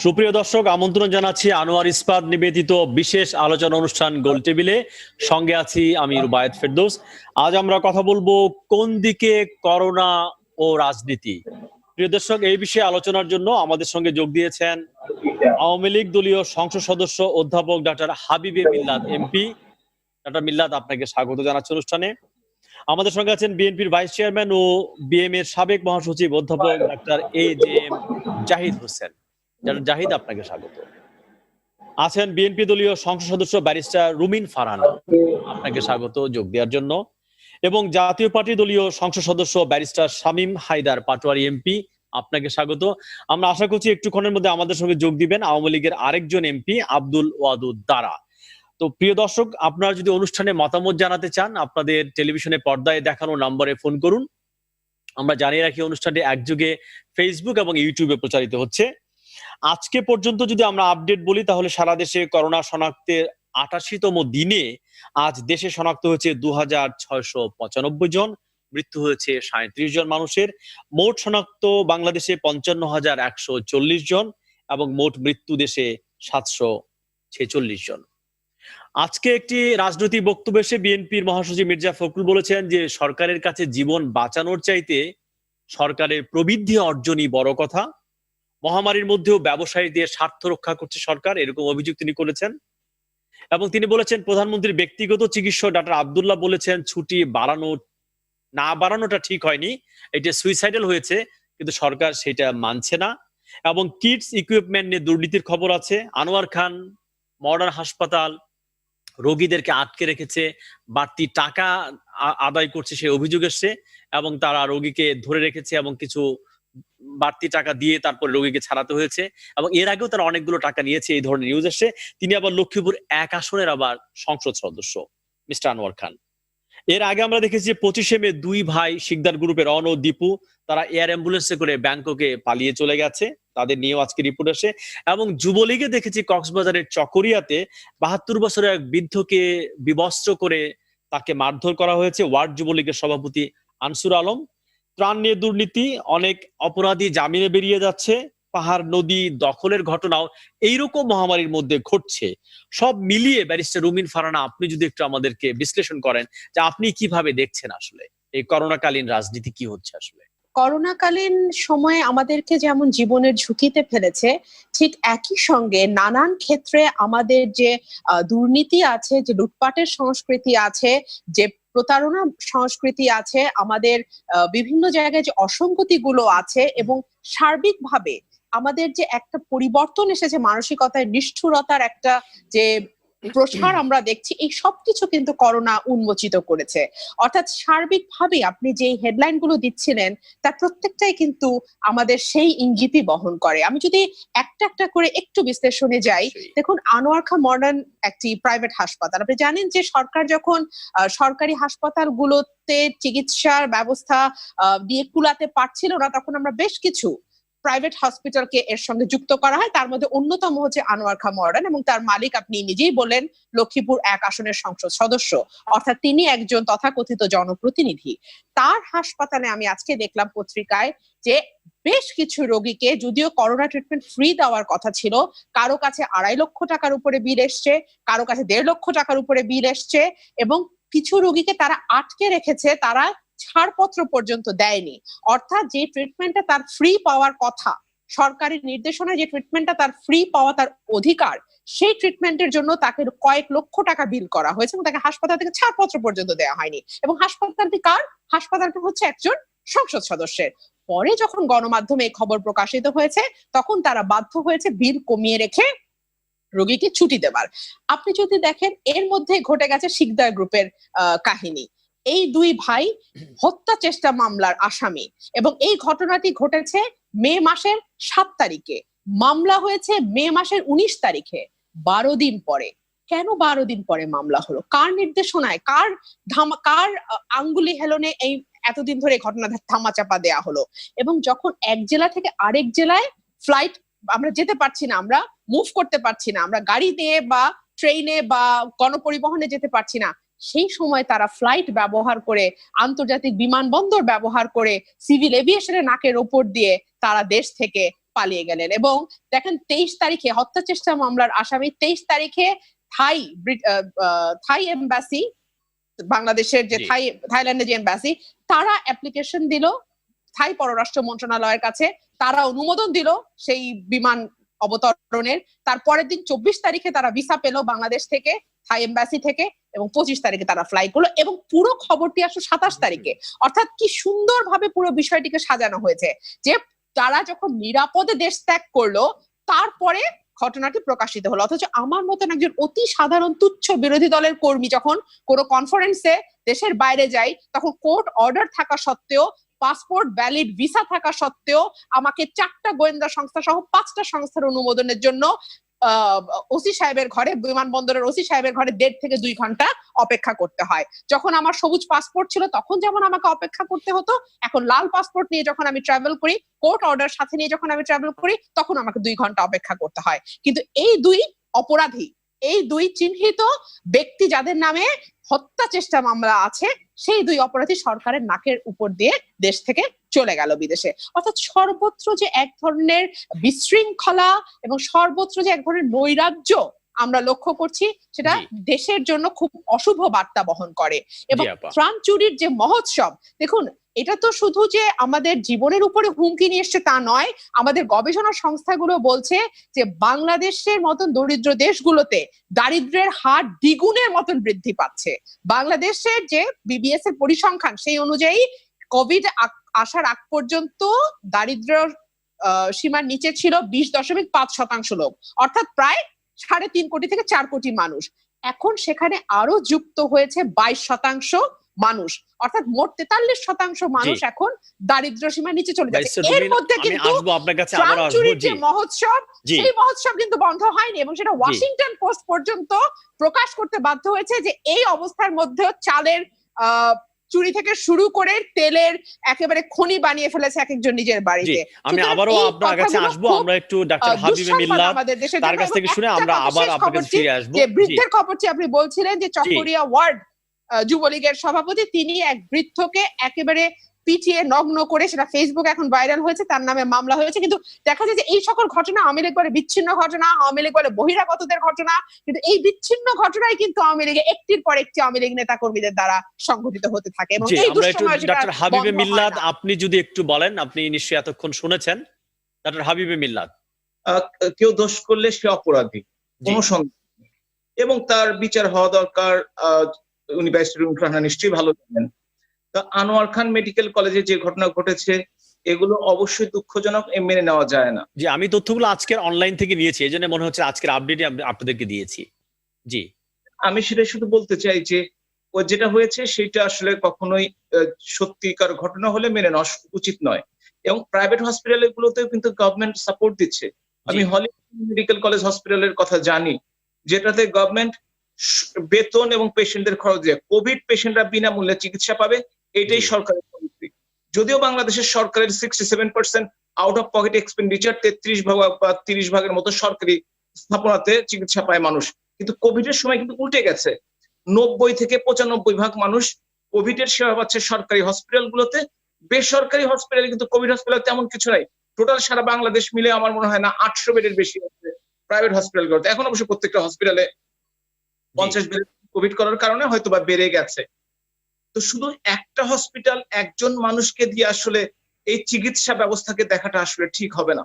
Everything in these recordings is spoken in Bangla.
সুপ্রিয় দর্শক, আমন্ত্রণ জানাচ্ছি আনোয়ার ইস্পাত নিবেদিত বিশেষ আলোচনা অনুষ্ঠান গোল টেবিলে। সঙ্গে আছি আমি রুবায়েত ফেরদৌস। আজ আমরা কথা বলবো কোন দিকে করোনা ও রাজনীতি। প্রিয় দর্শক, এই বিষয়ে আলোচনার জন্য আমাদের সঙ্গে যোগ দিয়েছেন আওয়ামী লীগ দলীয় সংসদ সদস্য অধ্যাপক ডক্টর হাবিবে মিল্লাত এমপি। ডক্টর মিল্লাত, আপনাকে স্বাগত জানাচ্ছি অনুষ্ঠানে। আমাদের সঙ্গে আছেন বিএনপির ভাইস চেয়ারম্যান ও বিএম এর সাবেক মহাসচিব অধ্যাপক ডক্টর AJM জাহিদ হোসেন। জাহিদ, আপনাকে স্বাগত। আছেন বিএনপি দলীয় সংসদ সদস্য ব্যারিস্টার রুমিন ফারহানা, আপনাকে স্বাগত যোগ দেওয়ার জন্য। এবং জাতীয় পার্টি দলীয় সংসদ সদস্য ব্যারিস্টার শামীম হায়দার পাটোয়ারি এমপি, আপনাকে স্বাগত। আমরা আশা করছি একটুক্ষণের মধ্যে আমাদের সঙ্গে যোগ দিবেন আওয়ামী লীগের আরেকজন এমপি আব্দুল ওয়াদুদ দারা। তো প্রিয় দর্শক, আপনারা যদি অনুষ্ঠানে মতামত জানাতে চান, আপনাদের টেলিভিশনে পর্দায় দেখানো নম্বরে ফোন করুন। আমরা জানিয়ে রাখি, অনুষ্ঠানটি একযোগে ফেসবুক এবং ইউটিউবে প্রচারিত হচ্ছে। আজকে পর্যন্ত যদি আমরা আপডেট বলি, তাহলে সারা দেশে করোনা শনাক্তের ৮৮তম দিনে আজ দেশে শনাক্ত হয়েছে ২৬৯৫ জন, মৃত্যু হয়েছে ৩৭ জন মানুষের। মোট শনাক্ত বাংলাদেশে ৫৫,১৪০ জন এবং মোট মৃত্যু দেশে ৭৪৬ জন। আজকে একটি রাজনৈতিক বক্তব্যে এসে বিএনপির মহাসচিব মির্জা ফখরুল বলেছেন যে সরকারের কাছে জীবন বাঁচানোর চাইতে সরকারের প্রবৃদ্ধি অর্জনই বড় কথা। মহামারীর মধ্যেও ব্যবসায়ীদের স্বার্থ রক্ষা করছে সরকার, এরকম অভিযোগ তিনি করেছেন। এবং তিনি বলেছেন, প্রধানমন্ত্রীর ব্যক্তিগত চিকিৎসক ডক্টর আব্দুল্লাহ বলেছেন ছুটি বাড়ানোটা ঠিক হয়নি, এটা সুইসাইডাল হয়েছে, কিন্তু সরকার সেটা মানছে না। এবং কিডস ইকুইপমেন্ট নিয়ে দুর্নীতির খবর আছে। আনোয়ার খান মডার্ন হাসপাতাল রোগীদেরকে আটকে রেখেছে, বাড়তি টাকা আদায় করছে সে অভিযোগ এসছে, এবং তারা রোগীকে ধরে রেখেছে এবং কিছু বাড়তি টাকা দিয়ে তারপর রোগীকে ছাড়াতে হয়েছে, এবং এর আগেও তারা অনেকগুলো টাকা নিয়েছে, এই ধরনের নিউজ এসছে। তিনি আবার লক্ষ্মীপুর ১ আসনের আবার সংসদ সদস্য মিস্টার আনোয়ার খান। এর আগে আমরা দেখেছি ২৫শে মে ২ ভাই শিকদার গ্রুপের রন ও দীপু, তারা এয়ার অ্যাম্বুলেন্সে করে ব্যাংককে পালিয়ে চলে গেছে, তাদের নিয়েও আজকে রিপোর্ট আসে। এবং যুবলীগে দেখেছি কক্সবাজারের চকরিয়াতে ৭২ বছরের এক বৃদ্ধকে বিবস্ত্র করে তাকে মারধর করা হয়েছে। ওয়ার্ড যুবলীগের সভাপতি আনসুর আলম। ত্রাণ নিয়ে দুর্নীতি, অনেক অপরাধী জামিনে বেরিয়ে যাচ্ছে, পাহাড় নদী দখলের ঘটনাও এইরকম মহামারীর মধ্যে ঘটছে। সব মিলিয়ে ব্যারিস্টার রুমিন ফারহানা, আপনি যদি একটু আমাদেরকে বিশ্লেষণ করেন যে আপনি কিভাবে দেখছেন আসলে এই করোনাকালীন রাজনীতি কি হচ্ছে আসলে। করোনাকালীন সময়ে আমাদেরকে যেমন জীবনের ঝুঁকিতে ফেলেছে, ঠিক একই সঙ্গে নানান ক্ষেত্রে আমাদের যে দুর্নীতি আছে, যে লুটপাটের সংস্কৃতি আছে, যে প্রতারণা সংস্কৃতি আছে, আমাদের বিভিন্ন জায়গায় যে অসঙ্গতি গুলো আছে, এবং সার্বিকভাবে আমাদের যে একটা পরিবর্তন এসেছে মানসিকতায়, নিষ্ঠুরতার একটা যে প্রসার আমরা দেখছি, এই সবকিছু কিন্তু করোনা উন্মোচিত করেছে। অর্থাৎ সার্বিকভাবে আপনি যে হেডলাইন গুলো দিচ্ছিলেন তার প্রত্যেকটাই কিন্তু আমাদের সেই ইঙ্গিতই বহন করে। আমি যদি একটা একটা করে একটু বিশ্লেষণে যাই, দেখুন, আনোয়ার খান মডার্ন একটি প্রাইভেট হাসপাতাল। আপনি জানেন যে সরকার যখন সরকারি হাসপাতালগুলোতে চিকিৎসার ব্যবস্থা দিয়ে কুলাতে পারছিল না, তখন আমরা বেশ কিছু প্রাইভেট হসপিটালকে এর সঙ্গে যুক্ত করা হয়। তার মধ্যে অন্যতম হচ্ছে আনোয়ার খান মডার্ন, এবং তার মালিক আপনি নিজেই বললেন লক্ষ্মীপুর ১ আসনের সংসদ সদস্য, অর্থাৎ তিনি একজন তথাকথিত জনপ্রতিনিধি। তার হাসপাতালে আমি আজকে দেখলাম পত্রিকায় যে বেশ কিছু রোগীকে, যদিও করোনা ট্রিটমেন্ট ফ্রি দেওয়ার কথা ছিল, কারো কাছে ২.৫ লক্ষ টাকার উপরে বিল এসছে, কারো কাছে ১.৫ লক্ষ টাকার উপরে বিল এসছে, এবং কিছু রোগীকে তারা আটকে রেখেছে, তারা ছাড়পত্র পর্যন্ত দেয়নি। অর্থাৎ যে ট্রিটমেন্টটা তার ফ্রি পাওয়ার কথা, সরকারি নির্দেশনায় যে ট্রিটমেন্টটা তার ফ্রি পাওয়া তার অধিকার, সেই ট্রিটমেন্টের জন্য তাকে কয়েক লক্ষ টাকা বিল করা হয়েছে, এবং তাকে হাসপাতাল থেকে ছাড়পত্র পর্যন্ত দেওয়া হয়নি। এবং হাসপাতালটি কার? হাসপাতালটা হচ্ছে একজন সংসদ সদস্যের। পরে যখন গণমাধ্যমে এই খবর প্রকাশিত হয়েছে, তখন তারা বাধ্য হয়েছে বিল কমিয়ে রেখে রোগীকে ছুটি দেবার। আপনি যদি দেখেন, এর মধ্যে ঘটে গেছে শিকদার গ্রুপের কাহিনী। এই দুই ভাই হত্যা চেষ্টা মামলার আসামি, এবং এই ঘটনাটি ঘটেছে মে মাসের ৭ তারিখে, মামলা হয়েছে মে মাসের ১৯ তারিখে, ১২ দিন পরে। কেন ১২ দিন পরে মামলা হলো? কার নির্দেশনায়, কার আঙ্গুলি হেলনে এই এতদিন ধরে ঘটনা ধামাচাপা দেয়া হলো? এবং যখন এক জেলা থেকে আরেক জেলায় ফ্লাইট আমরা যেতে পারছি না, আমরা মুভ করতে পারছি না, আমরা গাড়িতে বা ট্রেনে বা গণপরিবহনে যেতে পারছি না, সেই সময় তারা ফ্লাইট ব্যবহার করে, আন্তর্জাতিক বিমানবন্দর ব্যবহার করে, সিভিল এভিয়েশনের নাকের ওপর দিয়ে তারা দেশ থেকে পালিয়ে গেলেন। এবং দেখেন 23 তারিখে হত্যা চেষ্টা মামলার আসামি 23 তারিখে থাই এম্বাসি, বাংলাদেশের যে থাইল্যান্ডের যে এম্বাসি, তারা অ্যাপ্লিকেশন দিল থাই পররাষ্ট্র মন্ত্রণালয়ের কাছে, তারা অনুমোদন দিল সেই বিমান অবতরণের। তারপরের দিন 24 তারিখে তারা ভিসা পেল বাংলাদেশ থেকে, থাই এম্বাসি থেকে, এবং 25 তারিখে তারা ফ্লাই করলো। এবং পুরো খবরটি আসলে 27 তারিখে। অর্থাৎ কি সুন্দরভাবে পুরো বিষয়টিকে সাজানো হয়েছে যে তারা যখন নিরাপদে দেশ ত্যাগ করলো তারপরে ঘটনাটি প্রকাশিত হলো। অথচ আমার মতন একজন অতি সাধারণ তুচ্ছ বিরোধী দলের কর্মী যখন কোনো কনফারেন্সে দেশের বাইরে যাই, তখন কোর্ট অর্ডার থাকা সত্ত্বেও, পাসপোর্ট ভ্যালিড ভিসা থাকা সত্ত্বেও আমাকে 4টা গোয়েন্দা সংস্থা সহ 5টা সংস্থার অনুমোদনের জন্য ওসি সাহেবের ঘরে, বিমানবন্দরের ওসি সাহেবের ঘরে 1.5 থেকে 2 ঘন্টা অপেক্ষা করতে হয়। যখন আমার সবুজ পাসপোর্ট ছিল তখন যেমন আমাকে অপেক্ষা করতে হতো, এখন লাল পাসপোর্ট নিয়ে যখন আমি ট্রাভেল করি, কোর্ট অর্ডার সাথে নিয়ে যখন আমি ট্রাভেল করি, তখন আমাকে 2 ঘন্টা অপেক্ষা করতে হয়। কিন্তু এই দুই অপরাধী, এই দুই চিহ্নিত ব্যক্তি যাদের নামে হত্যা চেষ্টা মামলা আছে, সেই দুই অপরাধী সরকারের নাকের উপর দিয়ে দেশ থেকে চলে গেল বিদেশে। অর্থাৎ সর্বত্র যে এক ধরনের বিশৃঙ্খলা এবং সর্বত্র যে এক ধরনের নৈরাজ্য আমরা লক্ষ্য করছি, সেটা দেশের জন্য খুব অশুভ বার্তা বহন করে। এবং ত্রাণ চুরির যে মহোৎসব, দেখুন এটা তো শুধু যে আমাদের জীবনের উপরে হুমকি নিয়ে এসছে তা নয়, আমাদের গবেষণা সংস্থাগুলো বলছে যে বাংলাদেশের মতন দরিদ্র দেশগুলোতে দারিদ্র্যের হার দ্বিগুণের মতন বৃদ্ধি পাচ্ছে। বাংলাদেশের যে বিবিএস এর পরিসংখ্যান, সেই অনুযায়ী কোভিড আসার আগ পর্যন্ত দারিদ্র সীমার নিচে ছিল 20.5% লোক, অর্থাৎ প্রায় 3.5 কোটি থেকে 4 কোটি মানুষ। এখন সেখানে আরো যুক্ত হয়েছে 22% মানুষ, অর্থাৎ মোট 43% মানুষ এখন দারিদ্র সীমার নিচে চলে যাচ্ছে। এর মধ্যে কিন্তু ত্রাণ চুরির যে মহোৎসব, সেই মহোৎসব কিন্তু বন্ধ হয়নি, এবং সেটা ওয়াশিংটন পোস্ট পর্যন্ত প্রকাশ করতে বাধ্য হয়েছে যে এই অবস্থার মধ্যেও চালের চুরি থেকে শুরু করে তেলের একেবারে খনি বানিয়ে ফেলেছে এক একজন নিজের বাড়িতে। আমি আবারও আপনার কাছে আসবো, আমরা একটু ডাক্তার হাবিবে মিল্লাত তার কাছ থেকে শুনে আমরা আবার আপনার কাছে ফিরে আসবো। যে বৃদ্ধের খবরটি আপনি বলছিলেন, যে চকরিয়া ওয়ার্ড যুবলীগের সভাপতি, তিনি এক বৃদ্ধকে একেবারে পিটিয়ে নগ্ন করে, সেটা ফেসবুকে এখন ভাইরাল হয়েছে, তার নামে মামলা হয়েছে। কিন্তু দেখা যায় যে এই সকল ঘটনা আওয়ামী লীগ বলে বিচ্ছিন্ন ঘটনা, আওয়ামী লীগ বলে বহিরাগতদের ঘটনা, কিন্তু এই বিচ্ছিন্ন ঘটনাই কিন্তু আওয়ামী লীগে একটির পর একটি আওয়ামী লীগ নেতা কর্মীদের দ্বারা সংঘটিত হতে থাকে। এবং এই দুঃসময় ডাক্তার হাবিবে মিল্লাত, আপনি যদি একটু বলেন, আপনি নিশ্চয়ই এতক্ষণ শুনেছেন। ডাক্তার হাবিবে মিল্লাত, কেউ দোষ করলে সে অপরাধী, কোনো সন্দেহ, এবং তার বিচার হওয়া দরকার। উনি ব্যারিস্টার নিশ্চয়ই ভালো জানেন। আনোয়ার খান মেডিকেল কলেজে যে ঘটনা ঘটেছে, এগুলো অবশ্যই দুঃখজনক, মেনে নেওয়া যায় না। জি, আমি তথ্যগুলো আজকের অনলাইন থেকে নিয়েছি, এই জন্য মনে হচ্ছে আজকের আপডেটই আপনাদেরকে দিয়েছি। জি, আমি সেটা শুধু বলতে চাই যে যেটা হয়েছে সেটা আসলে কখনোই সত্যিকার ঘটনা হলে মেনে নেওয়া উচিত নয়। এবং প্রাইভেট হসপিটাল গুলোতেও কিন্তু গভর্নমেন্ট সাপোর্ট দিচ্ছে। আমি হলিউড মেডিকেল কলেজ হসপিটালের কথা জানি, যেটাতে গভর্নমেন্ট বেতন এবং পেশেন্টদের খরচ দিয়ে কোভিড পেশেন্টরা বিনামূল্যে চিকিৎসা পাবে, এটাই সরকারের পলিসি। যদিও বাংলাদেশের সরকারের 67% আউট অফ পকেট এক্সপেন্ডিচার, 33 ভাগ বা 30 ভাগের মতো সরকারি স্থাপনাতে চিকিৎসা পায় মানুষ, কিন্তু কোভিড এর সময় কিন্তু উল্টে গেছে। 90 থেকে 95 ভাগ মানুষ কোভিড এর সেবা পাচ্ছে সরকারি হসপিটালগুলোতে। বেসরকারি হসপিটালে কিন্তু কোভিড হসপিটাল তেমন কিছু নাই। টোটাল সারা বাংলাদেশ মিলে আমার মনে হয় না 800 বেডের বেশি আছে প্রাইভেট হসপিটালগুলোতে। এখন অবশ্য প্রত্যেকটা হসপিটালে 50 বেড কোভিড করার কারণে হয়তো বা বেড়ে গেছে। তো শুধু একটা হসপিটাল একজন মানুষকে দিয়ে আসলে এই চিকিৎসা ব্যবস্থাকে দেখাটা আসলে ঠিক হবে না।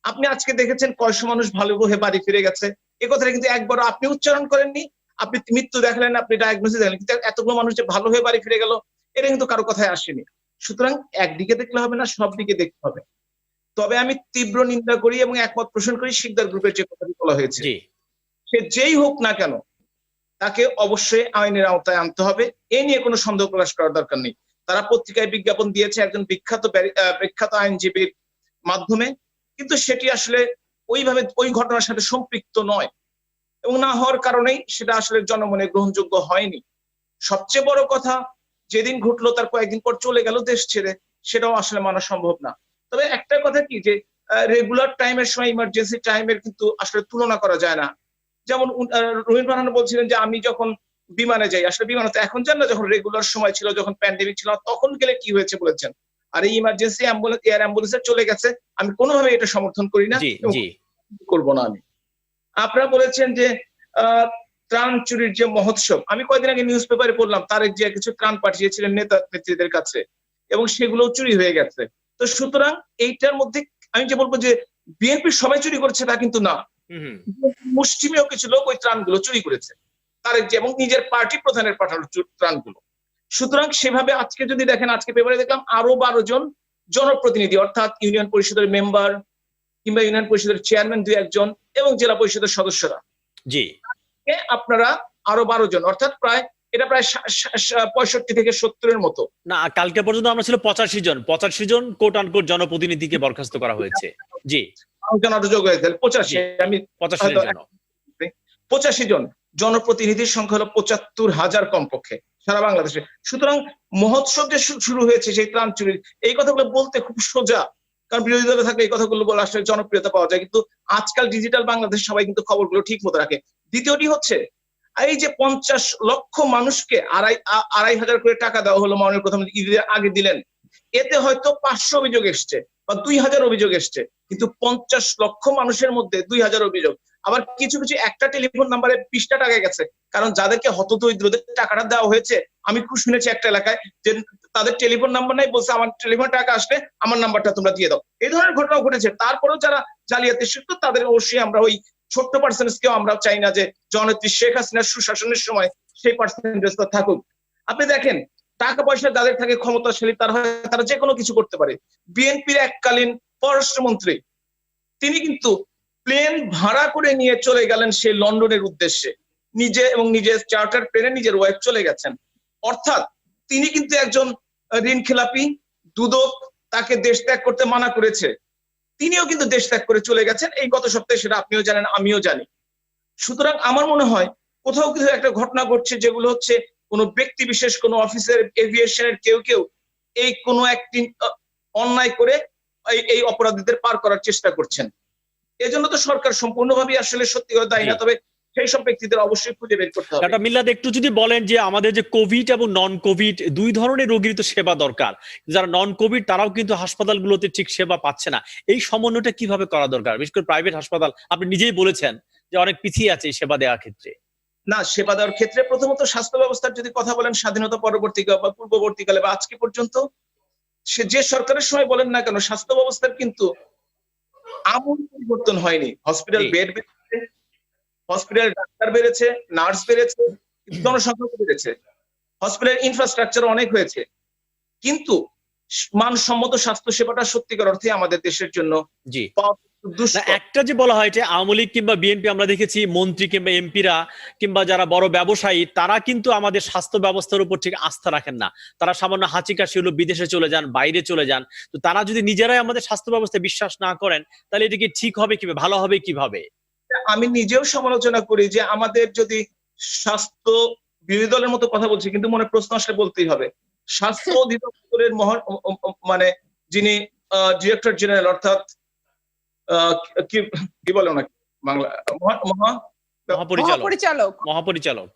আপনি আজকে দেখেছেন কয়শো মানুষ ভালো হয়ে বাড়ি ফিরে গেছে, এ কথাটা কিন্তু একবার আপনি উচ্চারণ করেননি। আপনি মৃত্যু দেখালেন, আপনি ডায়াগনোসিস দেখলেন, কিন্তু এতগুলো মানুষ যে ভালো হয়ে বাড়ি ফিরে গেল, এটা কিন্তু কারো কথায় আসেনি। সুতরাং একদিকে দেখলে হবে না, সব দিকে দেখতে হবে। তবে আমি তীব্র নিন্দা করি এবং একমত পোষণ করি শিকদার গ্রুপের যে কথাটি বলা হয়েছে, সে যেই হোক না কেন তাকে অবশ্যই আইনের আওতায় আনতে হবে। এ নিয়ে কোনো সন্দেহ প্রকাশ করার দরকার নেই। তারা পত্রিকায় বিজ্ঞাপন দিয়েছে একজন বিখ্যাত আইনজীবীর মাধ্যমে, কিন্তু সেটি আসলে ওইভাবে ওই ঘটনার সাথে সম্পৃক্ত নয়, এবং না হওয়ার কারণেই সেটা আসলে জনমনে গ্রহণযোগ্য হয়নি। সবচেয়ে বড় কথা, যেদিন ঘটলো তার কয়েকদিন পর চলে গেল দেশ ছেড়ে, সেটাও আসলে মানা সম্ভব না। তবে একটা কথা কি, যে রেগুলার টাইমের সময় ইমার্জেন্সি টাইমের কিন্তু আসলে তুলনা করা যায় না। যেমন রহিম ফারহান বলছিলেন যে আমি যখন বিমানে যাই, আসলে বিমানে তো এখন যান না, যখন রেগুলার সময় ছিল, যখন প্যান্ডেমিক ছিল তখন গেলে কি হয়েছে বলেছেন। আর এই ইমার্জেন্সি অ্যাম্বুলেন্স এয়ার অ্যাম্বুলেন্সে চলে গেছে, আমি কোনোভাবে এটা সমর্থন করি না, জি জি করবো না আমি। আপনারা বলেছেন যে ত্রাণ চুরির যে মহোৎসব, আমি কয়েকদিন আগে নিউজ পেপারে পড়লাম তারেক জিয়া কিছু ত্রাণ পাঠিয়েছিলেন নেতা নেত্রীদের কাছে এবং সেগুলো চুরি হয়ে গেছে। তো সুতরাং এইটার মধ্যে আমি যে বলবো যে বিএনপির সবাই চুরি করেছে তা কিন্তু না, মুষ্টিমেয় কিছু লোক ওই ত্রাণগুলো চুরি করেছে তারেক জিয়া এবং নিজের পার্টি প্রধানের পাঠানো ত্রাণগুলো। সুতরাং সেভাবে আজকে যদি দেখেন, আজকে পেপারে দেখলাম আরো 12 জন জনপ্রতিনিধি অর্থাৎ ইউনিয়ন পরিষদের মেম্বার কিংবা ইউনিয়ন পরিষদের চেয়ারম্যান 2-1 জন এবং জেলা পরিষদের সদস্যরা, জি আপনারা আরো 12 জন, অর্থাৎ প্রায় 65 থেকে 70-এর মতো। না, কালকে পর্যন্ত আমরা ছিল 85 জন কোট আনকোট জনপ্রতিনিধিকে বরখাস্ত করা হয়েছে। জি যোগ হয়েছে 85, আমি 85 জন 85 জন জনপ্রতিনিধির সংখ্যা হলো 75,000 কমপক্ষে সারা বাংলাদেশে। সুতরাং মহোৎসব যে শুরু হয়েছে সেই ত্রাণ চুরির, এই কথাগুলো বলতে খুব সোজা, কারণ বিরোধী দলে থাকলে এই কথাগুলো বলে আসলে জনপ্রিয়তা পাওয়া যায়, কিন্তু আজকাল ডিজিটাল বাংলাদেশ সবাই কিন্তু খবরগুলো ঠিক মতো রাখে। দ্বিতীয়টি হচ্ছে এই যে 50 লক্ষ মানুষকে 2,500 করে টাকা দেওয়া হলো, মাননীয় প্রধানমন্ত্রী ঈদের আগে দিলেন, এতে হয়তো 500 অভিযোগ এসছে বা 2,000 অভিযোগ এসছে, কিন্তু 50 লক্ষ মানুষের মধ্যে 2,000 অভিযোগ। আবার কিছু কিছু একটা টেলিফোন নাম্বারে 20টা টাকা গেছে, কারণ যাদেরকে হতদরিদ্রদের টাকাটা দেওয়া হয়েছে আমি খুব শুনেছি একটা এলাকায় যে তাদের টেলিফোন নাম্বার নাই, বলছে আমার টেলিফোন টাকা আসলে আমার নাম্বারটা তোমরা দিয়ে দাও। এই ধরনের ঘটনা ঘটেছে। তারপরেও যারা জালিয়াতি শিখত তাদের অবশ্যই আমরা ওই ছোট্ট পার্সেন্টেজকেও আমরা চাই না যে জননেত্রী শেখ হাসিনার সুশাসনের সময় সেই পার্সেন্টেজটা থাকুক। আপনি দেখেন টাকা পয়সা যাদের থাকে ক্ষমতাশালী তারা যে কোনো কিছু করতে পারে। বিএনপির এককালীন পররাষ্ট্রমন্ত্রী তিনি কিন্তু প্লেন ভাড়া করে নিয়ে চলে গেলেন সেই লন্ডনের উদ্দেশ্যে, নিজে এবং নিজের চার্টার প্লেনে নিজের ওয়াইফ চলে গেছেন। অর্থাৎ তিনি কিন্তু একজন ঋণ খেলাপি, দুদক তাকে দেশ ত্যাগ করতে মানা করেছে, তিনিও কিন্তু দেশ ত্যাগ করে চলে গেছেন এই গত সপ্তাহে, সেটা আপনিও জানেন আমিও জানি। সুতরাং আমার মনে হয় কোথাও কিছু একটা ঘটনা ঘটছে যেগুলো হচ্ছে কোনো ব্যক্তি বিশেষ, কোনো অফিসের, এভিয়েশনের কেউ এই কোনো একটি অন্যায় করে এই অপরাধীদের পার করার চেষ্টা করছেন। এজন্য তো সরকার সম্পূর্ণভাবে আসলে সত্যি করে দায়ী না, তবে সেই সব ব্যক্তিদের অবশ্যই খুঁজে বের করতে হবে। ডাক্তার মিল্লাত, একটু যদি বলেন যে আমাদের যে কোভিড এবং নন কোভিড দুই ধরনের রোগীর তো সেবা দরকার, যারা নন কোভিড তারাও কিন্তু হাসপাতালগুলোতে ঠিক সেবা পাচ্ছে না, এই সমন্বয়টা কিভাবে করা দরকার? বিশেষ করে প্রাইভেট হাসপাতাল, আপনি নিজেই বলেছেন যে অনেক পিছিয়ে আছে এই সেবা দেওয়ার ক্ষেত্রে। না, সেবা দেওয়ার ক্ষেত্রে প্রথমত স্বাস্থ্য ব্যবস্থার যদি কথা বলেন, স্বাধীনতা পরবর্তী বা পূর্ববর্তীকালে বা আজকে পর্যন্ত সে যে সরকারের সময় বলেন না কেন, স্বাস্থ্য ব্যবস্থার কিন্তু আমূল পরিবর্তন হয়নি। হসপিটাল বেড বেড়েছে, হসপিটাল ডাক্তার বেড়েছে, নার্স বেড়েছে, জনসংখ্যা বেড়েছে, হসপিটাল ইনফ্রাস্ট্রাকচার অনেক হয়েছে, কিন্তু মানসম্মত স্বাস্থ্য সেবাটা সত্যিকার অর্থে আমাদের দেশের জন্য জি একটা যে বলা হয় যে আওয়ামী লীগ কিংবা বিএনপি, আমরা দেখেছি মন্ত্রী কিংবা এমপিরা কিংবা যারা বড় ব্যবসায়ী তারা কিন্তু আমাদের স্বাস্থ্য ব্যবস্থার উপর ঠিক আস্থা রাখেন না, তারা সামান্য হাঁচি কাশি হলো বিদেশে চলে যান, বাইরে চলে যান। তো তারা যদি নিজেরাই আমাদের স্বাস্থ্য ব্যবস্থায় বিশ্বাস না করেন তাহলে এটা কি ঠিক হবে, কিভাবে ভালো হবে কিভাবে? আমি নিজেও সমালোচনা করি যে আমাদের যদি স্বাস্থ্য, বিরোধী দলের মতো কথা বলছি কিন্তু মনে প্রশ্ন আসলে বলতেই হবে, স্বাস্থ্য অধিদপ্তরের মানে যিনি ডিরেক্টর জেনারেল অর্থাৎ কি বলে ওনাকে বাংলা, মহাপরিচালক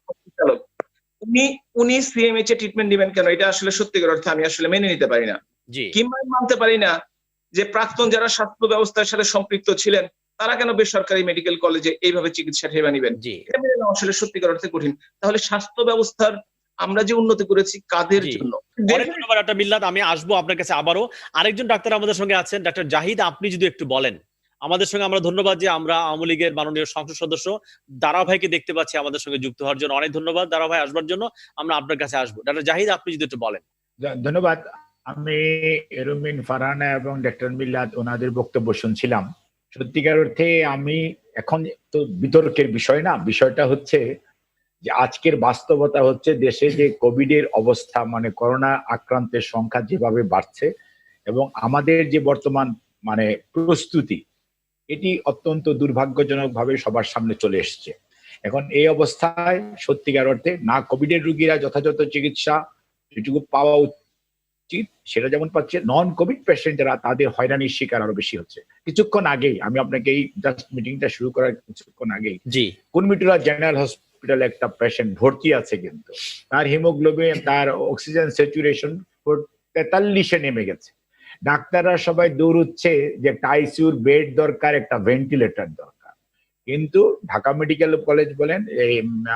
উনি সিএমএইচ এ ট্রিটমেন্ট নেবেন কেন? এটা আসলে সত্যিকার অর্থে আমি আসলে মেনে নিতে পারি না। কিংবা মানতে পারি না যে প্রাক্তন যারা স্বাস্থ্য ব্যবস্থার সাথে সম্পৃক্ত ছিলেন তারা কেন বেসরকারি মেডিকেল কলেজে এইভাবে চিকিৎসা সেবা নেবেন, এটা মেনে নেওয়া আসলে সত্যিকার অর্থে কঠিন। তাহলে স্বাস্থ্য ব্যবস্থার আমরা যে উন্নতি করেছি কাদের জন্য? ধন্যবাদ ডাক্তার মিল্লাত, আমি আসবো আপনার কাছে আবারও। আরেকজন ডাক্তার আমাদের সঙ্গে আছেন, ডাক্তার জাহিদ, আপনি যদি একটু বলেন আমাদের সঙ্গে। আমরা ধন্যবাদ যে আমরা আওয়ামী লীগের মাননীয় সংসদ সদস্য দারা ভাইকে দেখতে পাচ্ছি আমাদের সঙ্গে যুক্ত হওয়ার জন্য, অনেক ধন্যবাদ দারা ভাই আসবার জন্য। আমরা আপনার কাছে আসবো। ডাক্তার জাহিদ, আপনি যদি একটু বলেন। ধন্যবাদ। আমি রুমিন ফারহানা এবং ডাক্তার মিল্লাত ওনাদের বক্তব্য শুনছিলাম। সত্যিকার অর্থে আমি এখন তো বিতর্কের বিষয় না, বিষয়টা হচ্ছে যে আজকের বাস্তবতা হচ্ছে দেশে যে কোভিডের অবস্থা, মানে করোনা আক্রান্তের সংখ্যা যেভাবে বাড়ছে এবং আমাদের যে বর্তমান মানে প্রস্তুতি, এটি অত্যন্ত দুর্ভাগ্যজনকভাবে সবার সামনে চলে এসছে। এখন এই অবস্থায় সত্যিকার অর্থে না কোভিডের রোগীরা যথাযথ চিকিৎসা যেটুকু পাওয়া উচিত সেটা যেমন পাচ্ছে, নন কোভিড পেশেন্ট যারা তাদের হয়রানির শিকার আরো বেশি হচ্ছে। কিছুক্ষণ আগেই আমি আপনাকে এই জাস্ট মিটিংটা শুরু করার কিছুক্ষণ আগেই কুর্মিটোলা জেনারেল হসপিটালে একটা পেশেন্ট ভর্তি আছে, কিন্তু তার হিমোগ্লোবিন, তার অক্সিজেন স্যাচুরেশন 43-এ নেমে গেছে। ডাক্তাররা সবাই দৌড়চ্ছে যে একটা আইসিইউর বেড দরকার, একটা ভেন্টিলেটর দরকার। কিন্তু ঢাকা মেডিকেল কলেজ বলেন,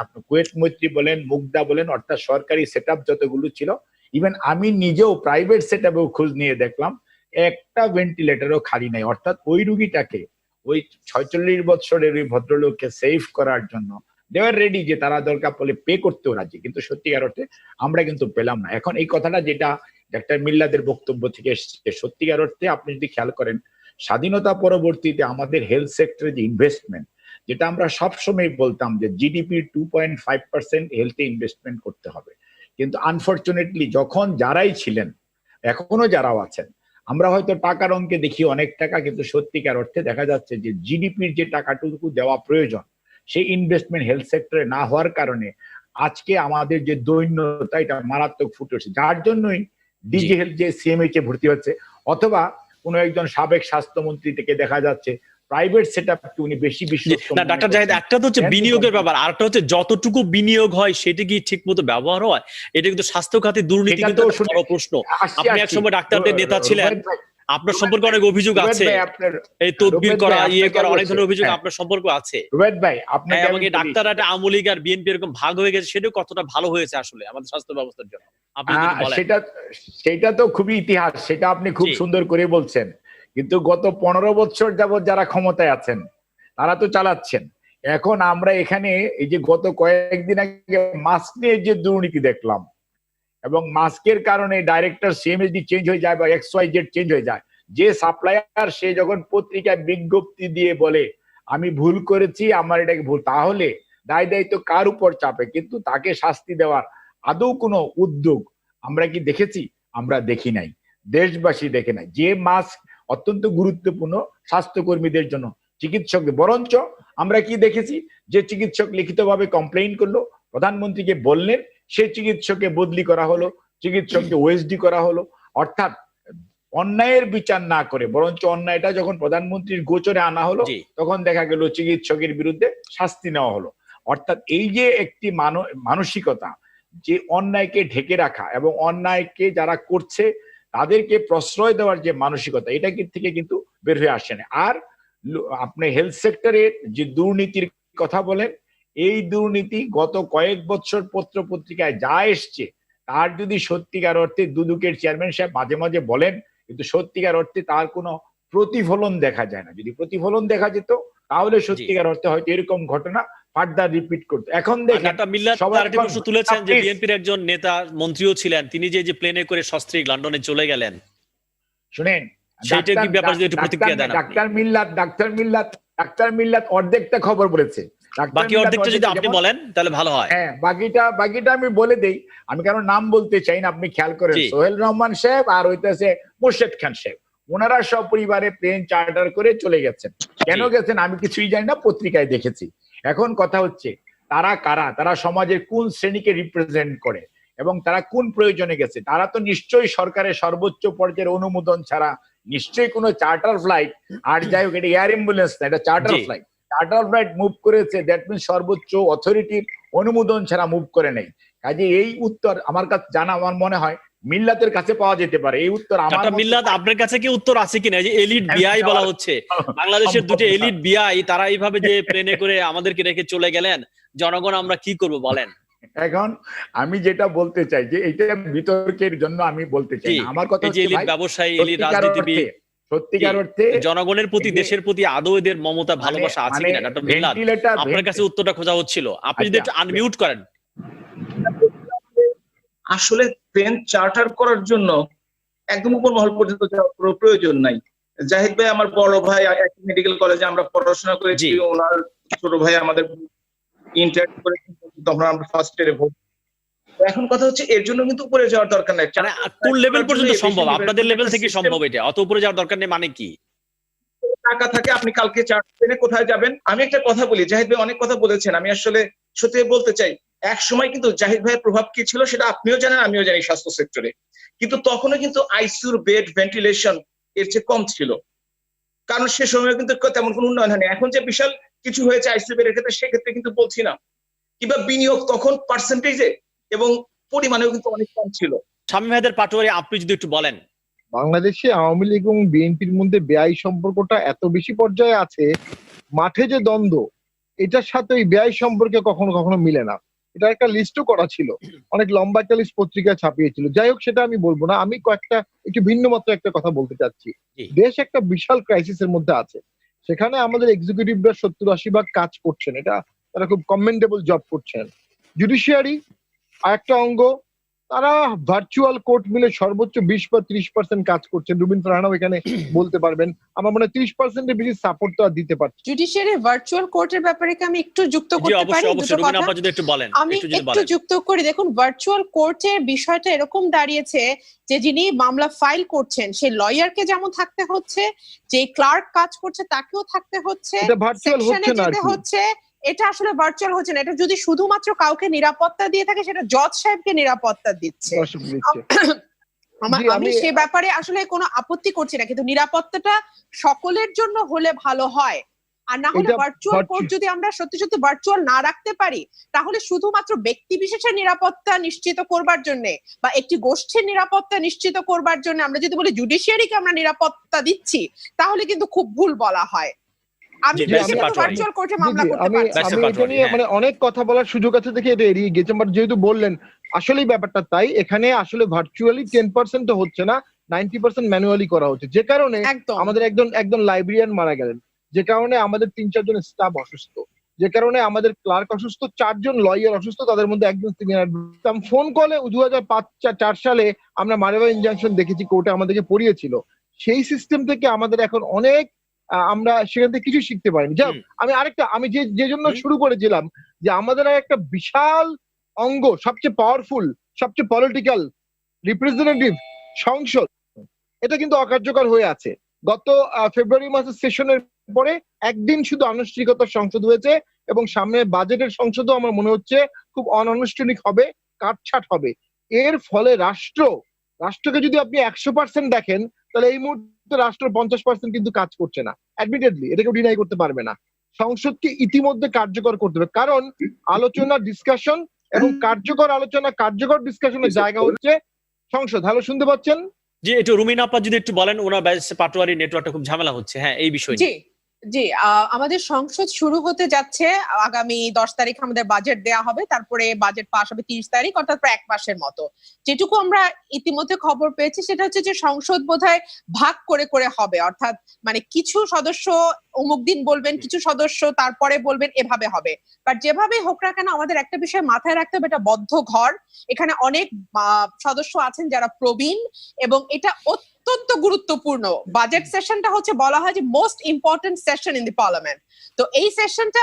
আপনার কুয়েত মৈত্রী বলেন, মুগদা বলেন, অর্থাৎ সরকারি সেট আপ যতগুলো ছিল, ইভেন আমি নিজেও প্রাইভেট সেট আপেও খোঁজ নিয়ে দেখলাম একটা ভেন্টিলেটরও খালি নাই। অর্থাৎ ওই রুগীটাকে, ওই 46 বছরের ওই ভদ্রলোককে সেভ করার জন্য দেওয়ার রেডি, যে তারা দরকার পড়লে পে করতেও রাজি, কিন্তু সত্যিকার অর্থে আমরা কিন্তু পেলাম না। এখন এই কথাটা যেটা ডাক্তার মিল্লাদের বক্তব্য থেকে এসেছে, সত্যিকার অর্থে আপনি যদি খেয়াল করেন, স্বাধীনতা পরবর্তীতে আমাদের হেলথ সেক্টরে যে ইনভেস্টমেন্ট, যেটা আমরা সবসময় বলতাম যে জিডিপির 2.5% হেলথে ইনভেস্টমেন্ট করতে হবে, কিন্তু আনফরচুনেটলি যখন যারাই ছিলেন, এখনো যারাও আছেন, আমরা হয়তো টাকার অঙ্কে দেখি অনেক টাকা, কিন্তু সত্যিকার অর্থে দেখা যাচ্ছে যে জিডিপির যে টাকাটুকু দেওয়া প্রয়োজন, সেই ইনভেস্টমেন্ট হেলথ সেক্টরে না হওয়ার কারণে আজকে আমাদের যে দৈন্যতা, এটা মারাত্মক ফুটে উঠছে। যার জন্যই ডিজি হেলথ যে সিএমএইচ এ ভর্তি হচ্ছে, অথবা কোনো একজন সাবেক স্বাস্থ্যমন্ত্রী থেকে দেখা যাচ্ছে প্রাইভেট সেটআপকে উনি বেশি বিশ্বস্ত। না ডাক্তার জাহিদ, একটা তো হচ্ছে বিনিয়োগের ব্যাপার, আরেকটা হচ্ছে যতটুকু বিনিয়োগ হয় সেটা কি ঠিক মতো ব্যবহার হয়, এটা কিন্তু স্বাস্থ্য খাতে দুর্নীতি কিন্তু বড় প্রশ্ন। আপনি একসময় ডাক্তারদের নেতা ছিলেন, আপনার সম্পর্কে অনেক অভিযোগ আছে, এই তদবির করা, করা, অনেক ধরনের অভিযোগ আপনার সম্পর্ক আছে। রুবেদ ভাই, আপনাকে এবং এই ডাক্তাররা একটা আওয়ামী লীগ আর বিএনপি এরকম ভাগ হয়ে গেছে, সেটা কতটা ভালো হয়েছে আসলে আমাদের স্বাস্থ্য ব্যবস্থার জন্য, আপনি যদি বলেন। সেটা তো খুবই ইতিহাস, সেটা আপনি খুব সুন্দর করে বলছেন, কিন্তু গত 15 বছর যাবত যারা ক্ষমতায় আছেন তারা তো চালাচ্ছেন। এখন আমরা এখানে এই যে গত কয়েকদিন আগে মাস্ক নিয়ে যে দুর্নীতি দেখলাম, এবং মাস্কের কারণে ডাইরেক্টর সিএমএসডি চেঞ্জ হয়ে যায় বা XYZ চেঞ্জ হয়ে যায়, যে সাপ্লায়ার সে যখন পত্রিকায় বিজ্ঞপ্তি দিয়ে বলে আমি ভুল করেছি, আমার এটাকে ভুল, তাহলে দায় দায়িত্ব কার উপর চাপে? কিন্তু তাকে শাস্তি দেওয়ার আদৌ কোনো উদ্যোগ আমরা কি দেখেছি? আমরা দেখি নাই, দেশবাসী দেখে নাই। যে মাস্ক অত্যন্ত গুরুত্বপূর্ণ স্বাস্থ্যকর্মীদের জন্য, চিকিৎসকদের, বরঞ্চ আমরা কি দেখেছি, যে চিকিৎসক লিখিতভাবে কমপ্লেইন করলো, প্রধানমন্ত্রীকে বললেন, সে চিকিৎসককে বদলি করা হলো, চিকিৎসককে ওএসডি করা হলো। অর্থাৎ অন্যায়ের বিচার না করে বরঞ্চ অন্যায়টা যখন প্রধানমন্ত্রীর গোচরে আনা হলো, তখন দেখা গেল চিকিৎসকের বিরুদ্ধে শাস্তি নেওয়া হলো। অর্থাৎ এই যে একটি মানসিকতা, যে অন্যায়কে ঢেকে রাখা এবং অন্যায়কে যারা করছে তাদেরকে প্রশ্রয় দেওয়ার যে মানসিকতা, এটা থেকে কিন্তু বের হয়ে আসে না। আর আপনি হেলথ সেক্টরে যে দুর্নীতির কথা বলেন, এই দুর্নীতি গত কয়েক বছর পত্র পত্রিকায় যা এসছে, তার যদি সত্যিকার অর্থে দুদকের চেয়ারম্যান সাহেব মাঝে মাঝে বলেন, কিন্তু সত্যিকার অর্থে তার কোনো প্রতিফলন দেখা যায় না। যদি প্রতিফলন দেখা যেত, তাহলে সত্যিকার অর্থে হয়তো এরকম ঘটনা ফার্দার রিপিট করতো। এখন দেখেন সবাই প্রশ্ন তুলেছেন যে বিএনপির একজন নেতা মন্ত্রীও ছিলেন, তিনি যে প্লেনে করে সস্ত্রীক লন্ডনে চলে গেলেন, শুনেন সেটা কি ব্যাপার, যদি একটু প্রতিক্রিয়া দেন। ডাক্তার মিল্লাত অর্ধেকটা খবর বলেছে, বাকি অর্ধেকটা যদি আপনি বলেন তাহলে ভালো হয়। হ্যাঁ, বাকিটা আমি বলে দেই, আমি কারণ নাম বলতে চাই না, আপনি খেয়াল করেন সোহেল রহমান সাহেব আর হইতেছে মোর্শেদ খান সাহেব, ওনারা সব পরিবারে প্লেন চার্টার করে চলে গেছেন। কেন গেছেন আমি কিছুই জানি না, পত্রিকায় দেখেছি। এখন কথা হচ্ছে তারা কারা, তারা সমাজের কোন শ্রেণীকে রিপ্রেজেন্ট করে এবং তারা কোন প্রয়োজনে গেছে। তারা তো নিশ্চয়ই সরকারের সর্বোচ্চ পর্যায়ের অনুমোদন ছাড়া নিশ্চয়ই কোনো চার্টার ফ্লাইট, আর যাই হোক এটা এয়ার অ্যাম্বুলেন্স না, এটা charter flight, charter flight move করেছে, দ্যাট মিনস সর্বোচ্চ অথরিটির অনুমোদন ছাড়া মুভ করে নেই। কাজে এই উত্তর আমার কাছে জানা, আমার মনে হয় মিল্লাতের কাছে পাওয়া যেতে পারে। এই উত্তর আমার মিল্লাত, আপনার কাছে কি উত্তর আছে কিনা? যে এলিট বিআই বলা হচ্ছে, বাংলাদেশের দুটো এলিট বিআই, তারা এইভাবে যে প্লেনে করে আমাদেরকে রেখে চলে গেলেন, জনগণ আমরা কি করব বলেন? এখন আমি যেটা বলতে চাই যে এইটা বিতর্কের জন্য আমি বলতে চাই না, আমার কথা হচ্ছে এলিট ব্যবসায়ী, এলিট রাজনীতিবিদ, সত্যিকার অর্থে জনগণের প্রতি, দেশের প্রতি আদৌ এদের মমতা, ভালোবাসা আছে কিনা? ডক্টর মিল্লাত, আপনার কাছে উত্তরটা খোঁজা হচ্ছিল, আপনি যদি একটু আনমিউট করেন। আসলে প্লেন চার্টার করার জন্য একদম উপর মহল পর্যন্ত যাওয়ার প্রয়োজন নাই। জাহিদ ভাই আমার বড় ভাই, মেডিকেল কলেজে আমরা পড়াশোনা করেছি, ওনার ছোট ভাই আমাদের ইন্টার্ন করেছেন, তখন আমরা ফার্স্ট ইয়ারে ভর্তি। এখন কথা হচ্ছে এর জন্য কিন্তু উপরে যাওয়ার দরকার নাই। কোন লেভেল পর্যন্ত সম্ভব? আপনাদের লেভেল থেকে সম্ভব এটা? অত উপরে যাওয়ার দরকার নেই মানে কি? টাকা থাকে, আপনি কালকে চার্টারে কোথায় যাবেন? আমি একটা কথা বলি, জাহিদ ভাই অনেক কথা বলেছেন, আমি আসলে সত্যি বলতে চাই, এক সময় কিন্তু জাহিদ ভাইয়ের প্রভাব কি ছিল সেটা আপনিও জানেন, আমিও জানি স্বাস্থ্য সেক্টরে, কিন্তু তখনও কিন্তু আইসিইউর বেড, ভেন্টিলেশন এর চেয়ে কম ছিল, কারণ সে সময় কিন্তু তেমন কোনো উন্নয়ন হয়নি। এখন যে বিশাল কিছু হয়েছে আইসিইউ বেডের ক্ষেত্রে, সেক্ষেত্রে কিন্তু বলছি না। কিংবা বিনিয়োগ তখন পার্সেন্টেজে এবং পরিমাণেও কিন্তু অনেক কম ছিল। শামীম হায়দার পাটোয়ারি, আপনি যদি একটু বলেন বাংলাদেশে আওয়ামী লীগ এবং বিএনপির মধ্যে বেআই সম্পর্কটা এত বেশি পর্যায়ে আছে, মাঠে যে দ্বন্দ্ব, এটার সাথে ওই বেআই সম্পর্কে কখনো কখনো মিলে না। এটা একটা লিস্টও করা ছিল, অনেক লম্বা একটা লিস্ট পত্রিকায় ছাপিয়েছিল। যাই হোক, সেটা আমি বলবো না। আমি কয়েকটা একটু ভিন্ন মাত্র একটা কথা বলতে চাচ্ছি। দেশ একটা বিশাল ক্রাইসিসের মধ্যে আছে, সেখানে আমাদের এক্সিকিউটিভরা 70-80% কাজ করছেন, এটা তারা খুব কমেন্ডেবল জব করছেন। জুডিশিয়ারি আর একটা অঙ্গ, তারা ভার্চুয়াল কোর্ট মিলে সর্বোচ্চ 20 বা 30% কাজ করছেন। রুবিন ফারহানাও এখানে বলতে পারবেন। আমার মনে হয় 30%-এর বেশি সাপোর্ট তো দিতে পারছে। জুডিশিয়ারি ভার্চুয়াল কোর্টের ব্যাপারে কি আমি একটু যুক্ত করতে পারি? আমি একটু যুক্ত করি। দেখুন, ভার্চুয়াল কোর্টের বিষয়টা এরকম দাঁড়িয়েছে যে যিনি মামলা ফাইল করছেন সেই লয়ারকে যেমন থাকতে হচ্ছে, যে ক্লার্ক কাজ করছে তাকেও থাকতে হচ্ছে, এটা ভার্চুয়াল হচ্ছে না, হচ্ছে এটা আসলে ভার্চুয়াল হচ্ছে না। এটা যদি শুধুমাত্র কাউকে নিরাপত্তা দিয়ে থাকে, সেটা জজ সাহেবকে নিরাপত্তা দিচ্ছে। আমি সে ব্যাপারে আসলে কোনো আপত্তি করছি না, কিন্তু নিরাপত্তাটা সকলের জন্য হলে ভালো হয়। আর না হলে ভার্চুয়াল কোর্ট যদি আমরা সত্যি সত্যি ভার্চুয়াল না রাখতে পারি, তাহলে শুধুমাত্র ব্যক্তি বিশেষের নিরাপত্তা নিশ্চিত করবার জন্য বা একটি গোষ্ঠীর নিরাপত্তা নিশ্চিত করবার জন্য আমরা যদি বলি জুডিশিয়ারিকে আমরা নিরাপত্তা দিচ্ছি, তাহলে কিন্তু খুব ভুল বলা হয়। মানে অনেক কথা বলার সুযোগ আছে দেখে এটা এড়িয়ে গেছে। যেহেতু বললেন, আসলেই ব্যাপারটা তাই। এখানে আসলে ভার্চুয়ালি 10% তো হচ্ছে না, 90% ম্যানুয়ালি করা হচ্ছে, যে কারণে আমাদের একজন লাইব্রেরিয়ান মারা গেলেন, যে কারণে আমাদের 3-4 জন স্টাফ অসুস্থ, যে কারণে আমাদের ক্লার্ক অসুস্থ, 4 জন লয়ার অসুস্থ, তাদের মধ্যে একজন সিনিয়র। ফোন কলে 2005-4 সালে আমরা মারেবা ইনজাংশন দেখেছি, কোর্টে আমাদেরকে পড়িয়েছিল। সেই সিস্টেম থেকে আমাদের এখন অনেক, আমরা সেখান থেকে কিছু শিখতে পারিনি। যাক, আমি যে জন্য শুরু করেছিলাম, যে আমাদের একটা বিশাল অঙ্গ, সবচেয়ে পাওয়ারফুল, সবচেয়ে পলিটিক্যাল রিপ্রেজেন্টেটিভ সংসদ, এটা কিন্তু অকার্যকর হয়ে আছে। গত ফেব্রুয়ারি মাসের সেশনের পরে একদিন শুধু আনুষ্ঠানিকতার সংসদ হয়েছে, এবং সামনে বাজেটের সংসদও আমার মনে হচ্ছে খুব অনানুষ্ঠানিক হবে, কাটছাট হবে। এর ফলে রাষ্ট্রকে যদি আপনি 100% দেখেন, তাহলে এই মুহূর্তে রাষ্ট্র 50% কিন্তু কাজ করছে না। অ্যাডমিটেডলি এটা কেউ ডিনাই করতে পারবে না। সংসদকে ইতিমধ্যে কার্যকর করতে হবে, কারণ আলোচনা, ডিসকাশন এবং কার্যকর আলোচনা, কার্যকর ডিসকাশনের জায়গা হচ্ছে সংসদ। হ্যালো, শুনতে পাচ্ছেন? জি, একটু রুমিন আপা যদি একটু বলেন, ওনার পাটোয়ারি নেটওয়ার্কটা খুব ঝামেলা হচ্ছে। হ্যাঁ, এই বিষয় জি, আমাদের সংসদ শুরু হতে যাচ্ছে। আগামী 10 তারিখ আমাদের বাজেট দেয়া হবে, তারপরে বাজেট পাস হবে 30 তারিখ, অর্থাৎ প্রায় 1 মাসের মতো। যেটুকু আমরা ইতিমধ্যে খবর পেয়েছি সেটা হচ্ছে যে সংসদ বোধহয় ভাগ করে করে হবে, অর্থাৎ মানে কিছু সদস্য অমুক দিন বলবেন, কিছু সদস্য তারপরে বলবেন, এভাবে হবে। বাট যেভাবে হোক না কেন, আমাদের একটা বিষয় মাথায় রাখতে হবে, এটা বদ্ধ ঘর, এখানে অনেক সদস্য আছেন যারা প্রবীণ, এবং এটা অত্যন্ত গুরুত্বপূর্ণ। বাজেট সেশনটা হচ্ছে বলা হয় যে most important session in the parliament. তো এই সেশনটা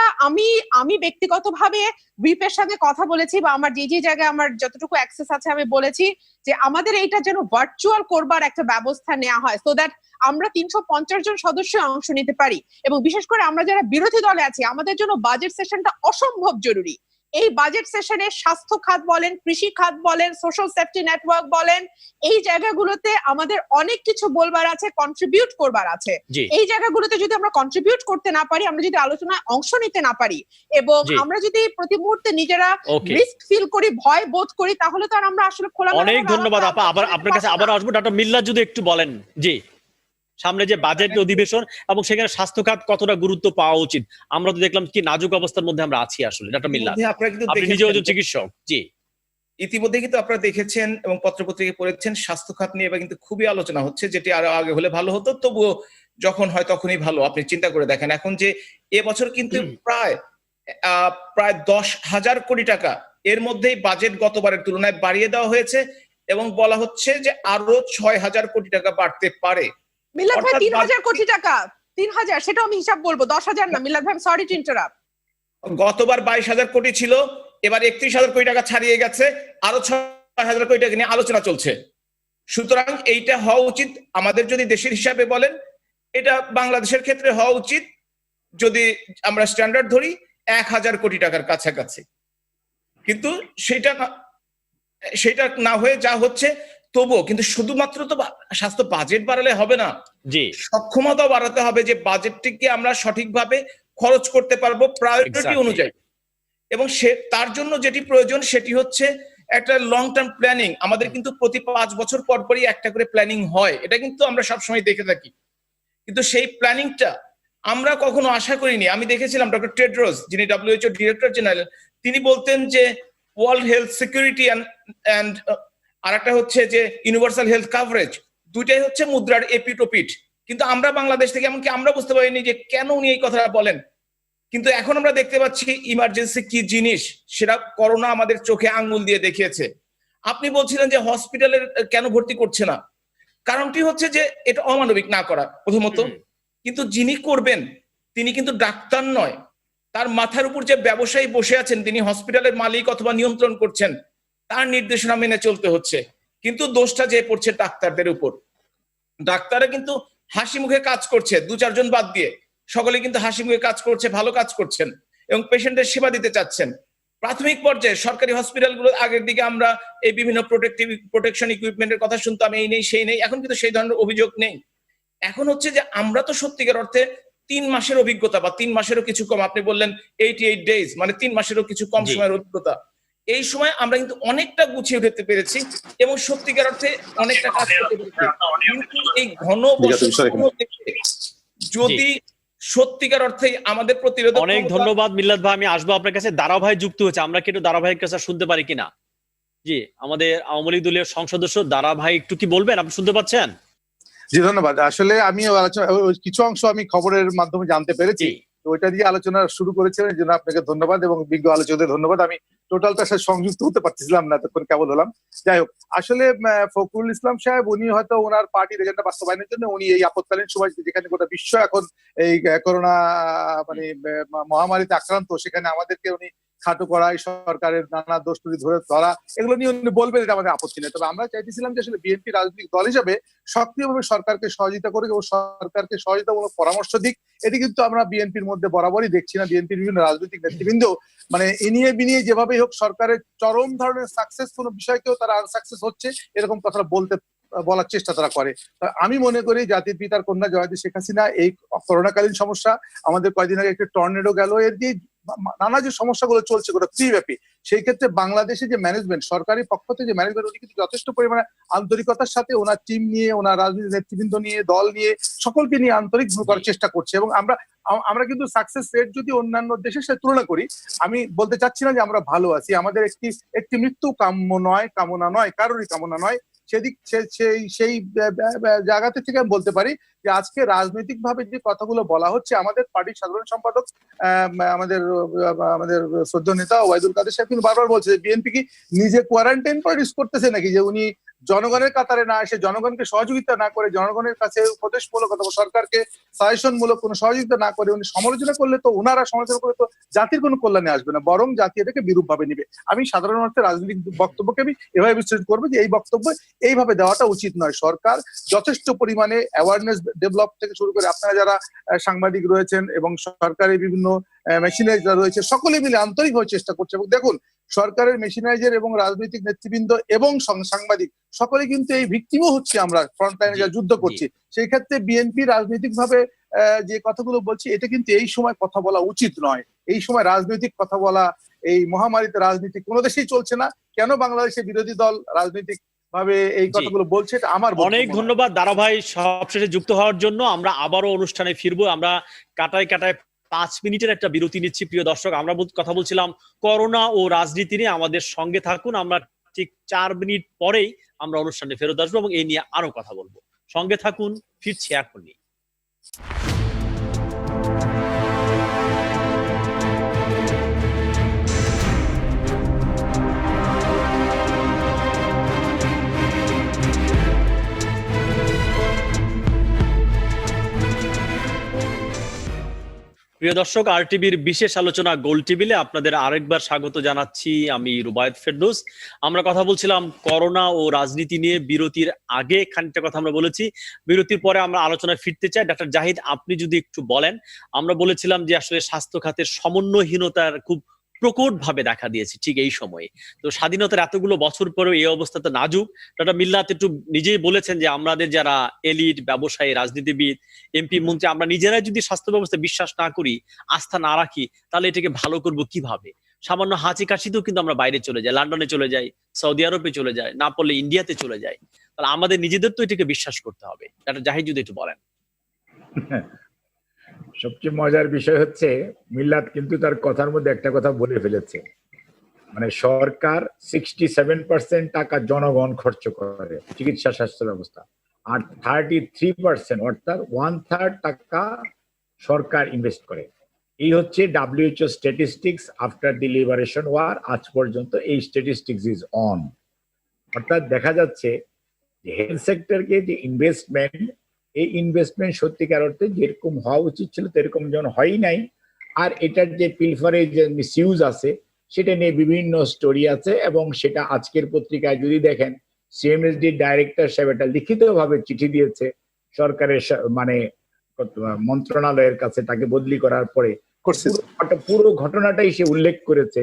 আমি ব্যক্তিগতভাবে হুইপের সঙ্গে কথা বলেছি, বা আমার যে জায়গায় আমার যতটুকু অ্যাক্সেস আছে আমি বলেছি যে আমাদের এইটা যেন ভার্চুয়াল করবার একটা ব্যবস্থা নেওয়া হয়, সো দ্যাট আমরা 350 জন সদস্য অংশ নিতে পারি। এবং বিশেষ করে আমরা যারা বিরোধী দলে আছি, আমাদের জন্য বাজেট সেশনটা অসম্ভব জরুরি। এই বাজেট সেশনে স্বাস্থ্য খাত বলেন, কৃষি খাত বলেন, সোশ্যাল সেফটি নেটওয়ার্ক বলেন, এই জায়গাগুলোতে আমাদের অনেক কিছু বলবার আছে, কন্ট্রিবিউট করবার আছে। এই জায়গাগুলোতে যদি আমরা কন্ট্রিবিউট করতে না পারি, আমরা যদি আলোচনায় অংশ নিতে না পারি, এবং আমরা যদি প্রতি মুহূর্তে নিজেরা রিস্ক ফিল করি, ভয় বোধ করি, তাহলে তো আর আমরা আসলে খোলামেলা। অনেক ধন্যবাদ আপা। আবার আপনার কাছে আবার আসবো। ডক্টর মিল্লাত যদি একটু বলেন, জি, সামনে যে বাজেট অধিবেশন এবং সেখানে স্বাস্থ্য খাত কতটা গুরুত্ব পাওয়া উচিত, আমরা তো দেখলাম কি নাজুক অবস্থার মধ্যে আমরা আছি আসলে। ডক্টর মিল্লাত, আপনি নিজেও একজন চিকিৎসক, জি, ইতিমধ্যে কিন্তু আপনারা দেখেছেন এবং পত্রপত্রিকায় পড়েছেন, স্বাস্থ্য খাত নিয়ে এবার কিন্তু খুবই আলোচনা হচ্ছে, যেটি আরো আগে হলে ভালো হতো, তবুও যখন হয় তখনই ভালো। আপনি চিন্তা করে দেখেন, এখন যে এবছর কিন্তু প্রায় 10,000 কোটি টাকা এর মধ্যেই বাজেট গতবারের তুলনায় বাড়িয়ে দেওয়া হয়েছে, এবং বলা হচ্ছে যে আরো 6,000 কোটি টাকা বাড়তে পারে। মিল্লাত ভাই, 3,000 কোটি টাকা, 3,000, সেটাও আমি হিসাব বলবো, 10,000 না। মিল্লাত ভাই, সরি টু ইন্টারাপ্ট। গতবার 22,000 কোটি ছিল, এবার 31,000 কোটি টাকা ছাড়িয়ে গেছে, আরো 6,000 কোটি টাকা নিয়ে আলোচনা চলছে। সুতরাং এইটা হওয়া উচিত আমাদের, যদি দেশের হিসাবে বলেন, এটা বাংলাদেশের ক্ষেত্রে হওয়া উচিত, যদি আমরা স্ট্যান্ডার্ড ধরি, 1,000 কোটি টাকার কাছাকাছি। কিন্তু সেটা না হয়ে যা হচ্ছে, তবুও কিন্তু শুধুমাত্র তো স্বাস্থ্য বাজেট বাড়ালে হবে না, সক্ষমতা বাড়াতে হবে যে বাজেটটিকে আমরা সঠিকভাবে খরচ করতে পারবো প্রায়োরিটি অনুযায়ী। এবং তার জন্য যেটি প্রয়োজন সেটি হচ্ছে একটা লং টার্ম প্ল্যানিং আমাদের কিন্তু প্রতি 5 বছর পর পরই একটা করে প্ল্যানিং হয়, এটা কিন্তু আমরা সবসময় দেখে থাকি। কিন্তু সেই প্ল্যানিংটা আমরা কখনো আশা করিনি। আমি দেখেছিলাম ডক্টর টেড্রোস, যিনি WHO ডিরেক্টর জেনারেল, তিনি বলতেন যে ওয়ার্ল্ড হেলথ সিকিউরিটি অ্যান্ড আর একটা হচ্ছে যে ইউনিভার্সাল হেলথ কাভারেজ, দুইটাই হচ্ছে মুদ্রার এপিঠ ওপিঠ। কিন্তু আমরা বাংলাদেশ থেকে এমনকি আমরা বুঝতে পারিনি যে কেন উনি এই কথাটা বলেন। কিন্তু এখন আমরা দেখতে পাচ্ছি ইমার্জেন্সি কি জিনিস সেটা করোনা আমাদের চোখে আঙ্গুল দিয়ে দেখিয়েছে। আপনি বলছিলেন যে হসপিটালের কেন ভর্তি করছে না, কারণটি হচ্ছে যে এটা অমানবিক না করা প্রথমত, কিন্তু যিনি করবেন তিনি কিন্তু ডাক্তার নয়, তার মাথার উপর যে ব্যবসায়ী বসে আছেন তিনি হসপিটালের মালিক অথবা নিয়ন্ত্রণ করছেন, তার নির্দেশনা মেনে চলতে হচ্ছে। কিন্তু দোষটা যে পড়ছে ডাক্তারদের উপর। ডাক্তাররা কিন্তু হাসি মুখে কাজ করছে, 2-4 জন বাদ দিয়ে সকলে কিন্তু হাসি মুখে কাজ করছে, ভালো কাজ করছেন এবং পেশেন্টের সেবা দিতে চাচ্ছেন। প্রাথমিক পর্যায়ে সরকারি হসপিটালগুলো আগের দিকে আমরা এই বিভিন্ন প্রোটেকশন ইকুইপমেন্টের কথা শুনতাম, এই নেই সেই নেই, এখন কিন্তু সেই ধরনের অভিযোগ নেই। এখন হচ্ছে যে আমরা তো সত্যিকার অর্থে 3 মাসের অভিজ্ঞতা বা 3 মাসেরও কিছু কম, আপনি বললেন 88 ডেজ মানে 3 মাসেরও কিছু কম সময়ের অভিজ্ঞতা, এই সময় আমরা কিন্তু অনেকটা গুছিয়ে উঠতে পেরেছি এবং সত্যিকার অর্থে অনেকটা কাজ করতে পেরেছি। কিন্তু এই ঘন যদি সত্যিকার অর্থে আমাদের প্রতিরোধ। অনেক ধন্যবাদ মিল্লাত ভাই, আমি আসবো আপনার কাছে। দারা ভাই যুক্ত হচ্ছে, আমরা কি একটু দারা ভাইয়ের কাছে শুনতে পারি কিনা? জি, আমাদের আওয়ামী লীগ দলীয় সংসদ সদস্য দারা ভাই একটু কি বলবেন, আপনি শুনতে পাচ্ছেন? জি ধন্যবাদ। আসলে আমি কিছু অংশ আমি খবরের মাধ্যমে জানতে পেরেছি, তো ওইটা দিয়ে আলোচনা শুরু করেছিলেন, এই জন্য আপনাকে ধন্যবাদ এবং বিজ্ঞ আলোচকদের ধন্যবাদ। আমি টোটালটার সাথে সংযুক্ত হতে পারছিলাম না, তখন কেবল হলাম। যাই হোক, আসলে ফখরুল ইসলাম সাহেব উনি হয়তো ওনার পার্টির এজেন্ডা বাস্তবায়নের জন্য উনি এই আপৎকালীন সময় যেখানে গোটা বিশ্ব এখন এই করোনা মানে মহামারীতে আক্রান্ত, সেখানে আমাদেরকে উনি খাটো করা, সরকারের নানা দোষ ধরে ধরা, এগুলো নিয়ে উনি বলবেন, এটা আমাদের আপত্তি নেই। তবে আমরা চাইতেছিলাম যে আসলে বিএনপি রাজনৈতিক দল হিসাবে সক্রিয়ভাবে সরকারকে সহযোগিতা করে এবং সরকারকে সহযোগিতামূলক পরামর্শ দিক, এটি কিন্তু আমরা বিএনপির মধ্যে বরাবরই দেখছি না। বিএনপির বিভিন্ন রাজনৈতিক নেতৃবৃন্দ মানে ইনিয়ে বিনিয়ে যেভাবে হোক সরকারের চরম ধরনের সাকসেস কোনো বিষয়কেও তারা আনসাকসেস হচ্ছে এরকম কথা বলার চেষ্টা তারা করে। আমি মনে করি জাতির পিতার কন্যা জয়ন্তী শেখ হাসিনা এই করোনাকালীন সমস্যা, আমাদের কয়েকদিন আগে একটা টর্নেডো গেল, এর দিয়ে নানা যে সমস্যাগুলো চলছে গোটা পৃথিবীব্যাপী, সেই ক্ষেত্রে বাংলাদেশে যে ম্যানেজমেন্ট, সরকারি পক্ষ থেকে যে ম্যানেজমেন্ট, উনি কিন্তু যথেষ্ট পরিমাণে আন্তরিকতার সাথে ওনার টিম নিয়ে, ওনার রাজনৈতিক নেতৃবৃন্দ নিয়ে, দল নিয়ে, সকলকে নিয়ে আন্তরিক করার চেষ্টা করছে। এবং আমরা কিন্তু সাকসেস রেট যদি অন্যান্য দেশের সাথে তুলনা করি, আমি বলতে চাচ্ছি না যে আমরা ভালো আছি। আমাদের একটি মৃত্যু কামনা নয়, কারোরই কামনা নয়। সেই জায়গাতে থেকে আমি বলতে পারি যে আজকে রাজনৈতিক ভাবে যে কথাগুলো বলা হচ্ছে, আমাদের পার্টির সাধারণ সম্পাদক আমাদের শ্রদ্ধেয় নেতা ওবায়দুল কাদের সাহেব কিন্তু বারবার বলছে যে বিএনপি কি নিজে কোয়ারেন্টাইন করে রিস্ক করতেছে নাকি, যে উনি জনগণের কাতারে না এসে, জনগণকে সহযোগিতা না করে, জনগণের কাছে উপদেশমূলক অথবা সরকারকে সাজেশনমূলক কোনো সহযোগিতা না করে উনি সমালোচনা করলে তো, ওনারা সমালোচনা করলে তো জাতির কোনো কল্যাণে আসবে না, বরং জাতি এটাকে বিরূপ ভাবে নিবে। আমি সাধারণ অর্থে রাজনৈতিক বক্তব্যকে আমি এভাবে বিশ্লেষণ করবো যে এই বক্তব্য এইভাবে দেওয়াটা উচিত নয়। সরকার যথেষ্ট পরিমাণে অ্যাওয়ারনেস ডেভেলপ থেকে শুরু করে আপনারা যারা সাংবাদিক রয়েছেন এবং সরকারি বিভিন্ন মেশিনারি যারা রয়েছে, সকলে মিলে আন্তরিকভাবে চেষ্টা করছে। এবং দেখুন, সরকারের মেশিনাইজার এবং রাজনৈতিক নেতৃবৃন্দ এবং সাংবাদিক সকলে কিন্তু এই ভিক্টিমও হচ্ছে, আমরা ফ্রন্টলাইনে যা যুদ্ধ করছি। সেই ক্ষেত্রে বিএনপি রাজনৈতিক ভাবে যে কথাগুলো বলছি, এটা কিন্তু এই সময় কথা বলা উচিত নয়। এই সময় রাজনৈতিক কথা বলা, এই মহামারীতে রাজনীতি কোনো দেশেই চলছে না। কেন বাংলাদেশের বিরোধী দল রাজনৈতিক ভাবে এই কথাগুলো বলছে, এটা আমার অনেক ধন্যবাদ দারা ভাই সবশেষে যুক্ত হওয়ার জন্য। আমরা আবারও অনুষ্ঠানে ফিরবো। আমরা কাটায় 5 মিনিটের একটা বিরতি নিচ্ছি। প্রিয় দর্শক, আমরা কথা বলছিলাম করোনা ও রাজনীতি নিয়ে, আমাদের সঙ্গে থাকুন। আমরা ঠিক 4 মিনিট পরেই আমরা অনুষ্ঠানে ফেরত আসবো এবং এই নিয়ে আরো কথা বলবো। সঙ্গে থাকুন, ফিরছি এখনই। প্রিয় দর্শক, আরটিভির বিশেষ আলোচনা গোল টেবিলে আপনাদের আরেকবার স্বাগত জানাচ্ছি। আমি রুবায়েত ফেরদৌস। আমরা কথা বলছিলাম করোনা ও রাজনীতি নিয়ে। বিরতির আগে খানিকটা কথা আমরা বলেছি, বিরতির পরে আমরা আলোচনায় ফিরতে চাই। ডক্টর জাহিদ, আপনি যদি একটু বলেন। আমরা বলেছিলাম যে আসলে স্বাস্থ্য খাতের সমন্বয়হীনতার খুব প্রকট ভাবে দেখা দিয়েছে ঠিক এই সময়ে। তো স্বাধীনতার এতগুলো বছর পরেও এই অবস্থাতে নাজুক। ডক্টর মিল্লাত একটু নিজেই বলেছেন যে আমাদের যারা এলিট, ব্যবসায়ী, রাজনীতিবিদ, এমপি, মন্ত্রী, আমরা নিজেরাই যদি স্বাস্থ্য ব্যবস্থা বিশ্বাস না করি, আস্থা না রাখি, তাহলে এটাকে ভালো করব কিভাবে? সামান্য হাঁচি কাশিতেও কিন্তু আমরা বাইরে চলে যাই, লন্ডনে চলে যাই, সৌদি আরবে চলে যাই, না পড়লে ইন্ডিয়াতে চলে যাই। তাহলে আমাদের নিজেদের তো এটাকে বিশ্বাস করতে হবে। ডাক্তার জাহিদ যদি একটু বলেন। সবচেয়ে মজার বিষয় হচ্ছে মিল্লাত কিন্তু তার কথার মধ্যে একটা কথা বলে ফেলেছে, মানে সরকার 67% টাকা জনগণ খরচ করে চিকিৎসা স্বাস্থ্য ব্যবস্থা, আর 33% অর্থাৎ 1/3 টাকা সরকার ইনভেস্ট করে। এই হচ্ছে WHO statistics after the liberation war. আজ পর্যন্ত এই স্ট্যাটিস্টিক্স ইজ অন। অর্থাৎ দেখা যাচ্ছে যে হেলথ সেক্টরকে যে ইনভেস্টমেন্ট, এই ইনভেস্টমেন্ট সত্যিকার অর্থে যেরকম হওয়া উচিত ছিল সেরকম যেন হয়ই নাই। আর এটার যে পিলফারে যে মিসইউজ আছে সেটা নিয়ে বিভিন্ন স্টোরি আছে, এবং সেটা আজকের পত্রিকায় যদি দেখেন সিএমএসডি ডাইরেক্টর সাহেব এটা লিখিতভাবে চিঠি দিয়েছে সরকারের মানে মন্ত্রণালয়ের কাছে, তাকে বদলি করার পরে পুরো ঘটনাটাই সে উল্লেখ করেছে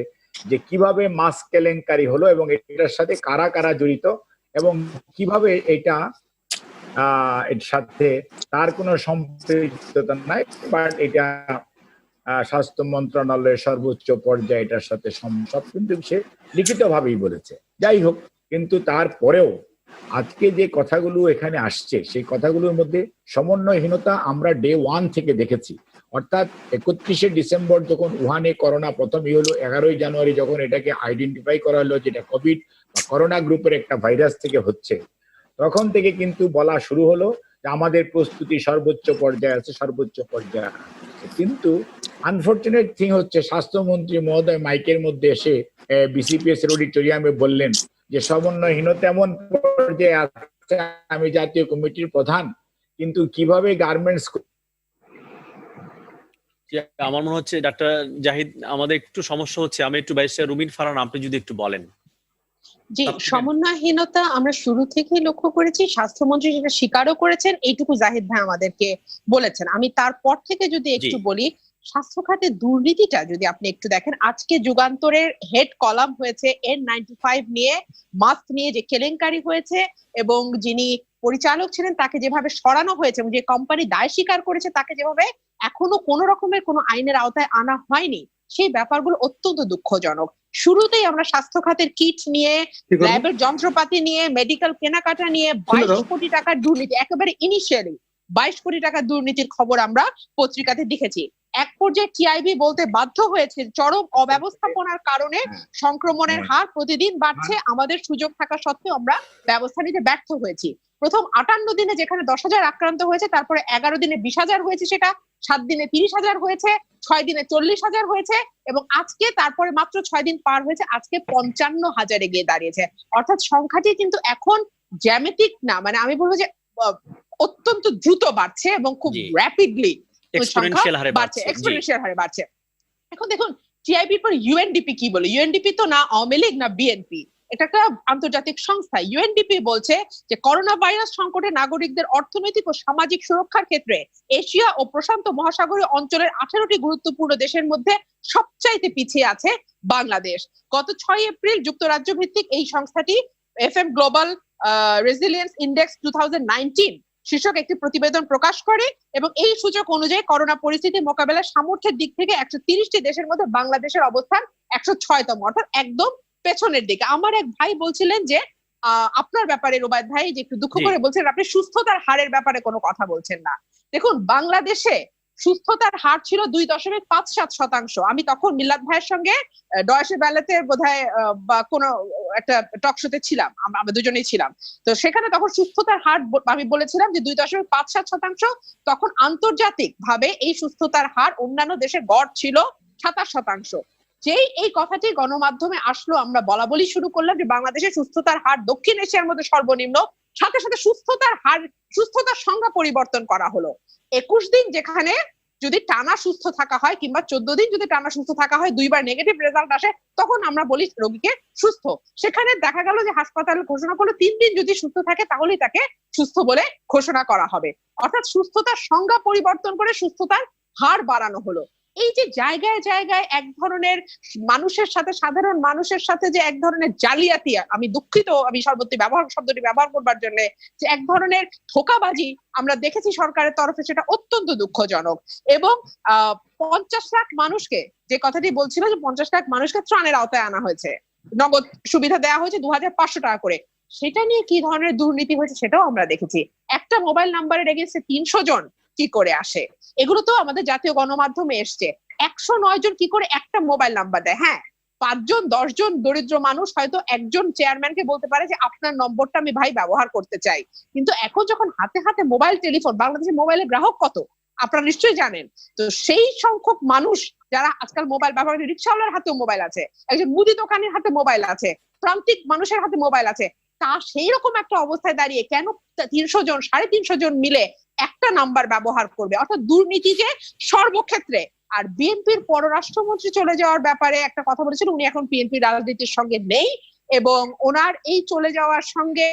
যে কিভাবে মাস্ক কেলেঙ্কারি হলো এবং এটার সাথে কারা কারা জড়িত, এবং কিভাবে এটা এর সাথে তার কোনো সম্পৃক্ততা নাই, বাট এটা স্বাস্থ্য মন্ত্রণালয়ের সর্বোচ্চ পর্যায়ে এটার সাথে সব কিন্তু সে লিখিতভাবেই বলেছে। যাই হোক, কিন্তু তারপরেও আজকে যে কথাগুলো এখানে আসছে সেই কথাগুলোর মধ্যে সমন্বয়হীনতা আমরা ডে 1 থেকে দেখেছি। অর্থাৎ 31শে ডিসেম্বর যখন উহানে করোনা প্রথমই হলো, 11ই জানুয়ারি যখন এটাকে আইডেন্টিফাই করা হলো যেটা কোভিড বা করোনা গ্রুপের একটা ভাইরাস থেকে হচ্ছে, তখন থেকে কিন্তু বলা শুরু হলো যে আমাদের প্রস্তুতি সর্বোচ্চ পর্যায়ে আছে, সর্বোচ্চ পর্যায়ে আছে। কিন্তু আনফরচুনেট থিং হচ্ছে স্বাস্থ্যমন্ত্রী মহোদয় মাইকের মধ্যে এসে বিসিপিএস এর অডিটোরিয়ামে বললেন যে সমন্বয়হীনতা এমন পর্যায়ে আছে, আমি জাতীয় কমিটির প্রধান, কিন্তু কিভাবে গার্মেন্টস। আমার মনে হচ্ছে ডাক্তার জাহিদ আমাদের একটু সমস্যা হচ্ছে, আমি একটু ব্যারিস্টার রুমিন ফারহান আপনি যদি একটু বলেন। জি, সমন্বয়হীনতা আমরা শুরু থেকেই লক্ষ্য করেছি, স্বাস্থ্যমন্ত্রী যেটা স্বীকারও করেছেন, এইটুকু জাহিদ ভাই আমাদেরকে বলেছেন। আমি তারপর থেকে যদি একটু বলি, স্বাস্থ্য খাতে দুর্নীতিটা যদি আপনি একটু দেখেন, আজকে যুগান্তরের হেড কলাম হয়েছে N95 নিয়ে, মাস্ক নিয়ে যে কেলেঙ্কারি হয়েছে এবং যিনি পরিচালক ছিলেন তাকে যেভাবে সরানো হয়েছে এবং যে কোম্পানি দায় স্বীকার করেছে তাকে যেভাবে এখনো কোন রকমের কোনো আইনের আওতায় আনা হয়নি, সেই ব্যাপারগুলো অত্যন্ত দুঃখজনক। শুরুতেই আমরা স্বাস্থ্য খাতের কিট নিয়ে, ল্যাবের যন্ত্রপাতি নিয়ে, মেডিকেল কেনাকাটা নিয়ে 22 কোটি টাকার দুর্নীতি, একেবারে ইনিশিয়ালি 22 কোটি টাকার দুর্নীতির খবর আমরা পত্রিকাতে দেখেছি। এক পর্যায়ে টিআইবি বলতে বাধ্য হয়েছে চরম অব্যবস্থাপনার কারণে সংক্রমণের হার প্রতিদিন বাড়ছে, আমাদের সুযোগ থাকা সত্ত্বেও আমরা ব্যবস্থা নিতে ব্যর্থ হয়েছি। প্রথম 58 দিনে যেখানে 10,000 আক্রান্ত হয়েছে, তারপরে 11 দিনে 20,000 হয়েছে, সেটা 7 দিনে 30,000 হয়েছে, 6 দিনে 40,000 হয়েছে, এবং আজকে তারপরে মাত্র 6 দিন পার হয়েছে, আজকে 55,000-এ গিয়ে দাঁড়িয়েছে। অর্থাৎ সংখ্যাটি কিন্তু এখন জ্যামিতিক না, মানে আমি বলবো যে অত্যন্ত দ্রুত বাড়ছে এবং খুব র্যাপিডলি এক্সপোনেনশিয়াল হারে বাড়ছে। এখন দেখুন টিআইবির পর ইউএনডিপি কি বলে। ইউএনডিপি তো না আওয়ামী লীগ না বিএনপি, এটা একটা আন্তর্জাতিক সংস্থা। ইউএনডিপি বলছে যে করোনা ভাইরাস সংকটে নাগরিকদের অর্থনৈতিক ও সামাজিক সুরক্ষার ক্ষেত্রে এশিয়া ও প্রশান্ত মহাসাগরীয় অঞ্চলের 18টি গুরুত্বপূর্ণ দেশের মধ্যে সবচাইতে পিছিয়ে আছে বাংলাদেশ। গত 6 এপ্রিল যুক্তরাজ্য ভিত্তিক এই সংস্থাটি FM গ্লোবাল রেজিলিয়েন্স ইন্ডেক্স 2019 শীর্ষক একটি প্রতিবেদন প্রকাশ করে এবং এই সূচক অনুযায়ী করোনা পরিস্থিতি মোকাবেলার সামর্থ্যের দিক থেকে 130টি দেশের মধ্যে বাংলাদেশের অবস্থান 106তম, অর্থাৎ একদম পেছনের দিকে। আমার এক ভাই বলছিলেন যে আপনার ব্যাপারে রুবায়েত ভাই যে একটু দুঃখ করে বলছেন আপনি সুস্থতার হারের ব্যাপারে কোনো কথা বলছেন না। দেখুন বাংলাদেশে সুস্থতার হার ছিল 2.57%। আমি তখন মিল্লাত ভাইয়ের সঙ্গে ডয়েশে ভ্যালেতে বোধহয় বা কোনো একটা টক শোতে ছিলাম, আমরা দুজনেই ছিলাম। তো সেখানে তখন সুস্থতার হার আমি বলেছিলাম যে 2.57%। তখন আন্তর্জাতিক ভাবে এই সুস্থতার হার অন্যান্য দেশের গড় ছিল 27%। যেই এই কথাটি গণমাধ্যমে আসলো, আমরা বলা বলি শুরু করলাম যে বাংলাদেশের সুস্থতার হার দক্ষিণ এশিয়ার মধ্যে সর্বনিম্ন, সাথে সাথে সুস্থতার সংজ্ঞা পরিবর্তন করা হলো। 21 দিন যেখানে যদি টানা সুস্থ থাকা হয় কিংবা 14 দিন যদি টানা সুস্থ থাকা হয়, 2 বার নেগেটিভ রেজাল্ট আসে, তখন আমরা বলি রোগীকে সুস্থ। সেখানে দেখা গেল যে হাসপাতাল ঘোষণা করলো 3 দিন যদি সুস্থ থাকে তাহলেই তাকে সুস্থ বলে ঘোষণা করা হবে। অর্থাৎ সুস্থতার সংজ্ঞা পরিবর্তন করে সুস্থতার হার বাড়ানো হলো। এই যে জায়গায় জায়গায় এক ধরনের মানুষের সাথে, সাধারণ মানুষের সাথে যে এক ধরনের জালিয়াতি, আমি দুঃখিত আমি শব্দটি ব্যবহার করবার জন্য, যে এক ধরনের ধোঁকাবাজি আমরা দেখেছি সরকারের তরফে, সেটা অত্যন্ত দুঃখজনক। এবং 50 লাখ মানুষকে, যে কথাটি বলছিল যে 50 লাখ মানুষকে ত্রাণের আওতায় আনা হয়েছে, নগদ সুবিধা দেওয়া হয়েছে 2500 টাকা করে, সেটা নিয়ে কি ধরনের দুর্নীতি হয়েছে সেটাও আমরা দেখেছি। একটা মোবাইল নাম্বারের এগেইনস্টে 300 জন কি করে আসে, এগুলো তো আমাদের জাতীয় গণমাধ্যমে এসছে। 109 জন কি করে একটা মোবাইল নাম্বার দেয়? হ্যাঁ, 5 জন 10 জন দরিদ্র মানুষ হয়তো একজন চেয়ারম্যানকে বলতে পারে যে আপনার নম্বরটা আমি ভাই ব্যবহার করতে চাই, কিন্তু এখন যখন হাতে হাতে মোবাইল টেলিফোন, বাংলাদেশের মোবাইলের গ্রাহক কত আপনারা নিশ্চয়ই জানেন, তো সেই সংখ্যক মানুষ যারা আজকাল মোবাইল ব্যবহার করে, রিক্সাওয়ালার হাতেও মোবাইল আছে, একজন মুদি দোকানের হাতে মোবাইল আছে, প্রান্তিক মানুষের হাতে মোবাইল আছে, তা সেই রকম একটা অবস্থায় দাঁড়িয়ে কেন 300 জন 350 জন মিলে একটা নাম্বার ব্যবহার করবে? অর্থাৎ দুর্নীতি যে সর্বক্ষেত্রে। আর বিএনপির পররাষ্ট্রমন্ত্রী চলে যাওয়ার ব্যাপারে একটা কথা বলেছেন, উনি এখন বিএনপি রাজনীতির সঙ্গে নেই, এবং ওনার এই চলে যাওয়ার সঙ্গে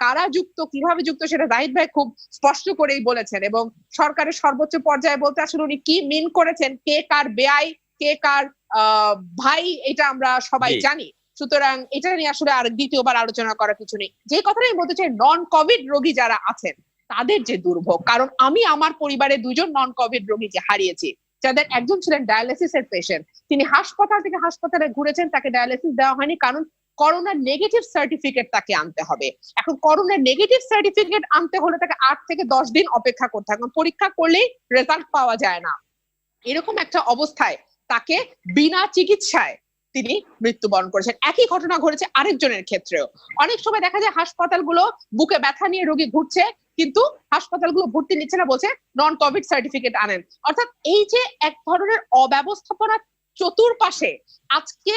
কারা যুক্ত, কিভাবে যুক্ত, সেটা জাহিদ ভাই খুব স্পষ্ট করেই বলেছেন, এবং সরকারের সর্বোচ্চ পর্যায়ে বলতে আসলে উনি কি মিন করেছেন, কে কার বেআই, কে কার ভাই, এটা আমরা সবাই জানি। সুতরাং এটা নিয়ে আসলে আর দ্বিতীয়বার আলোচনা করার কিছু নেই। যে কথাটাই বলতে চাই, নন কোভিড রোগী যারা আছেন তাদের যে দুর্ভোগ, কারণ আমি আমার পরিবারে 2 জন নন কোভিড রোগীকে হারিয়েছি, যাদের একজন ছিলেন ডায়ালিসিসের পেশেন্ট, তিনি হাসপাতাল থেকে হাসপাতালে ঘুরেছেন, তাকে ডায়ালিসিস দেওয়া হয়নি, কারণ করোনার নেগেটিভ সার্টিফিকেট তাকে আনতে হবে। এখন করোনার নেগেটিভ সার্টিফিকেট আনতে হলে তাকে 8 থেকে 10 দিন অপেক্ষা করতে হয়, পরীক্ষা করলেই রেজাল্ট পাওয়া যায় না। এরকম একটা অবস্থায় তাকে বিনা চিকিৎসায় তিনি মৃত্যুবরণ করেছেন। একই ঘটনা ঘটেছে আরেকজনের ক্ষেত্রেও। অনেক সময় দেখা যায় হাসপাতালগুলো বুকে ব্যথা নিয়ে রোগী ঘুরছে, কিন্তু হাসপাতালগুলো ভর্তি নিচ্ছে না, বলছে নন কোভিড সার্টিফিকেট আনেন। অর্থাৎ এই যে এক ধরনের অব্যবস্থাপনা চতুর্পাশে, আজকে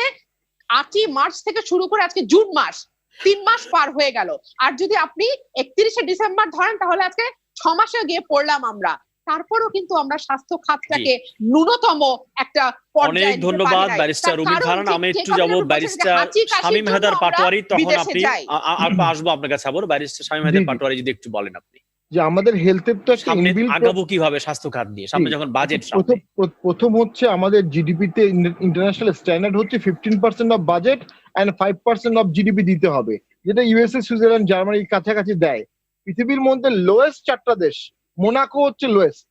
8ই মার্চ থেকে শুরু করে আজকে জুন মাস, 3 মাস পার হয়ে গেল, আর যদি আপনি 31শে ডিসেম্বর ধরেন তাহলে আজকে 6 মাসে গিয়ে পড়লাম আমরা। তারপরেও কিন্তু আমরা স্বাস্থ্য খাতটাকে ন্যূনতম একটা পর্যায়ে। অনেক ধন্যবাদ ব্যারিস্টার রুমি ফারহান। আমি একটু যাব ব্যারিস্টার শামীম হায়দার পাটোয়ারি, তখন আপনি আসবো আপনার কাছে আবার। ব্যারিস্টার শামীম হায়দার পাটোয়ারি যদি একটু বলেন আপনি যে আমাদের হেলথের তো একটা ইনবিল্ট আগাবো কিভাবে স্বাস্থ্য খাত নিয়ে, সামনে যখন বাজেট, প্রথম হচ্ছে আমাদের জিডিপি তে ইন্টারন্যাশনাল স্ট্যান্ডার্ড হচ্ছে 15% of budget and 5% of GDP দিতে হবে, যেটা ইউএসএ, সুইজারল্যান্ড, জার্মানির কাছাকাছি দেয়। পৃথিবীর মধ্যে লোয়েস্ট 4টা দেশ, মোনাকো হচ্ছে লোয়েস্ট,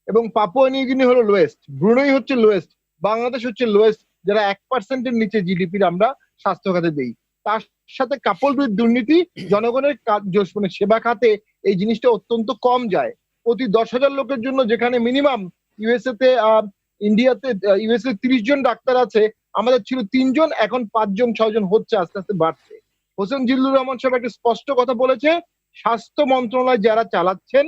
এবং পাপুয়া নিউ গিনি হলো লোয়েস্ট, ব্রুনেই হচ্ছে লোয়েস্ট, বাংলাদেশ হচ্ছে লোয়েস্ট, যারা 1% এর নিচে জিডিপির আমরা স্বাস্থ্য খাতে দেই। তার সাথে কাপল উইথ দুর্নীতি, জনগণের মানে সেবা খাতে এই জিনিসটা অত্যন্ত কম যায়। প্রতি 10,000 লোকের জন্য যেখানে মিনিমাম ইউএসএ তে, ইন্ডিয়াতে, ইউএসএ 30 জন ডাক্তার আছে, আমাদের ছিল 3 জন, এখন 5 জন 6 জন হচ্ছে, আস্তে আস্তে বাড়ছে। হোসেন জিল্লুর রহমান সাহেব একটা স্পষ্ট কথা বলেছে, স্বাস্থ্য মন্ত্রণালয় যারা চালাচ্ছেন।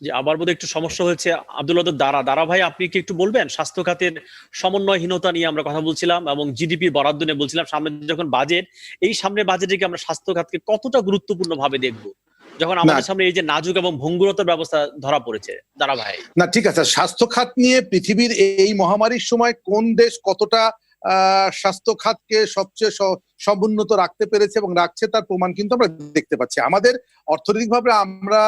যে আবার বোধহয় একটু সমস্যা হয়েছে। আব্দুল ওয়াদুদ দারা ভাই, আপনি কি একটু বলবেন? স্বাস্থ্য খাতের সমন্বয়হীনতা নিয়ে আমরা কথা বলছিলাম এবং জিডিপি বরাদ্দ নিয়ে বলছিলাম। সামনে যখন বাজেট, এই সামনে বাজেটে কি আমরা স্বাস্থ্য খাতকে কতটা গুরুত্বপূর্ণ ভাবে দেখবো, যখন আমাদের সামনে এই যে নাজুক এবং ভঙ্গুরতার ব্যবস্থা ধরা পড়েছে? দারা ভাই, না ঠিক আছে, স্বাস্থ্য খাত নিয়ে পৃথিবীর এই মহামারীর সময় কোন দেশ কতটা স্বাস্থ্য খাতকে সবচেয়ে সমুন্নত রাখতে পেরেছে এবং রাখছে, তার প্রমাণ কিন্তু আমরা দেখতে পাচ্ছি। আমাদের অর্থনৈতিকভাবে আমরা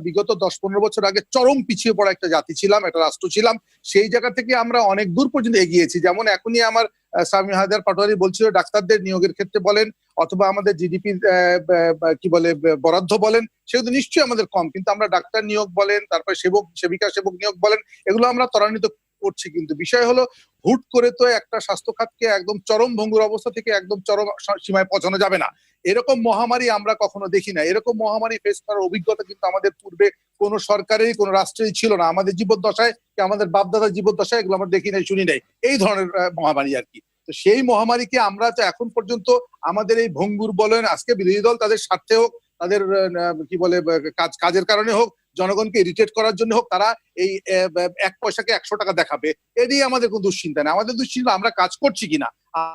বিগত 10-15 বছর আগে চরম পিছিয়ে পড়া একটা জাতি ছিলাম, একটা রাষ্ট্র ছিলাম। সেই জায়গা থেকে আমরা অনেক দূর পর্যন্ত এগিয়েছি। যেমন এখনই আমার শামীম হায়দার পাটোয়ারি বলছিল, ডাক্তারদের নিয়োগের ক্ষেত্রে বলেন অথবা আমাদের জিডিপি কি বলে বরাদ্দ বলেন, সেগুলো নিশ্চয়ই আমাদের কম, কিন্তু আমরা ডাক্তার নিয়োগ বলেন, তারপর সেবিকা সেবক নিয়োগ বলেন, এগুলো আমরা ত্বরান্বিত করছি। কিন্তু বিষয় হলো, হুট করে তো একটা স্বাস্থ্য খাতকে একদম চরম ভঙ্গুর অবস্থা থেকে একদম চরম সীমায় পৌঁছানো যাবে না। এরকম মহামারী আমরা কখনো দেখি না। এরকম মহামারী ফেস করার অভিজ্ঞতা কিন্তু আমাদের পূর্বে কোন সরকারেরই, কোন রাষ্ট্রেই ছিল না। আমাদের জীবদ্দশায়, আমাদের বাপদাদার জীবদ্দশায় এগুলো আমরা দেখি নাই, শুনি নাই, এই ধরনের মহামারী আর কি। তো সেই মহামারীকে আমরা তো এখন পর্যন্ত আমাদের এই ভঙ্গুর বলেন, আজকে বিরোধী দল তাদের স্বার্থে হোক, তাদের কি বলে কাজের কারণে হোক, জনগণকে ইরিটেট করার জন্য হোক, তারা এই 1 পয়সাকে 100 টাকা দেখাবে, এটাই আমাদের কোনো দুশ্চিন্তা নেই। আমাদের দুশ্চিন্তা আমরা কাজ করছি কিনা,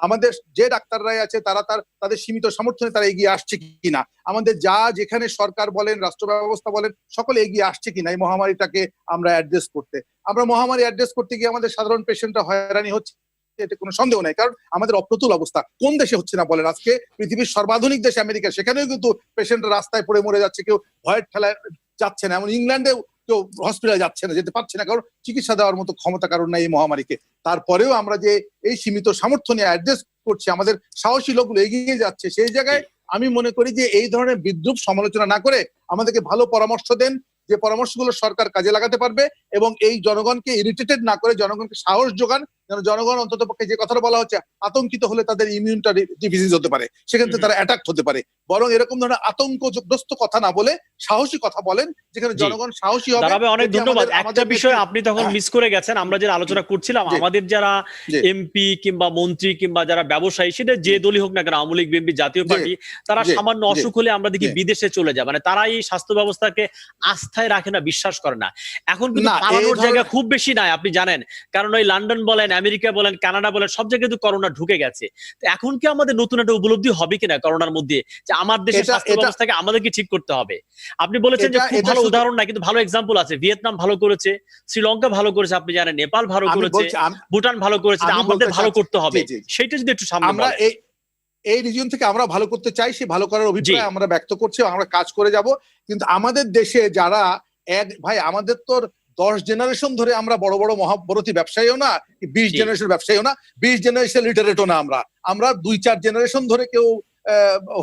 আমাদের যে ডাক্তাররাই আছে তারা তাদের সীমিত সামর্থ্যে তারা এগিয়ে আসছে কিনা, আমাদের যেখানে সরকার বলেন, রাষ্ট্র ব্যবস্থা বলেন, সকলে এগিয়ে আসছে কিনা এই মহামারীটাকে আমরা অ্যাড্রেস করতে। আমরা মহামারী অ্যাড্রেস করতে গিয়ে আমাদের সাধারণ পেশেন্টরা হয়রানি হচ্ছে, এতে কোনো সন্দেহ নাই। কারণ আমাদের অপ্রতুল অবস্থা কোন দেশে হচ্ছে না বলেন? আজকে পৃথিবীর সর্বাধুনিক দেশ আমেরিকা, সেখানেও কিন্তু পেশেন্টরা রাস্তায় পড়ে মরে যাচ্ছে, কেউ ভয়ের ঠেলায় যাচ্ছে না। এমন ইংল্যান্ডেও কেউ হসপিটালে যাচ্ছে না, যেতে পারছে না, কারণ চিকিৎসা দেওয়ার মতো ক্ষমতা কারণ নাই এই মহামারীকে। তারপরেও আমরা যে এই সীমিত সামর্থ্য নিয়ে অ্যাড্রেস করছি, আমাদের সাহসী লোকগুলো এগিয়ে যাচ্ছে। সেই জায়গায় আমি মনে করি যে এই ধরনের বিদ্রুপ সমালোচনা না করে আমাদেরকে ভালো পরামর্শ দেন, যে পরামর্শগুলো সরকার কাজে লাগাতে পারবে এবং এই জনগণকে ইরিটেটেড না করে জনগণকে সাহস যোগান, যেন জনগণ অন্তত পক্ষে যে কথাটা বলা হচ্ছে আতঙ্কিত হলে তাদের ইমিউনটা ডিফিসিজ হতে পারে, সেখান থেকে তারা অ্যাটাক হতে পারে, বরং এরকম ধরনের আতঙ্কগ্রস্ত কথা না বলে সাহসী কথা বলেন যেখানে জনগণ সাহসী হবে। দাঁড়াবে, অনেক ধন্যবাদ। একটা বিষয় আপনি তখন মিস করে গেছেন, আমরা যে আলোচনা করছিলাম, আমাদের যারা এমপি কিংবা মন্ত্রী কিংবা যারা ব্যবসায়ী, সেটা যে দলই হোক না কেন, আওয়ামী লীগ, বিএনপি, জাতীয় পার্টি, তারা সামান্য অসুখ হলে আমরা দেখি বিদেশে চলে যায়, মানে তারা এই স্বাস্থ্য ব্যবস্থাকে আস্থায় রাখে না, বিশ্বাস করে না। এখন কিন্তু পালানোর জায়গা খুব বেশি নাই, আপনি জানেন, কারণ ওই লন্ডন বলেন, আমেরিকা বলেন, কানাডা বলেন, সব জায়গায় কিন্তু করোনা ঢুকে গেছে। তো এখন কি আমাদের নতুন একটা উপলব্ধি হবে কিনা করোনার মধ্যে, যে আমার দেশের স্বাস্থ্য ব্যবস্থাকে আমাদেরকে ঠিক করতে হবে? আপনি বলেছেন যে খুব ভালো উদাহরণ না, কিন্তু ভালো এক্সাম্পল আছে। ভিয়েতনাম ভালো করেছে, শ্রীলঙ্কা ভালো করেছে, আপনি জানেন, নেপাল ভালো করেছে, ভুটান ভালো করেছে, আমাদের ভালো করতে হবে, সেটা যদি একটু সামনে আমরা এই রিজিয়ন থেকে আমরা ভালো করতে চাই, সেই ভালো করার অভিপ্রায় আমরা ব্যক্ত করছি, আমরা কাজ করে যাব। কিন্তু আমাদের দেশে যারা ভাই, আমাদের তো 10 জেনারেশন ধরে আমরা বড় বড় মহাবরতী ব্যবসায়ীও না, 20 জেনারেশন ব্যবসায়ীও না, 20 জেনারেশন লিটারেটও না, আমরা 2-4 জেনারেশন ধরে কেউ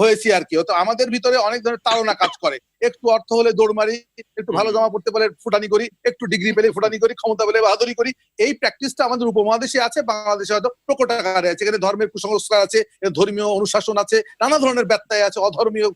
হয়েছি আর কি। তো আমাদের ভিতরে অনেক ধরনের তাড়না কাজ করে, একটু অর্থ হলে দৌড় মারি, একটু ভালো জামা পড়তে পারলে ফুটানি করি, একটু ডিগ্রি পেলে ফুটানি করি, ক্ষমতা পেলে বাহাদুরি করি। এই প্র্যাকটিসটা আমাদের উপমহাদেশে আছে, বাংলাদেশে হয়তো প্রকট আকারে আছে। এখানে ধর্মের কুসংস্কার আছে, ধর্মীয় অনুশাসন আছে, নানা ধরনের ব্যত্যয় আছে, অধর্মীয়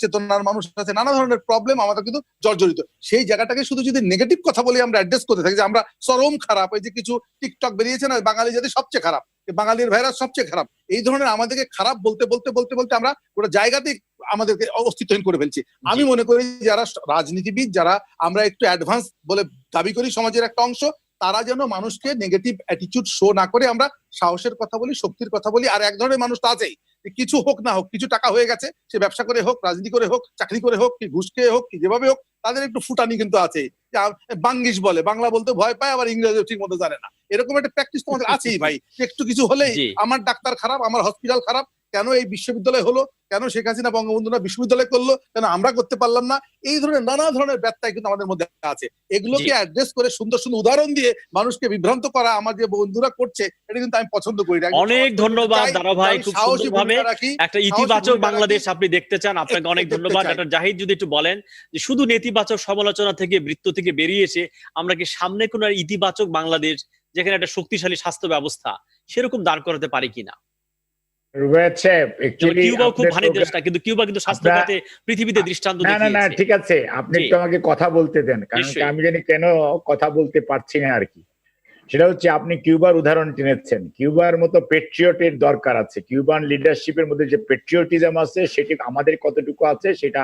চেতনার মানুষ আছে, নানা ধরনের প্রবলেম আমাদের কিন্তু জর্জরিত। সেই জায়গাটাকে শুধু যদি নেগেটিভ কথা বলে আমরা অ্যাড্রেস করতে থাকি যে আমরা চরম খারাপ, এই যে কিছু টিকটক বেরিয়েছে না, বাঙালি জাতি সবচেয়ে খারাপ, বাঙালির ভাইরাস সবচেয়ে খারাপ, এই ধরনের আমাদেরকে খারাপ বলতে বলতে বলতে বলতে আমরা গোটা জায়গাতেই আমাদেরকে অস্তিত্বহীন করে ফেলছি। আমি মনে করি যারা রাজনীতিবিদ, যারা আমরা একটু অ্যাডভান্স বলে দাবি করি সমাজের একটা অংশ, তারা যেন মানুষকে নেগেটিভ অ্যাটিটিউড শো না করে আমরা সাহসের কথা বলি, শক্তির কথা বলি। আর এক ধরনের মানুষ তো আছেই, কিছু হোক না হোক, কিছু টাকা হয়ে গেছে, সে ব্যবসা করে হোক, রাজনীতি করে হোক, চাকরি করে হোক, কি ঘুষ খেয়ে হোক, কি যেভাবে হোক, তাদের একটু ফুটানি কিন্তু আছে, বাঙ্গিশ বলে, বাংলা বলতে ভয় পায়, আবার ইংরেজিও ঠিক মতো জানে না, এরকম একটা প্র্যাকটিস তোমাদের আছেই ভাই। একটু কিছু হলেই আমার ডাক্তার খারাপ, আমার হসপিটাল খারাপ, কেন এই বিশ্ববিদ্যালয় হলো, কেন শেখ হাসিনা বঙ্গবন্ধু না বিশ্ববিদ্যালয় করলো, কেন আমরা করতে পারলাম না, এই ধরনের নানা ধরনের ব্যত্যয় কিন্তু আমাদের মধ্যে আছে। এগুলোকে অ্যাড্রেস করে সুন্দর সুন্দর উদাহরণ দিয়ে মানুষকে বিভ্রান্ত করা আমার যে বন্ধুরা করছে, এটা কিন্তু আমি পছন্দ করি না। অনেক ধন্যবাদ দারা ভাই, খুব সুন্দরভাবে একটা ইতিবাচক বাংলাদেশ আপনি দেখতে চান, আপনাকে অনেক ধন্যবাদ। ডক্টর জাহিদ, যদি একটু বলেন যে শুধু নেতিবাচক সমালোচনা থেকে, বৃত্ত থেকে বেরিয়ে এসে আমরা কি সামনে কোন ইতিবাচক বাংলাদেশ, যেখানে একটা শক্তিশালী স্বাস্থ্য ব্যবস্থা সেরকম দাঁড় করাতে পারি কিনা? কিউবা খুব ভারী দেশ না, কিন্তু কিউবা কিন্তু স্বাস্থ্য খাতে পৃথিবীতে দৃষ্টান্ত দিয়েছে। না, ঠিক আছে, আপনি একটু আমাকে কথা বলতে দেন, কারণ আমি জানি কেন কথা বলতে পারছি না আর কি। সেটা হচ্ছে, আপনি কিউবার উদাহরণ টেনেছেন, কিউবার মতো পেট্রিয়টের দরকার আছে। কিউবান লিডারশিপের মধ্যে যে পেট্রিয়টিজম আছে, সেটি আমাদের কতটুকু আছে সেটা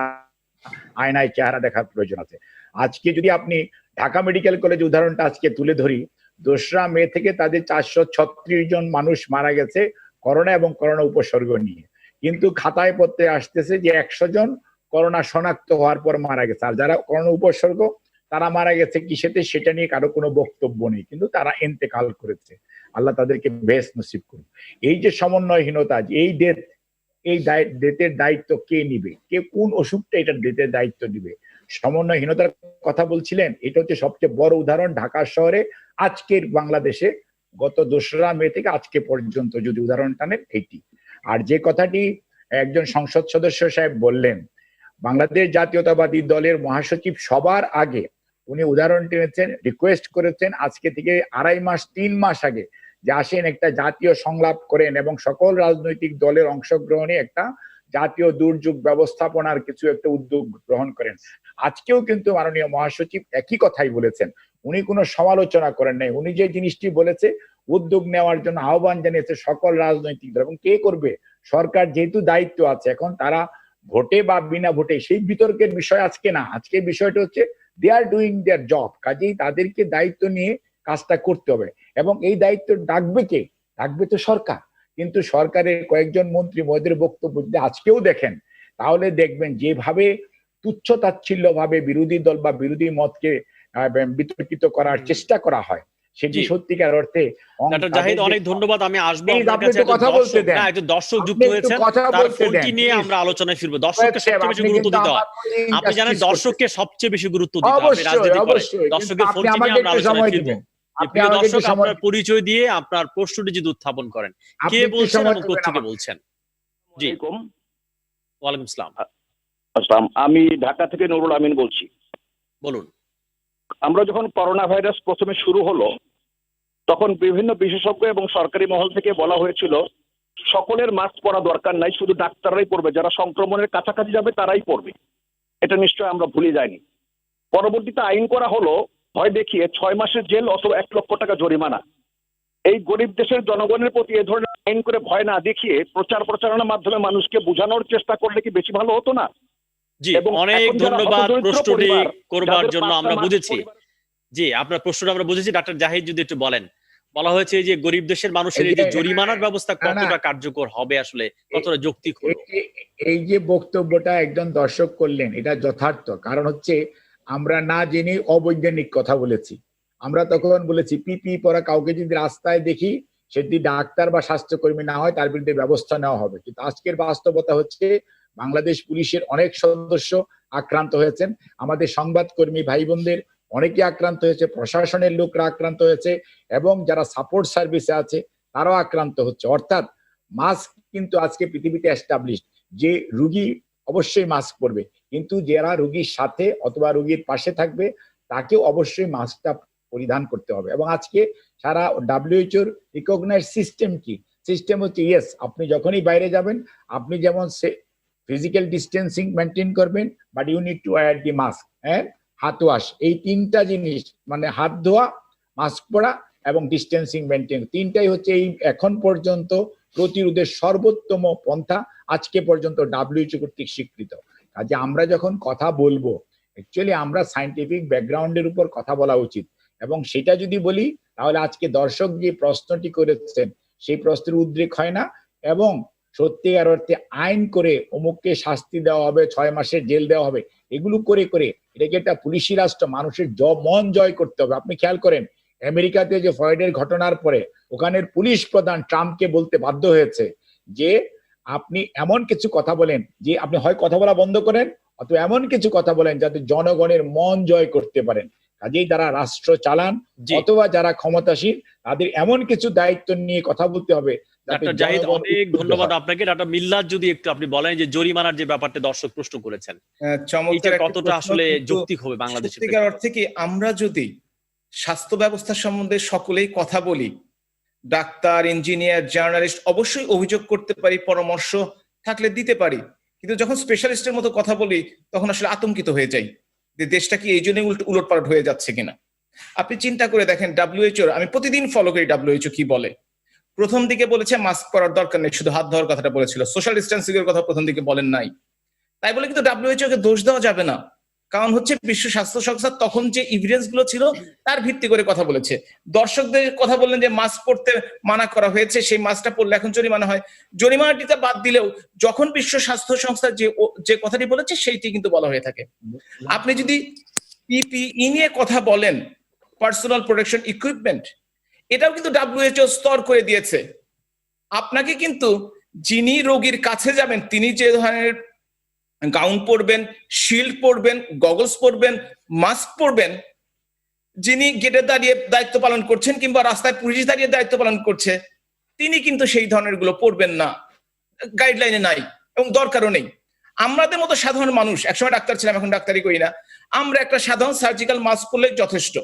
আয়নায় চেহারা দেখার প্রয়োজন আছে। আজকে যদি আপনি ঢাকা মেডিকেল কলেজ উদাহরণটা আজকে তুলে ধরি, 2রা মে থেকে তাদের 436 জন মানুষ মারা গেছে করোনা এবং করোনা উপসর্গ নিয়ে, কিন্তু খাতায় পত্রে আসতেছে যে 100 জন করোনা শনাক্ত হওয়ার পর মারা গেছে। আর যারা করোনা উপসর্গ, তারা মারা গেছে কিসেতে, সেটা নিয়ে কারো কোনো বক্তব্য নেই, কিন্তু তারা ইন্তেকাল করেছে। আল্লাহ তাদেরকে বেহেশত নসিব করুন। এই যে সমন্বয়হীনতা, এই ডেথের দায়িত্ব কে নিবে, কে কোন অসুখটা এটার ডেথের দায়িত্ব নিবে? সমন্বয়হীনতার কথা বলছিলেন, এটা হচ্ছে সবচেয়ে বড় উদাহরণ ঢাকা শহরে আজকের বাংলাদেশে গত 2রা মে থেকে আজকে পর্যন্ত যদি উদাহরণ টানেন এইটি। আর যে কথাটি একজন সংসদ সদস্য সাহেব বললেন, বাংলাদেশ জাতীয়তাবাদী দলের মহাসচিব সবার আগে উনি উদাহরণ টেনেছেন, রিকোয়েস্ট করেছেন আজকে থেকে 2.5 মাস 3 মাস আগে, যে আসেন একটা জাতীয় সংলাপ করেন এবং সকল রাজনৈতিক দলের অংশগ্রহণে একটা জাতীয় দুর্যোগ ব্যবস্থাপনার কিছু একটা উদ্যোগ গ্রহণ করেন। আজকেও কিন্তু মাননীয় মহাসচিব একই কথাই বলেছেন, উনি কোনো সমালোচনা করেন নাই। উনি যে জিনিসটি বলেছে, উদ্যোগ নেওয়ার জন্য আহ্বান জানিয়েছে সকল রাজনৈতিক দল, এবং কে করবে? সরকার যেহেতু দায়িত্ব আছে, এখন তারা ভোটে বা বিনা ভোটে সেই বিতর্কের বিষয় আজকে না। আজকে বিষয়টা হচ্ছে দে আর ডুইং দেয়ার জব, কাজেই তাদেরকে দায়িত্ব নিয়ে কাজটা করতে হবে। এবং এই দায়িত্ব ডাকবে কে? ডাকবে তো সরকার। কিন্তু সরকারের কয়েকজন মন্ত্রী মহোদয়ের বক্তব্য যদি আজকেও দেখেন, তাহলে দেখবেন যেভাবে তুচ্ছ তাচ্ছিল্য ভাবে বিরোধী দল বা বিরোধী মতকে বিতর্কিত করার চেষ্টা করা হয়, সেটি সত্যিকার অর্থে। ডক্টর জাহিদ, অনেক ধন্যবাদ। আমি আসবো আপনার কাছে, কথা বলতে দেন। একজন দর্শক যুক্ত হয়েছেন, তার ফোনটি নিয়ে আমরা আলোচনায় ফিরবো। দর্শককে সবচেয়ে বেশি গুরুত্ব দিতে হয়, আপনি জানেন, দর্শককে সবচেয়ে বেশি গুরুত্ব দিতে হয়। আপনি রাজনীতি করেন, দর্শকের ফোনটি নিয়ে আমরা আলোচনায় ফিরবো। প্রিয় দর্শক, আপনার পরিচয় দিয়ে আপনার প্রশ্নটি যদি উত্থাপন করেন, কে বলছেন এবং কোথা বলছেন? জি, ওয়ালাইকুম আসসালাম। আসসালাম, আমি ঢাকা থেকে নুরুল আমিন বলছি। বলুন। আমরা যখন করোনা ভাইরাস প্রথমে শুরু হলো তখন বিভিন্ন বিশেষজ্ঞ এবং সরকারি মহল থেকে বলা হয়েছিল সকলের মাস্ক পরা দরকার নাই, শুধু ডাক্তাররাই পরবে, যারা সংক্রমণের কাছাকাছি যাবে তারাই পরবে। এটা নিশ্চয় আমরা ভুলে যাইনি। পরবর্তীতে আইন করা হলো ভয় দেখিয়ে 6 মাসের জেল অথবা 1 লক্ষ টাকা জরিমানা। এই গরিব দেশের জনগণের প্রতি এ ধরনের আইন করে ভয় না দেখিয়ে প্রচারণার মাধ্যমে মানুষকে বোঝানোর চেষ্টা করলে কি বেশি ভালো হতো না? জি, এবং অনেক এখন যারা ধন্যবাদ হতদরিদ্র প্রশ্নটি পরিবার, করবার যাদের জন্য। 5টা আমরা মাস বুঝেছি। পরিবার- জি, আপনার প্রশ্নটা আমরা বুঝেছি। ডাক্তার জাহিদ যদি একটু বলেন, বলা হয়েছে যে গরিব দেশের মানুষের এই এই যে যে- জরিমানার ব্যবস্থা না, না। কতটা কার্যকর হবে, আসলে কতটা যৌক্তিক হলো? এই যে বক্তব্যটা একজন দর্শক করলেন এটা যথার্থ, কারণ হচ্ছে আমরা না জেনে অবৈজ্ঞানিক কথা বলেছি। আমরা তখন বলেছি পিপি পরা কাউকে যদি রাস্তায় দেখি সে যদি ডাক্তার বা স্বাস্থ্যকর্মী না হয় তার বিরুদ্ধে ব্যবস্থা নেওয়া হবে। কিন্তু আজকের বাস্তবতা হচ্ছে বাংলাদেশ পুলিশের অনেক সদস্য আক্রান্ত হয়েছেন, আমাদের সংবাদকর্মী ভাই বোনদের অনেকে আক্রান্ত হয়েছে, প্রশাসনের লোকরা আক্রান্ত হয়েছে এবং যারা সাপোর্ট সার্ভিসে আছে তারাও আক্রান্ত হচ্ছে। অর্থাৎ মাস্ক কিন্তু আজকে পৃথিবীতে এস্টাবলিশড যে রুগী অবশ্যই মাস্ক পরবে, কিন্তু যারা রুগীর সাথে অথবা রুগীর পাশে থাকবে তাকেও অবশ্যই মাস্কটা পরিধান করতে হবে। এবং আজকে সারা WHO রিকগনাইজ সিস্টেম কি? সিস্টেম হচ্ছে ইয়েস, আপনি যখনই বাইরে যাবেন আপনি যেমন ফিজিক্যাল ডিস্টেন্সিং মেনটেন করবেন, but you need to wear the mask হ্যাঁ হাত ওয়াশ। এই 3টা জিনিস মানে হাত ধোয়া, মাস্ক পরা এবং ডিস্টেন্সিং মেনটেন, 3টাই হচ্ছে এই এখন পর্যন্ত প্রতিরোধের সর্বোত্তম পন্থা আজকে পর্যন্ত WHO কর্তৃক স্বীকৃত। কাজে আমরা যখন কথা বলবো অ্যাকচুয়ালি আমরা সায়েন্টিফিক ব্যাকগ্রাউন্ডের উপর কথা বলা উচিত। এবং সেটা যদি বলি তাহলে আজকে দর্শক যে প্রশ্নটি করেছেন সেই প্রশ্নের উদ্রেক হয় না এবং সত্যিকার অর্থে আইন করে অমুককে শাস্তি দেওয়া হবে, 6 মাসের জেল দেওয়া হবে, এগুলো করে করে এটাকে একটা পুলিশি রাষ্ট্র, মানুষের মন জয় করতে হবে। আপনি খেয়াল করেন আমেরিকাতে যে ফ্লয়েডের ঘটনার পরে ওখানের পুলিশ প্রধান ট্রাম্পকে বলতে বাধ্য হয়েছে যে আপনি এমন কিছু কথা বলেন যে আপনি হয় কথা বলা বন্ধ করেন অথবা এমন কিছু কথা বলেন যাতে জনগণের মন জয় করতে পারেন। কাজেই যারা রাষ্ট্র চালান অথবা যারা ক্ষমতাসীন তাদের এমন কিছু দায়িত্ব নিয়ে কথা বলতে হবে। ডাক্তার জাহিদ, অনেক ধন্যবাদ আপনাকে। ডাক্তার মিল্লাত যদি একটু আপনি বলেন যে জরিমানার যে ব্যাপারটা দর্শক প্রশ্ন করেছেন, চমৎকার এটা কতটা আসলে যৌক্তিক হবে বাংলাদেশের সত্যিকার ক্ষেত্রে? অর্থে কি আমরা যদি স্বাস্থ্য ব্যবস্থা সম্বন্ধে সকলেই কথা বলি, ডাক্তার, ইঞ্জিনিয়ার, জার্নালিস্ট অবশ্যই অভিযোগ করতে পারি, পরামর্শ থাকলে দিতে পারি, কিন্তু যখন স্পেশালিস্টের মতো কথা বলি তখন আসলে আতঙ্কিত হয়ে যাই যে দেশটা কি এই জন্যই উলটপালট হয়ে যাচ্ছে কিনা। আপনি চিন্তা করে দেখেন WHO, আমি প্রতিদিন ফলো করি WHO কি বলে। প্রথম দিকে বলেছে মাস্ক পরার দরকার নেই, শুধু হাত ধোয়ার কথাটা বলেছিল, সোশ্যাল ডিস্টেন্সিং এর কথা প্রথম দিকে বলেন নাই। তাই বলে কিন্তু WHO কে দোষ দেওয়া যাবে না, কারণ হচ্ছে বিশ্ব স্বাস্থ্য সংস্থা তখন যে এভিডেন্স গুলো ছিল তার ভিত্তি করে কথা বলেছে। দর্শকদের কথা বললেন যে মাস্ক পরতে মানা করা হয়েছে, সেই মাস্কটা পরলে এখন জরিমানা হয়। জরিমানাটিতে বাদ দিলেও যখন বিশ্ব স্বাস্থ্য সংস্থা যে কথাটি বলেছে সেইটি কিন্তু বলা হয়ে থাকে। আপনি যদি PPE নিয়ে কথা বলেন, পার্সোনাল প্রোটেকশন ইকুইপমেন্ট, এটাও কিন্তু WHO স্তর করে দিয়েছে। আপনাকে কিন্তু যিনি রোগীর কাছে যাবেন তিনি যে ধরনের গাউন পরবেন, শিল্ড পরবেন, গগলস পরবেন, মাস্ক পরবেন, যিনি গেটে দাঁড়িয়ে দায়িত্ব পালন করছেন কিংবা রাস্তায় পুলিশ দাঁড়িয়ে দায়িত্ব পালন করছে তিনি কিন্তু সেই ধরনের গুলো পরবেন না, গাইডলাইনে নাই এবং দরকারও নেই। আমাদের মতো সাধারণ মানুষ, একসময় ডাক্তার ছিলাম এখন ডাক্তারি করি না, আমরা একটা সাধারণ সার্জিক্যাল মাস্ক পরলে যথেষ্ট,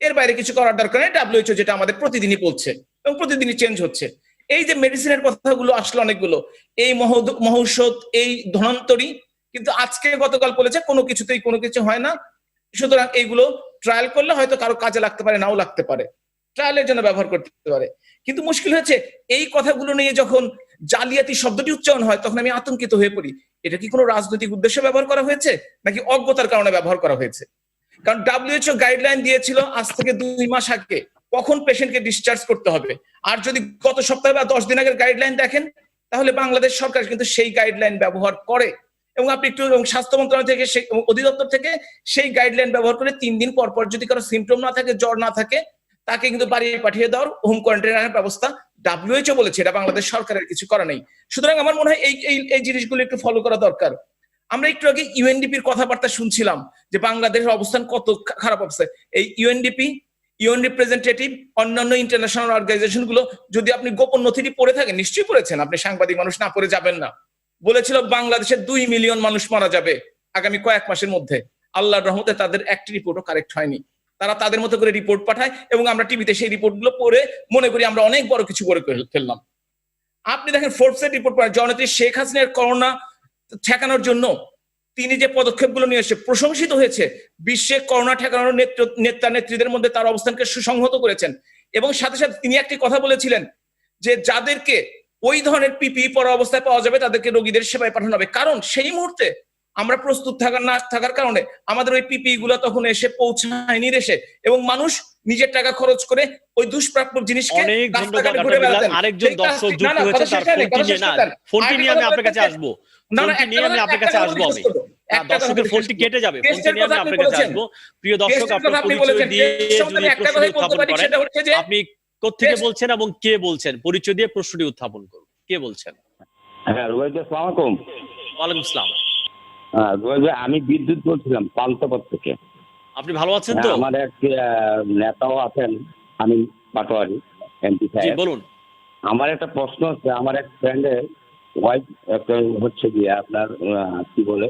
এর বাইরে কিছু করার দরকার নেই। WHO যেটা আমাদের প্রতিদিনই বলছে এবং প্রতিদিনই চেঞ্জ হচ্ছে। এই যে মেডিসিনের কথাগুলো আসলে অনেকগুলো, এই মহৌষধ, এই ধন্বন্তরী, কিন্তু আজকে গতকাল বলেছে কোনো কিছুতেই কোনো কিছু হয় না, সুতরাং এইগুলো ট্রায়াল করলে হয়তো কারো কাজে লাগতে পারে, নাও লাগতে পারে, ট্রায়ালের জন্য ব্যবহার করতে পারে। কিন্তু মুশকিল হচ্ছে এই কথাগুলো নিয়ে যখন জালিয়াতি শব্দটি উচ্চারণ হয় তখন আমি আতঙ্কিত হয়ে পড়ি। এটা কি কোনো রাজনৈতিক উদ্দেশ্যে ব্যবহার করা হয়েছে নাকি অজ্ঞতার কারণে ব্যবহার করা হয়েছে? কারণ WHO গাইডলাইন দিয়েছিল আজ থেকে 2 মাস আগে কখন পেশেন্টকে ডিসচার্জ করতে হবে, আর যদি গত সপ্তাহে বা 10 দিন আগের গাইডলাইন দেখেন তাহলে বাংলাদেশ সরকার কিন্তু সেই গাইডলাইন ব্যবহার করে এবং আপনি একটু স্বাস্থ্য মন্ত্রণালয় থেকে অধিদপ্তর থেকে সেই গাইডলাইন ব্যবহার করে 3 দিন পর পর যদি কারো সিমটম না থাকে, জ্বর না থাকে, তাকে কিন্তু বাড়ি পাঠিয়ে দেওয়ার হোম কোয়ারেন্টাইনের ব্যবস্থা WHO বলেছে, এটা বাংলাদেশ সরকারের কিছু করা নেই। সুতরাং আমার মনে হয় এই জিনিসগুলো একটু ফলো করা দরকার। আমরা একটু আগে UNDP-র কথাবার্তা শুনছিলাম যে বাংলাদেশের অবস্থান কত খারাপ অবস্থায়। এই UNDP, ইউএন রিপ্রেজেন্টেটিভ, অন্যান্য ইন্টারন্যাশনাল অর্গানাইজেশন গুলো, যদি আপনি গোপন নথিটি পড়ে থাকেন, নিশ্চয়ই পড়েছেন, আপনি সাংবাদিক মানুষ, না পড়ে যাবেন না, বলেছিল বাংলাদেশে 2 মিলিয়ন মানুষ মারা যাবে আগামী কয়েক মাসের মধ্যে। আল্লাহর রহমতে তাদের একটি রিপোর্টও কারেক্ট হয়নি। তারা তাদের মতো করে রিপোর্ট পাঠায় এবং আমরা টিভিতে সেই রিপোর্টগুলো পড়ে মনে করি আমরা অনেক বড় কিছু করে ফেললাম। আপনি দেখেন ফোর্বসের রিপোর্ট পড়েন, জননেত্রী শেখ হাসিনার করোনা ঠেকানোর জন্য তিনি যে পদক্ষেপগুলো নিয়ে এসে প্রশংসিত হয়েছে, বিশ্বে করোনা ঠেকানোর নেতা নেত্রীদের মধ্যে তার অবস্থানকে সুসংহত করেছেন। এবং সাথে সাথে তিনি একটি কথা বলেছিলেন যে যাদেরকে ওই ধরনের পিপিই পরা অবস্থায় পাওয়া যাবে তাদেরকে রোগীদের সেবায় পাঠানো হবে, কারণ সেই মুহূর্তে আমরা প্রস্তুত না থাকার কারণে আমাদের ওই পিপিই গুলো তখন এসে পৌঁছায়নি দেশে, এবং মানুষ নিজের টাকা খরচ করে ওই দুষ্প্রাপ্য জিনিসকে অনেক ধন্যবাদ। আরেকজন দর্শক যুক্ত হয়েছে, তার ফোনটি নিয়ে আমি আপনার কাছে আসবো। দর্শকের ফোনটি কেটে যাবে, ফোনটি নিয়ে আমি আপনার কাছে আসবো। প্রিয় দর্শক, আপনার পরিচয় দিয়ে যদি প্রশ্নটি উত্থাপন করেন, আপনি কোত্থেকে বলছেন এবং কে বলছেন, পরিচয় দিয়ে প্রশ্নটি উত্থাপন করুন। কে বলছেন? হ্যাঁ রুবাই ভাই, আসসালামু আলাইকুম। ওয়ালাইকুম আসসালাম। রুবাই ভাই, আমি বিদ্যুৎ বলছিলাম পান্থপথ থেকে। আপনি ভালো আছেন তো? আমার এক নেতাও আছেন, আমি পাটোয়ারি এমপি সাহেব, বলুন। আমার একটা প্রশ্ন হচ্ছে, আমার এক ফ্রেন্ডের ওয়াইফ একটা হচ্ছে গিয়ে আপনার কি বলে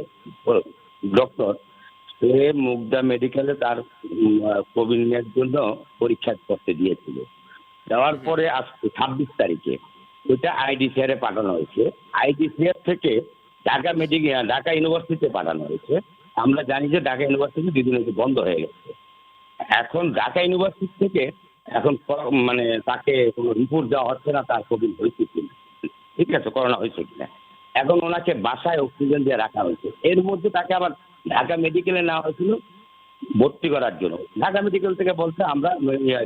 ডক্টর, সে মুগদা মেডিকেলে তার কোভিডের জন্য পরীক্ষা করতে দিয়েছিল। দেওয়ার পরে আজকে 26 তারিখে ওইটা আইডিসিআর এ পাঠানো হয়েছে, আইডিসিআর থেকে ঢাকা ইউনিভার্সিটিতে পাঠানো হয়েছে। আমরা জানি যে ঢাকা ইউনিভার্সিটি দুদিন হচ্ছে বন্ধ হয়ে গেছে। এখন ঢাকা ইউনিভার্সিটি থেকে এখন মানে তাকে কোনো রিপোর্ট দেওয়া হচ্ছে না তার কোভিড হয়েছে কিনা, ঠিক আছে, করোনা হয়েছে কিনা। এখন ওনাকে বাসায় অক্সিজেন দিয়ে রাখা হয়েছে। এর মধ্যে তাকে আবার ঢাকা মেডিকেলে নেওয়া হয়েছিল ভর্তি করার জন্য। ঢাকা মেডিকেল থেকে বলছে আমরা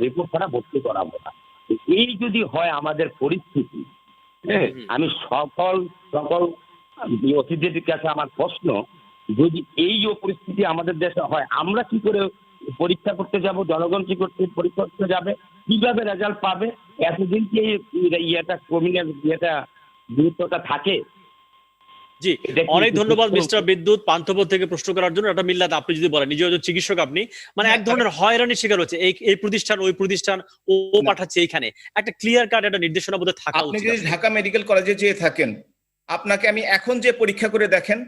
রিপোর্ট ছাড়া ভর্তি করাবো না। এই যদি হয় আমাদের পরিস্থিতি, আমি সকল অতিথিদের কাছে আমার প্রশ্ন, যদি এই পরিস্থিতি আমাদের দেশে হয়, আমরা কি করে পরীক্ষা করতে যাব, জনগণ কি করতে পরীক্ষা করতে যাবে, কিভাবে রেজাল্ট পাবে? এতদিন কি ইয়েটা গুরুত্বটা থাকে? জি, অনেক ধন্যবাদ মিস্টার বিদ্যুৎ পান্থপথ থেকে প্রশ্ন করার জন্য। একটা মিল্লাত, আপনি যদি বলেন, নিজে একজন চিকিৎসক আপনি, মানে এক ধরনের হয়রানির শিকার হচ্ছে এই প্রতিষ্ঠান ওই প্রতিষ্ঠান, ও পাঠাচ্ছে এইখানে, একটা ক্লিয়ার কাট একটা নির্দেশনা বোধহয় থাকা উচিত। আপনি যদি ঢাকা মেডিকেল কলেজে যেয়ে থাকেন, আপনাকে আমি এখন যে পরীক্ষা করে দেখেন,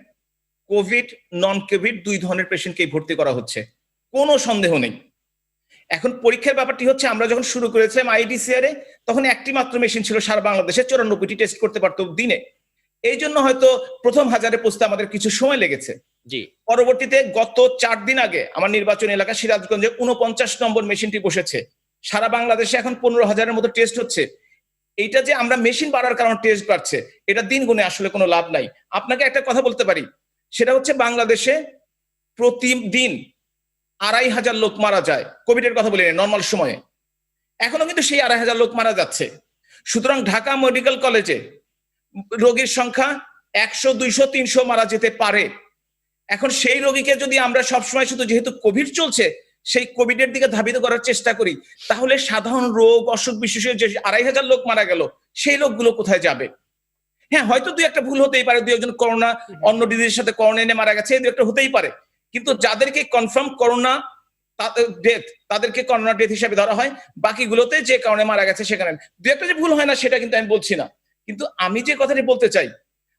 কোভিড নন কোভিড দুই ধরনের পেশেন্টকেই ভর্তি করা হচ্ছে, কোনো সন্দেহ নেই। এখন পরীক্ষার ব্যাপারটি হচ্ছে, আমরা যখন শুরু করেছিলাম আইডিসিআর এ, তখন একটি মাত্র মেশিন ছিল সারা বাংলাদেশে, 94টি টেস্ট করতে পারতো দিনে। এই জন্য হয়তো প্রথম 1000-এ পৌঁছতে আমাদের কিছু সময় লেগেছে। জি, পরবর্তীতে গত 4 দিন আগে আমার নির্বাচনী এলাকা সিরাজগঞ্জে 49 নম্বর মেশিনটি বসেছে। সারা বাংলাদেশে এখন 15,000-এর মতো টেস্ট হচ্ছে। এইটা যে আমরা মেশিন বাড়ার কারণে টেস্ট বাড়ছে, এটা দিন গুণে আসলে কোনো লাভ নাই। আপনাকে একটা কথা বলতে পারি, সেটা হচ্ছে বাংলাদেশে প্রতিদিন 2,500 লোক মারা যায়, কোভিডের কথা বলি না, নর্মাল সময়ে। এখনো কিন্তু সেই 2,500 লোক মারা যাচ্ছে। সুতরাং ঢাকা মেডিকেল কলেজে রোগীর সংখ্যা 100, 200, 300 মারা যেতে পারে। এখন সেই রোগীকে যদি আমরা সবসময় শুধু যেহেতু কোভিড চলছে সেই কোভিডের দিকে ধাবিত করার চেষ্টা করি, তাহলে সাধারণ রোগ অসুখ বিশেষে যে 2,500 লোক মারা গেল, সেই লোকগুলো কোথায় যাবে? হ্যাঁ, হয়তো দুই একটা ভুল হতেই পারে, 2 একজন করোনা অন্য ডিজিজের সাথে করোনা এনে মারা গেছে, এই 2 একটা হতেই পারে। কিন্তু যাদেরকে কনফার্ম করোনা ডেথ, তাদেরকে করোনা ডেথ হিসেবে ধরা হয়। বাকিগুলোতে যে কারণে মারা গেছে সেখানে 2 একটা যে ভুল হয় না সেটা কিন্তু আমি বলছি না। কিন্তু আমি যে কথাটি বলতে চাই,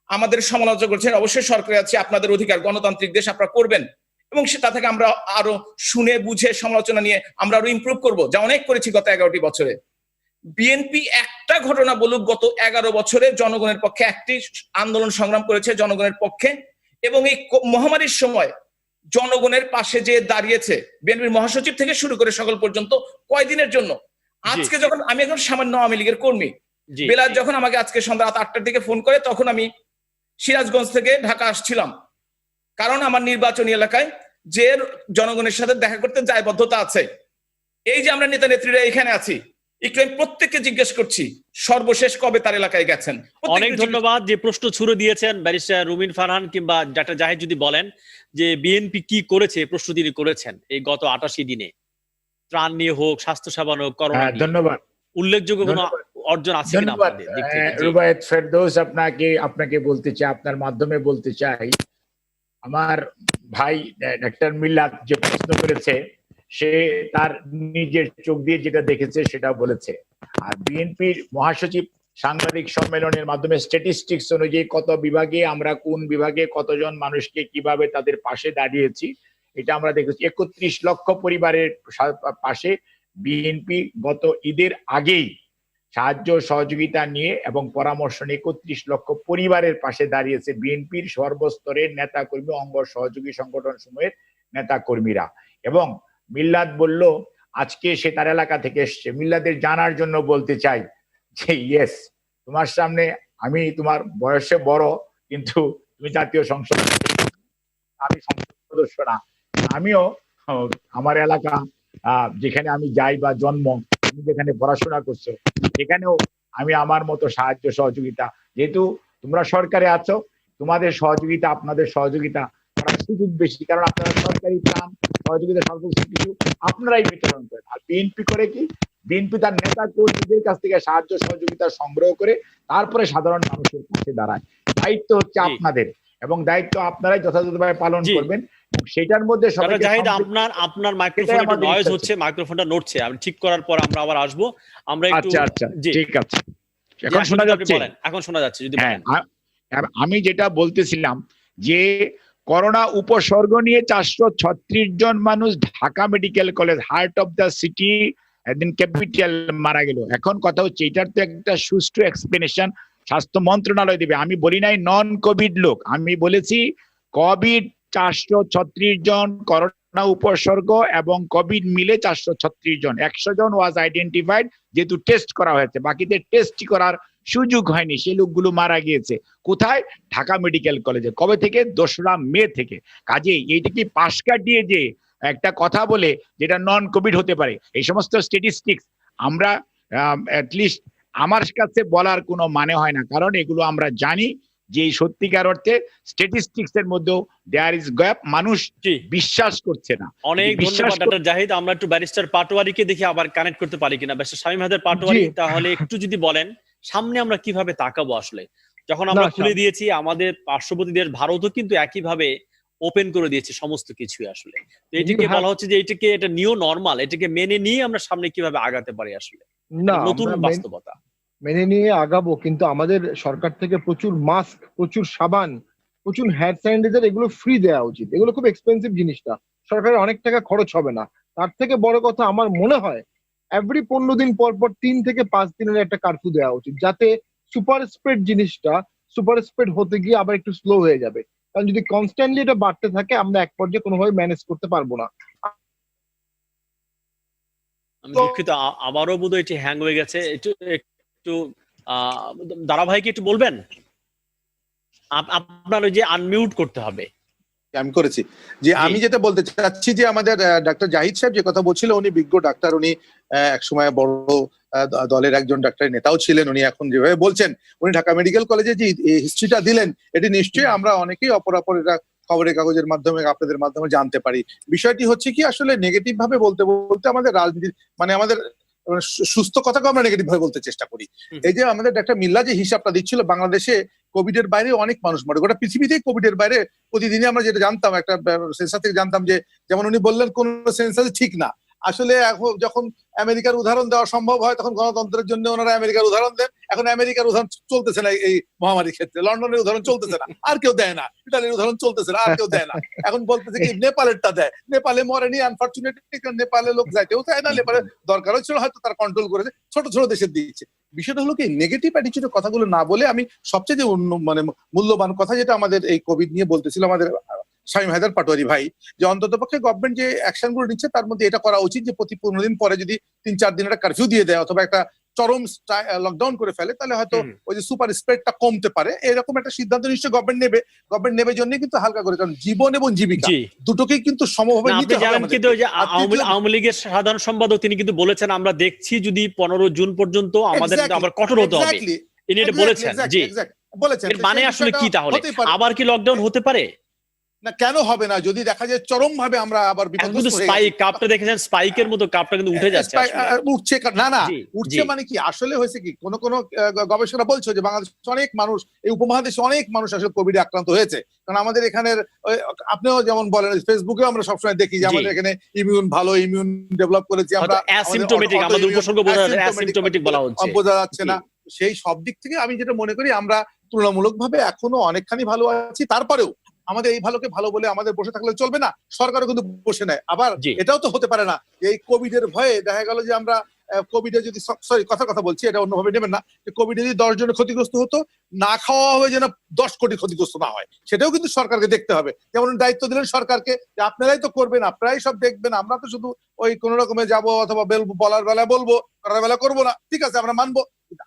আমাদের সমালোচনা করছেন, অবশ্যই সরকার আছে, আপনাদের অধিকার, গণতান্ত্রিক দেশ, আপনারা করবেন, এবং সেটা থেকে আমরা আরো শুনে বুঝে সমালোচনা নিয়ে আমরা আরো ইমপ্রুভ করব, যা অনেক করেছি গত 11টি বছরে। বিএনপি একটা ঘটনা বলুক গত 11 বছরে জনগণের পক্ষে একটি আন্দোলন সংগ্রাম করেছে, জনগণের পক্ষে, এবং এই মহামারীর সময় জনগণের পাশে যে দাঁড়িয়েছে, বিএনপির মহাসচিব থেকে শুরু করে সকল পর্যন্ত, কয়দিনের জন্য? আজকে যখন আমি একজন সামান্য আওয়ামী লীগের কর্মী, বেলাল যখন আমাকে আজকে সন্ধ্যা 8টার দিকে ফোন করে, তখন আমি সিরাজগঞ্জ থেকে ঢাকা আসছিলাম, কারণ আমার নির্বাচনী এলাকায় যে জনগণের সাথে দেখা করতে দায়বদ্ধতা আছে। এই যে আমরা নেতা নেত্রীরা এখানে আছি, একটু আমি প্রত্যেককে জিজ্ঞেস করছি সর্বশেষ কবে তার এলাকায় গেছেন। অনেক ধন্যবাদ। যে প্রশ্ন ছুড়ে দিয়েছেন ব্যারিস্টার রুমিন ফারহান কিংবা ডাক্তার জাহিদ যদি বলেন যে বিএনপি কি করেছে, প্রশ্ন তিনি করেছেন এই গত 88 দিনে, ত্রাণ নিয়ে হোক, স্বাস্থ্য সেবা হোক, করোনা। ধন্যবাদ। উল্লেখযোগ্য কোনো অর্জন আছে কিনা আপনাদের দিক থেকে? রুবায়েত ফেরদৌস, আপনাকে বলতে চাই, আপনার মাধ্যমে বলতে চাই, আমার ভাই ডাক্তার মিল্লাত যে প্রশ্ন করেছে, সে তার নিজের চোখ দিয়ে যেটা দেখেছে সেটা বলেছে। আর বিএনপির মহাসচিব সাংবাদিক সম্মেলনের মাধ্যমে স্ট্যাটিস্টিক্স অনুযায়ী কত বিভাগে আমরা কোন বিভাগে কতজন মানুষকে কিভাবে তাদের পাশে দাঁড়িয়েছি, এটা আমরা দেখেছি। 31 লক্ষ পরিবারের পাশে বিএনপি গত ঈদের আগেই সাহায্য সহযোগিতা নিয়ে এবং পরামর্শ নিয়ে 31 লক্ষ পরিবারের পাশে দাঁড়িয়েছে বিএনপির সর্বস্তরের নেতা কর্মী, অঙ্গ সহযোগী সংগঠন সমূহের নেতা কর্মীরা। এবং মিল্লাত বলল আজকে সে তার এলাকা থেকে এসছে। মিল্লাতের জানার জন্য বলতে চাই যে ইয়েস, তোমার সামনে আমি তোমার বয়সে বড়, কিন্তু তুমি জাতীয় সংসদ, আমি সংসদ সদস্য না। আমিও আমার এলাকা যেখানে আমি যাই বা জন্ম, তুমি যেখানে পড়াশোনা করছো, সেখানেও আমি আমার মতো সাহায্য সহযোগিতা, যেহেতু তোমরা সরকারে আছো, তোমাদের সহযোগিতা, আপনাদের সহযোগিতা করার সুযোগ বেশি, কারণ আপনারা সরকারি ত্রাণ সহযোগিতা সর্বোচ্চ কিছু আপনারাই বিতরণ করেন। আর বিএনপি করে কি, বিএনপি তার নেতা কর্মীদের কাছ থেকে সাহায্য সহযোগিতা সংগ্রহ করে তারপরে সাধারণ মানুষের পাশে দাঁড়ায়। দায়িত্ব হচ্ছে আপনাদের, এবং দায়িত্ব আপনারাই যথাযথভাবে পালন করবেন। সেটার মধ্যে জাহিদ, আপনার মাইক্রোফোনটা নয়েজ হচ্ছে, মাইক্রোফোনটা নড়ছে, আমি ঠিক করার পর আমরা আবার আসবো। আমরা একটু আচ্ছা ঠিক আছে, এখন শোনা যাচ্ছে? এখন শোনা যাচ্ছে। যদি আমি যেটা বলতেছিলাম যে করোনা উপসর্গ নিয়ে 436 জন মানুষ Dhaka medical college, heart of the city, একদিন ক্যাপিটাল মারা গেল। এখন কথা হচ্ছে এটার তো একটা সুষ্ঠু এক্সপ্লেনেশন স্বাস্থ্য মন্ত্রণালয় দিবে। আমি বলি নাই নন কোভিড লোক, আমি বলেছি কোভিড 436 জন, করোনা উপসর্গ এবং কোভিড মিলে 436 জন। 100 জন ওয়াজ আইডেন্টিফাইড, যেহেতু টেস্ট করা হয়েছে, বাকিদের টেস্ট করার সুযোগ হয়নি, সেই লোকগুলো মারা গিয়েছে। কোথায়? ঢাকা মেডিকেল কলেজে। কবে থেকে? 2রা মে থেকে। কাজেই এইটা কি পাশ কাটিয়ে যে একটা কথা বলে যেটা নন কোভিড হতে পারে, এই সমস্ত স্ট্যাটিস্টিক্স আমরা অ্যাটলিস্ট আমার কাছে বলার কোনো মানে হয় না, কারণ এগুলো আমরা জানি যে সত্যিকার অর্থে স্ট্যাটিস্টিক্স এর মধ্যে দেয়ার ইজ গ্যাপ, মানুষ বিশ্বাস করছে না। অনেক ধন্যবাদ ডক্টর জাহিদ। আমরা একটু ব্যারিস্টার পাটোয়ারিকে দেখি আবার কানেক্ট করতে পারি কিনা। ব্যারিস্টার শামীম হায়দার পাটোয়ারি, তাহলে একটু যদি বলেন সামনে আমরা কিভাবে তাকাবো আসলে, যখন আমরা খুলে দিয়েছি, আমাদের পার্শ্ববর্তী দেশ ভারতও কিন্তু একইভাবে ওপেন করে দিয়েছে সমস্ত কিছু আসলে। তো এটাকে বলা হচ্ছে যে এটাকে এটা নিউ নরমাল, এটাকে মেনে নিয়ে আমরা সামনে কিভাবে আগাতে পারি আসলে, নতুন বাস্তবতা মেনে নিয়ে আগাবো। কিন্তু আমাদের সরকার থেকে প্রচুর মাস্ক, প্রচুর সাবান, প্রচুর হ্যান্ড স্যানিটাইজার এগুলো ফ্রি দেওয়া উচিত। এগুলো খুব এক্সপেন্সিভ জিনিসটা, সরকারের অনেক টাকা খরচ হবে না। তার থেকে বড় কথা আমার মনে হয় এভরি 15 দিন পর 3 থেকে 5 দিনের একটা কারফিউ দেওয়া উচিত, যাতে সুপার স্প্রেড জিনিসটা সুপার স্প্রেড হতে গিয়ে আবার একটু স্লো হয়ে যাবে। কারণ যদি কনস্ট্যান্টলি এটা বাড়তে থাকে, আমরা এক পর্যায়ে কোনোভাবে ম্যানেজ করতে পারবো না। আমি দুঃখিত, আবারও বোধহয় এটি হ্যাং হয়ে গেছে। একটু দারাভাইকে একটু বলবেন, আপনার ওই যে আনমিউট করতে হবে। আমি করেছি যে আমি যেটা বলতে চাচ্ছি যে আমাদের ডাক্তার জাহিদ সাহেব যে কথা বলছিল, উনি বিজ্ঞ ডাক্তার, উনি একসময় বড় দলের একজন ডাক্তার নেতাও ছিলেন। উনি এখন যেভাবে বলছেন, উনি ঢাকা মেডিকেল কলেজে যে হিস্ট্রিটা দিলেন, এটি নিশ্চয়ই আমরা অনেকেই অপরাপর এটা খবরের কাগজের মাধ্যমে, আপনাদের মাধ্যমে জানতে পারি। বিষয়টি হচ্ছে কি, আসলে নেগেটিভ ভাবে বলতে বলতে আমাদের রাজনীতি, মানে আমাদের সুস্থ কথাকে আমরা নেগেটিভ ভাবে বলতে চেষ্টা করি। এই যে আমাদের ডাক্তার মিল্লা যে হিসাবটা দিচ্ছিল, বাংলাদেশে কোভিড এর বাইরে অনেক মানুষ মরে, গোটা পৃথিবীতেই কোভিড এর বাইরে প্রতিদিনই আমরা যেটা জানতাম, একটা সেন্সাস থেকে জানতাম যে, যেমন উনি বললেন কোন সেন্সাস ঠিক না। আসলে এখন যখন আমেরিকার উদাহরণ দেওয়া সম্ভব হয়, তখন গণতন্ত্রের জন্য ওনারা আমেরিকার উদাহরণ দেন। এখন আমেরিকার উদাহরণ চলতেছে না এই মহামারীর ক্ষেত্রে, লন্ডনের উদাহরণ চলতেছে না, আর কেউ দেয় না, ইটালির উদাহরণ চলতেছে না, আর কেউ দেয় না। এখন বলতেছে কি নেপালেরটা দেয়, নেপালে মরেনি আনফরচুনেটলি, কারণ নেপালে লোক যাইতেও চায় না, নেপালে দরকারও ছিল, হয়তো তারা কন্ট্রোল করেছে, ছোট ছোট দেশের দিচ্ছে। বিষয়টা হলো কি, নেগেটিভ অ্যাটিটিউডের কথাগুলো না বলে আমি সবচেয়ে যে মানে মূল্যবান কথা যেটা আমাদের এই কোভিড নিয়ে বলতেছিল আমাদের শামীম হায়দার পাটোয়ারি ভাই, যে অন্ততপক্ষে গভর্নমেন্ট যে অ্যাকশন গুলো নিচ্ছে তার মধ্যে এটা করা উচিত যে প্রতি 15 দিন পরে যদি 3-4 দিন একটা কারফিউ দিয়ে দেয় অথবা একটা চরম লকডাউন করে ফেলে, তাহলে হয়তো ওই যে সুপার স্প্রেডটা কমতে পারে। এরকম একটা সিদ্ধান্ত নিশ্চয়ই গভর্নমেন্ট নেবে। গভর্নমেন্ট নেবে জন্য কিন্তু হালকা করে, কারণ জীবন এবং জীবিকা দুটোকেই কিন্তু সমভাবে নিতে হবে। কিন্তু আওয়ামী লীগের সাধারণ সম্পাদক তিনি কিন্তু বলেছেন, আমরা দেখছি যদি 15 জুন পর্যন্ত আমাদের আবার কঠোর হতে হবে, তিনি এটা বলেছেন। জি বলেছেন, মানে আসলে কি তাহলে আবার কি লকডাউন হতে পারে না? কেন হবে না? যদি দেখা যায় চরম ভাবে আমরা আবার বিপদগ্রস্ত হয়ে স্পাইক, কাপটা দেখেছেন স্পাইকের মতো কাপটা কিন্তু উঠে যাচ্ছে, উঠছে না না উঠছে মানে কি, আসলে হয়েছে কি, কোন কোন গবেষকরা বলছে যে বাংলাদেশে অনেক মানুষ, এই উপমহাদেশে অনেক মানুষ আসলে কোভিডে আক্রান্ত হয়েছে। কারণ আমাদের এখানের, আপনিও যেমন বলেন, ফেসবুকেও আমরা সবসময় দেখি যে আমাদের এখানে ইমিউন ভালো, ইমিউন ডেভেলপ করেছি আমরা, অ্যাসিম্পটোমেটিক, আমাদের উপসর্গ অ্যাসিম্পটোমেটিক বলা হচ্ছে, বোঝা যাচ্ছে না। সেই সব দিক থেকে আমি যেটা মনে করি, আমরা তুলনামূলকভাবে এখনো অনেকখানি ভালো আছি। তারপরেও আমাদের এই ভালোকে ভালো বলে আমাদের বসে থাকলে চলবে না, সরকারও কিন্তু বসে নেয়। আবার জি। এটাও তো হতে পারে না যে এই কোভিড এর ভয়ে দেখা গেল যে আমরা কোভিডে যদি সরি কথা বলছি, এটা অন্যভাবে নেবেন না, যে কোভিডে যদি 10 জনের ক্ষতিগ্রস্ত হতো, না খাওয়া হবে যেন 10 কোটি ক্ষতিগ্রস্ত না হয়, সেটাও কিন্তু সরকারকে দেখতে হবে। যেমন দায়িত্ব দিলেন সরকারকে যে আপনারাই তো করবেন, আপনারাই সব দেখবেন, আমরা তো শুধু ওই কোন রকমে যাবো অথবা বলার বেলা বলবো, করার বেলা করবো না, ঠিক আছে আমরা মানবো।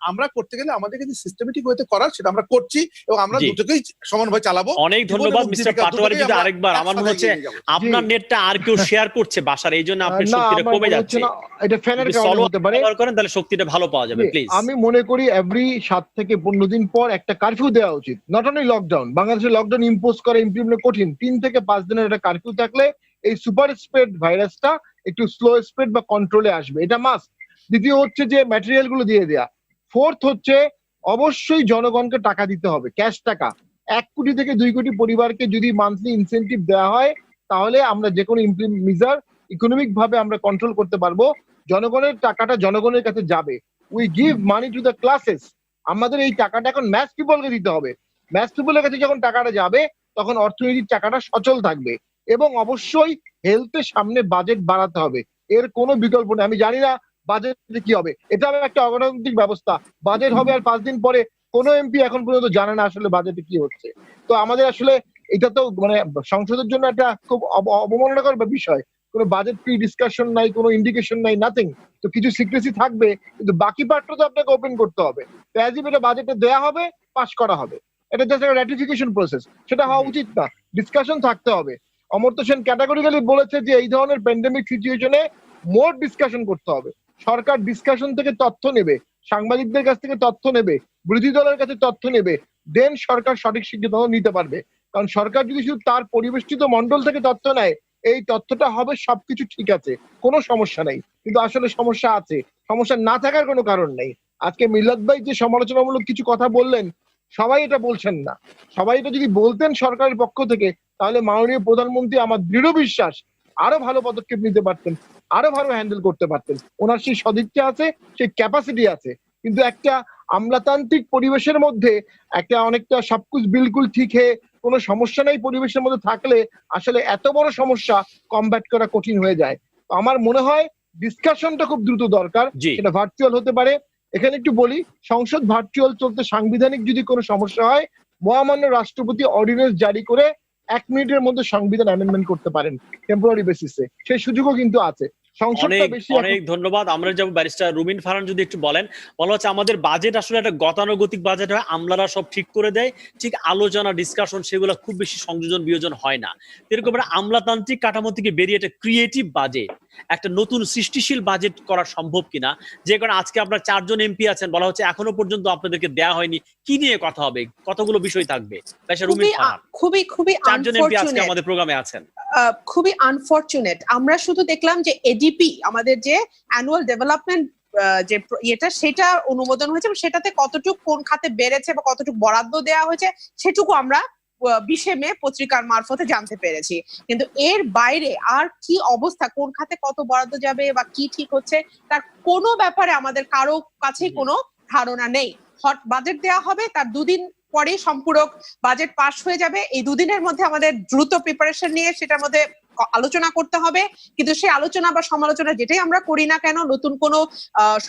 আমরা করতে গেলে আমাদের কিন্তু সিস্টেমেটিক ওয়েতে করার, সেটা আমরা করছি এবং আমরা জি। দুটোকেই সমানভাবে চালাবো। অনেক ধন্যবাদ মিস্টার পাটোয়ারি। যদি আরেকবার, আমার মনে হচ্ছে আপনার নেটটা আর কেউ শেয়ার করছে বাসার, এই জন্য আপনার না, শক্তিটা আমার কমে মনে যাচ্ছে। হচ্ছে না, এটা ফ্যানের যদি কারণে solo হতে পারে। ব্যবহার করেন তাহলে শক্তিটা ভালো পাওয়া যাবে, প্লিজ। আমি মনে করি এভরি 7 থেকে 15 দিন পর একটা কারফিউ দেওয়া উচিত। নট অনলি লকডাউন, বাংলাদেশে লকডাউন ইম্পোজ করা ইমপ্লিমেন্ট কঠিন। 3 থেকে 5 দিনের একটা কারফিউ থাকলে এই সুপার স্প্রেড ভাইরাসটা একটু স্লো স্প্রেড বা কন্ট্রোলে আসবে, এটা মাস্ট। দ্বিতীয় হচ্ছে যে ম্যাটেরিয়াল গুলো দিয়ে দেয়া। ফোর্থ হচ্ছে অবশ্যই জনগণকে টাকা দিতে হবে, ক্যাশ টাকা। 1 কোটি থেকে 2 কোটি পরিবারকে যদি মান্থলি ইনসেনটিভ দেওয়া হয়, তাহলে আমরা যে কোনো মেজার ইকোনমিক ভাবে আমরা কন্ট্রোল করতে পারবো। জনগণের টাকাটা জনগণের কাছে যাবে। We give money to the classes. আমাদের এই টাকাটা এখন ম্যাস পিপলকে দিতে হবে। ম্যাস পিপলের কাছে যখন টাকাটা যাবে, তখন অর্থনীতির টাকাটা সচল থাকবে। এবং অবশ্যই হেলথের সামনে বাজেট বাড়াতে হবে, এর কোনো বিকল্প নেই। আমি জানি না বাজেটে কি হবে, এটা একটা অগণতান্ত্রিক ব্যবস্থা। বাজেট হবে আর 5 দিন পরে কোনো এমপি এখন পর্যন্ত জানে না আসলে বাজেটে কি হচ্ছে। তো আমাদের আসলে এটা তো মানে সংসদের জন্য একটা খুব অবমাননাকর বিষয়। কোনো বাজেট প্রি ডিসকাশন নাই, কোনো ইন্ডিকেশন নাই, নাথিং। তো কিছু সিক্রেসি থাকবে, কিন্তু বাকি পার্টটা তো আপনাকে ওপেন করতে হবে। তো অ্যাজ ইফ এটা বাজেটে দেওয়া হবে, পাস করা হবে, এটা জাস্ট একটা র্যাটিফিকেশন প্রসেস, সেটা হওয়া উচিত না। ডিসকাশন থাকতে হবে। অমর্ত্য সেন ক্যাটাগরিক্যালি বলেছে যে এই ধরনের প্যান্ডেমিক সিচুয়েশনে মোর ডিসকাশন করতে হবে। সরকার ডিসকাশন থেকে তথ্য নেবে, সাংবাদিকদের কাছ থেকে তথ্য নেবে, বিরোধী দলের কাছে তথ্য নেবে, দেন সরকার সঠিক সিদ্ধান্ত নিতে পারবে। কারণ সরকার যদি শুধু তার পরিবেষ্টিত মন্ডল থেকে তথ্য নেয়, এই তথ্যটা হবে সবকিছু ঠিক আছে, কোনো সমস্যা নেই, কিন্তু আসলে সমস্যা আছে। সমস্যা না থাকার কোনো কারণ নেই। আজকে মিলাদ ভাই যে সমালোচনামূলক কিছু কথা বললেন, সবাই এটা বলছেন না। সবাই এটা যদি বলতেন সরকারের পক্ষ থেকে, তাহলে মাননীয় প্রধানমন্ত্রী আমার দৃঢ় বিশ্বাস আরো ভালো পদক্ষেপ নিতে পারতেন, আরো ভালো হ্যান্ডেল করতে পারতেন। ওনার সেই সদিচ্ছা আছে, সেই ক্যাপাসিটি আছে। কিন্তু একটা আমলাতান্ত্রিক পরিবেশের মধ্যে একটা অনেকটা সবকিছু বিলকুল ঠিক হয়ে কোনো সমস্যা নেই পরিবেশের মধ্যে থাকলে আসলে এত বড় সমস্যা কমব্যাট করা কঠিন হয়ে যায়। তো আমার মনে হয় ডিসকাশনটা খুব দ্রুত দরকার, সেটা ভার্চুয়াল হতে পারে। এখানে একটু বলি, সংসদ ভার্চুয়াল চলতে সাংবিধানিক যদি কোনো সমস্যা হয়, মহামান্য রাষ্ট্রপতি অর্ডিন্যান্স জারি করে 1 মিনিটের মধ্যে সংবিধান অ্যামেন্ডমেন্ট করতে পারেন টেম্পোরারি বেসিসে, সেই সুযোগও কিন্তু আছে। অনেক ধন্যবাদ। আমরা যাব ব্যারিস্টার রুমিন ফারহান, যদি একটু বলা হচ্ছে আমাদের বাজেট আসলে একটা গতানুগতিক বাজেট হয়, আমলারা সব ঠিক করে দেয়, ঠিক আলোচনা ডিসকাশন সেগুলো খুব বেশি সংযোজন বিয়োজন হয় না। এরকম একটা আমলাতান্ত্রিক কাঠামো থেকে বেরিয়ে একটা ক্রিয়েটিভ বাজেট, একটা নতুন সৃষ্টিশীল বাজেট করা সম্ভব কিনা। যে কারণে আজকে আপনার 4 জন এমপি আছেন, বলা হচ্ছে এখনো পর্যন্ত আপনাদেরকে দেয়া হয়নি, কি নিয়ে কথা হবে, কতগুলো বিষয় থাকবে। খুবই 4 জন এমপি আজকে আমাদের প্রোগ্রামে আছেন। খুবই আনফরচুনেট। আমরা শুধু দেখলাম যে এডিপি, আমাদের যে অ্যানুয়াল ডেভেলপমেন্ট যে সেটা অনুমোদন হয়েছে, সেটাতে কতটুকু কোন খাতে বেড়েছে বা কতটুকু বরাদ্দ দেওয়া হয়েছে সেটুকু আমরা 20 মে পত্রিকার মারফতে জানতে পেরেছি। কিন্তু এর বাইরে আর কি অবস্থা, কোন খাতে কত বরাদ্দ যাবে বা কি ঠিক হচ্ছে, তার কোনো ব্যাপারে আমাদের কারো কাছে কোনো ধারণা নেই। হট বাজেট দেওয়া হবে, তার 2 দিন পরে সম্পূরক বাজেট পাস হয়ে যাবে। এই 2 দিনের মধ্যে আমাদের দ্রুত প্রিপারেশন নিয়ে সেটার মধ্যে আলোচনা করতে হবে। কিন্তু সেই আলোচনা বা সমালোচনা যেটাই আমরা করি না কেন, নতুন কোন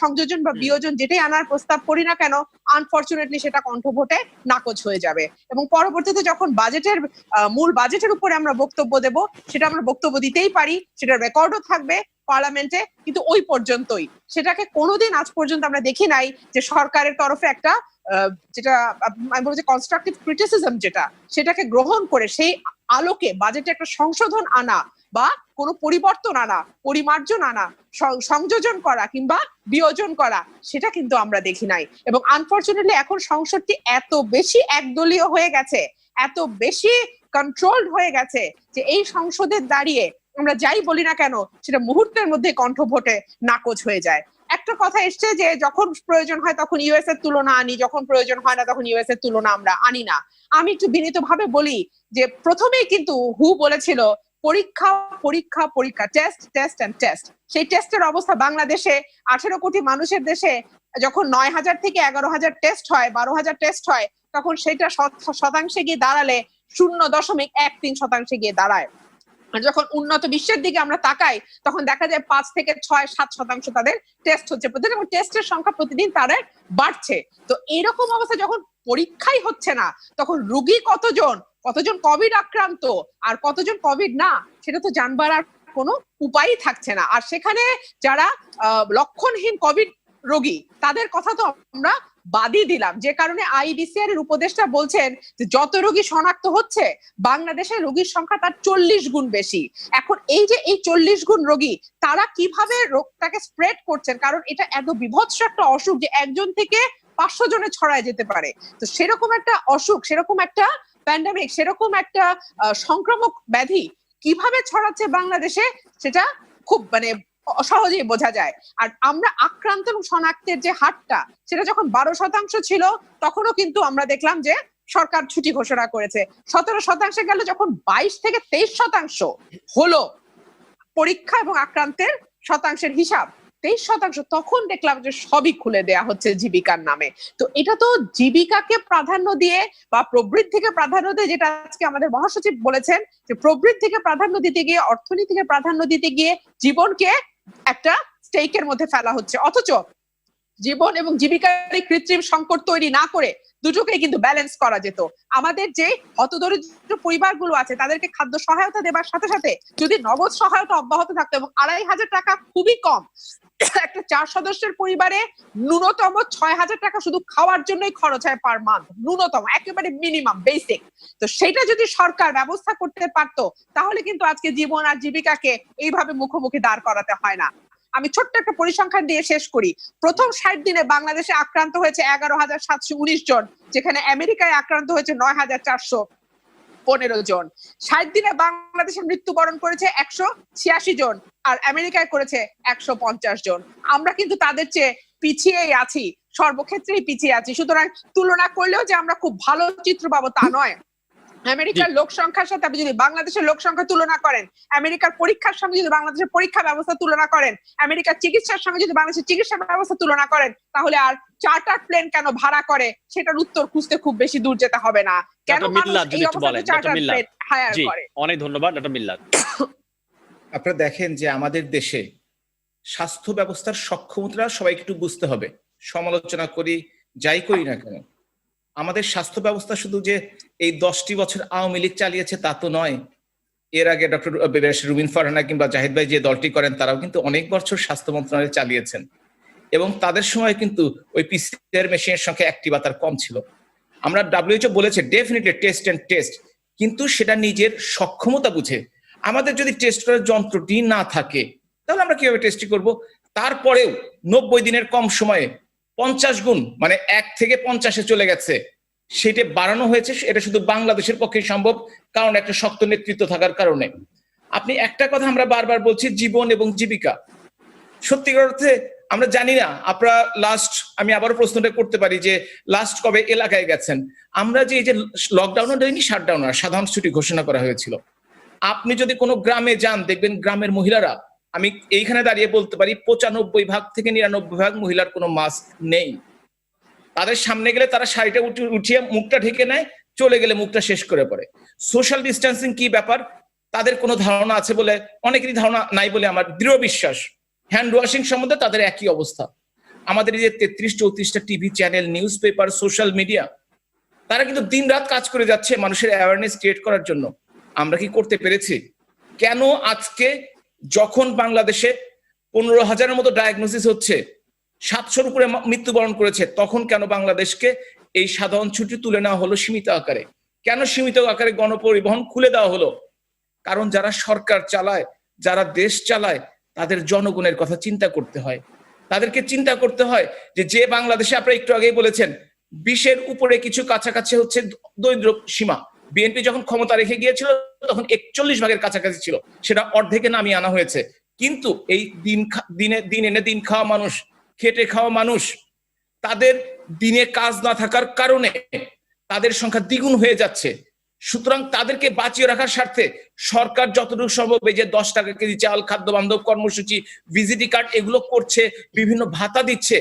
সংযোজন বা বিয়োজন যেটাই আনার প্রস্তাব করি না কেন, আনফরচুনেটলি সেটা কণ্ঠভোটে নাকচ হয়ে যাবে। এবং পরবর্তীতে যখন বাজেটের মূল বাজেটের উপরে আমরা বক্তব্য দেব, সেটা আমরা বক্তব্য দিতেই পারি, সেটা রেকর্ডও থাকবে পার্লামেন্টে, কিন্তু ওই পর্যন্তই। সেটাকে কোনোদিন আজ পর্যন্ত আমরা দেখি নাই যে সরকারের তরফে একটা যেটা আমি বলছি কনস্ট্রাকটিভ ক্রিটিসিজম, সেটাকে গ্রহণ করে সেই আলোকে বাজেটে একটা সংশোধন আনা বা কোনো পরিবর্তন আনা, পরিমার্জন আনা, সংযোজন করা কিংবা বিয়োজন করা, সেটা কিন্তু আমরা দেখি নাই। এবং আনফরচুনেটলি এখন সংসদটি এত বেশি একদলীয় হয়ে গেছে, এত বেশি কন্ট্রোলড হয়ে গেছে যে এই সংসদে দাঁড়িয়ে আমরা যাই বলি না কেন সেটা মুহূর্তের মধ্যে কণ্ঠভোটে নাকচ হয়ে যায়। একটা কথা এসছে যে যখন প্রয়োজন হয় তখন ইউএস এর তুলনা আনি, যখন প্রয়োজন হয় না তখন ইউএস এর তুলনা আমরা আনি না। আমি একটু বিনীতভাবে বলি যে প্রথমেই কিন্তু হু বলেছিল পরীক্ষা পরীক্ষা পরীক্ষা, টেস্ট টেস্ট এন্ড টেস্ট। সেই টেস্টের অবস্থা বাংলাদেশে 18 কোটি মানুষের দেশে যখন 9,000 থেকে 11,000 টেস্ট হয়, 12,000 টেস্ট হয়, তখন সেটা শতাংশে গিয়ে দাঁড়ালে 0.13% গিয়ে দাঁড়ায়। আর যখন উন্নত বিশ্বের দিকে আমরা তাকাই তখন দেখা যায় 5 থেকে 6-7% তাদের টেস্ট হচ্ছে প্রতিদিন, এবং টেস্টের সংখ্যা প্রতিদিন তাদের বাড়ছে। তো এইরকম অবস্থা যখন পরীক্ষাই হচ্ছে না, তখন রোগী কতজন কোভিড আক্রান্ত আর কতজন কোভিড না সেটা তো জানবার আর কোনো উপায়ই থাকছে না। আর সেখানে যারা লক্ষণহীন কোভিড রোগী তাদের কথা তো আমরা বাদই দিলাম, যে কারণে আইডিসিআর এর উপদেষ্টা বলছেন যে যত রোগী শনাক্ত হচ্ছে বাংলাদেশে রোগীর সংখ্যা তার 40 গুণ বেশি। এখন এই যে এই 40 গুণ রোগী তারা কিভাবে রোগটাকে স্প্রেড করছেন, কারণ এটা এত বিভৎস একটা অসুখ যে একজন থেকে 500 জনে ছড়ায় যেতে পারে। তো সেরকম একটা অসুখ, সেরকম একটা প্যান্ডেমিক, সেরকম একটা সংক্রামক ব্যাধি কিভাবে ছড়াচ্ছে বাংলাদেশে সেটা খুব সহজেই বোঝা যায়। আর আমরা আক্রান্ত এবং শনাক্তের যে হারটা সেটা যখন 12% ছিল তখনও কিন্তু আমরা দেখলাম যে সরকার ছুটি ঘোষণা করেছে। 17% গেল, যখন 22 থেকে 23% হলো পরীক্ষা এবং আক্রান্তের শতাংশের হিসাব 23%, তখন দেখলাম যে সবই খুলে দেয়া হচ্ছে জীবিকার নামে। তো এটা তো জীবিকাকে প্রাধান্য দিয়ে বা প্রবৃদ্ধিকে প্রাধান্য দিয়ে, যেটা আজকে আমাদের মহাসচিব বলেছেন যে প্রবৃদ্ধিকে প্রাধান্য দিতে গিয়ে, অর্থনীতিকে প্রাধান্য দিতে গিয়ে জীবনকে একটা স্টেকের মধ্যে ফেলা হচ্ছে। অথচ জীবন এবং জীবিকার কৃত্রিম সংকট তৈরি না করে দুটোকে কিন্তু ব্যালেন্স করা যেত। আমাদের যে হতদরিদ্র পরিবারগুলো আছে তাদেরকে খাদ্য সহায়তা দেবার সাথে সাথে যদি নগদ সহায়তা অব্যাহত থাকতো, এবং 2500 টাকা খুবই কম, একটা 4 সদস্যের পরিবারে ন্যূনতম 6000 টাকা শুধু খাওয়ার জন্যই খরচ হয় পার মান্থ, ন্যূনতম একেবারে মিনিমাম বেসিক। তো সেটা যদি সরকার ব্যবস্থা করতে পারতো তাহলে কিন্তু আজকে জীবন আর জীবিকাকে এইভাবে মুখোমুখি দাঁড় করাতে হয় না। আমি ছোট্ট একটা পরিসংখ্যান দিয়ে শেষ করি। প্রথম 60 দিনে বাংলাদেশে আক্রান্ত হয়েছে 11,719 জন, যেখানে আমেরিকায় আক্রান্ত হয়েছে 9,415 জন। 60 দিনে বাংলাদেশে মৃত্যুবরণ করেছে 186 জন, আর আমেরিকায় করেছে 150 জন। আমরা কিন্তু তাদের চেয়ে পিছিয়েই আছি, সর্বক্ষেত্রেই পিছিয়ে আছি। সুতরাং তুলনা করলেও যে আমরা খুব ভালো চিত্র পাবো তা নয়। আমেরিকার লোক সংখ্যার সাথে আপনি যদি বাংলাদেশের লোক সংখ্যা তুলনা করেন, আমেরিকার পরীক্ষার সঙ্গে যদি বাংলাদেশের পরীক্ষা ব্যবস্থা তুলনা করেন, আমেরিকার চিকিৎসার সঙ্গে যদি বাংলাদেশের চিকিৎসা ব্যবস্থা তুলনা করেন, তাহলে আর চার্টার প্লেন কেন ভাড়া করে সেটার উত্তর খুঁজতে খুব বেশি দূর যেতে হবে না। কেন এই অবস্থায় চার্টার প্লেন হায়ার করে? অনেক ধন্যবাদ ডক্টর মিল্লাত। আপনারা দেখেন যে আমাদের দেশে স্বাস্থ্য ব্যবস্থার সক্ষমতা সবাইকে একটু বুঝতে হবে। সমালোচনা করি যাই করি না কেন, আমাদের স্বাস্থ্য ব্যবস্থা শুধু যে এই 10টি বছর আওয়ামী লীগ চালিয়েছে তা তো নয়। এর আগে ডক্টর রুমিন ফারহানা কিংবা জাহিদ ভাই যে দলটি করেন তারাও কিন্তু অনেক বছর স্বাস্থ্য মন্ত্রণালয় চালিয়েছেন, এবং তাদের সময় কিন্তু ওই পিসিআর মেশিনের সংখ্যা 1টি বা তার কম ছিল। আমরা WHO বলেছে ডেফিনেটলি টেস্ট এন্ড টেস্ট, কিন্তু সেটা নিজের সক্ষমতা বুঝে। আমাদের যদি টেস্ট করার যন্ত্রটি না থাকে তাহলে আমরা কিভাবে টেস্টটি করব? তারপরেও 90 দিনের কম সময়ে 50 গুণ 1 থেকে 50-এ চলে গেছে, সেটা বাড়ানো হয়েছে। এটা শুধু বাংলাদেশের পক্ষে সম্ভব, কারণ একটা শক্ত নেতৃত্ব থাকার কারণে। আপনি একটা কথা আমরা বারবার বলছি, জীবন এবং জীবিকা। সত্যিকার অর্থে আমরা জানি না আপনারা লাস্ট, আমি আবারও প্রশ্নটা করতে পারি যে লাস্ট কবে এলাকায় গেছেন? আমরা যে এই যে লকডাউনও দেয়নি, শাটডাউন, সাধারণ ছুটি ঘোষণা করা হয়েছিল। আপনি যদি কোনো গ্রামে যান দেখবেন গ্রামের মহিলারা, আমি এইখানে দাঁড়িয়ে বলতে পারি 95 থেকে 99 মহিলার কোনো মাস্ক নেই। তাদের সামনে গেলে তারা শাড়িটা উঠিয়ে মুখটা ঢেকে নেয়, চলে গেলে মুখটা শেষ করে পড়ে। সোশ্যাল ডিস্টেন্সিং কি ব্যাপার তাদের কোনো ধারণা আছে বলে, অনেকেরই ধারণা নাই বলে আমার দৃঢ় বিশ্বাস। হ্যান্ড ওয়াশিং সম্বন্ধে তাদের একই অবস্থা। আমাদের এই যে 33-34টা TV channel, news paper, social media, তারা কিন্তু দিন রাত কাজ করে যাচ্ছে মানুষের অ্যাওয়ারনেস ক্রিয়েট করার জন্য। আমরা কি করতে পেরেছি? কেন আজকে যখন বাংলাদেশে 15,000-এর মতো ডায়াগনোসিস হচ্ছে, 700-র উপরে মৃত্যুবরণ করেছে, তখন কেন বাংলাদেশকে এই সাধারণ ছুটি তুলে নেওয়া হলো সীমিত আকারে? কেন সীমিত আকারে গণপরিবহন খুলে দেওয়া হলো? কারণ যারা সরকার চালায়, যারা দেশ চালায়, তাদের জনগণের কথা চিন্তা করতে হয়। তাদেরকে চিন্তা করতে হয় যে বাংলাদেশে আপনারা একটু আগেই বলেছেন 20-এর উপরে কিছু কাছাকাছি হচ্ছে দরিদ্র সীমা। বিএনপি যখন ক্ষমতা রেখে গিয়েছিল তখন 41% কাছাকাছি ছিল, সেটা অর্ধেকে নামিয়ে আনা হয়েছে। কিন্তু এই দিন এনে দিন খাওয়া মানুষ, খেটে খাওয়া মানুষ, তাদের দিনে কাজ না থাকার কারণে তাদের সংখ্যা দ্বিগুণ হয়ে যাচ্ছে। সুতরাং তাদেরকে বাঁচিয়ে রাখার স্বার্থে সরকার যতটুকু সম্ভব এই যে 10 টাকা কেজি চাল, খাদ্য বান্ধব কর্মসূচি, ভিজিটি কার্ড এগুলো করছে, বিভিন্ন ভাতা দিচ্ছে,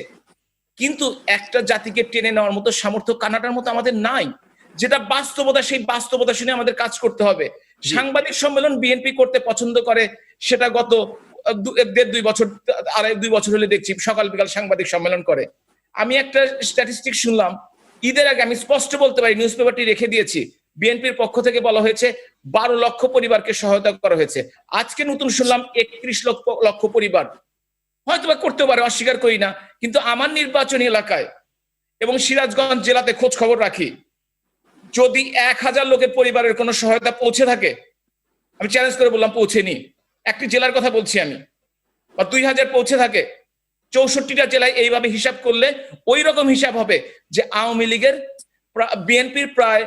কিন্তু একটা জাতিকে টেনে নেওয়ার মতো সামর্থ্য কানাডার মতো আমাদের নাই। যেটা বাস্তবতা, সেই বাস্তবতা শুনে আমাদের কাজ করতে হবে। সাংবাদিক সম্মেলন বিএনপি করতে পছন্দ করে, সেটা গত 1.5-2 বছর, 2.5 বছর হলে দেখছি সকাল বিকাল সাংবাদিক সম্মেলন করে। আমি একটা স্ট্যাটিস্টিক শুনলাম ঈদের আগে, আমি স্পষ্ট বলতে পারি, নিউজ পেপারটি রেখে দিয়েছি, বিএনপির পক্ষ থেকে বলা হয়েছে 12 লক্ষ পরিবারকে সহায়তা করা হয়েছে। আজকে নতুন শুনলাম 31 লক্ষ পরিবার। হয়তো বা করতে পারে, অস্বীকার করি না, কিন্তু আমার নির্বাচনী এলাকায় এবং সিরাজগঞ্জ জেলাতে খোঁজ খবর রাখি, যদি 1000 লোকের পরিবারের কোনো সহায়তা পৌঁছে থাকে, আমি চ্যালেঞ্জ করে বললাম পৌঁছেনি, একটি জেলার কথা বলছি আমি, বা 2000 পৌঁছে থাকে, 64টা জেলায় এইভাবে হিসাব করলে ওই রকম হিসাব হবে যে আওয়ামী লীগের, বিএনপির প্রায়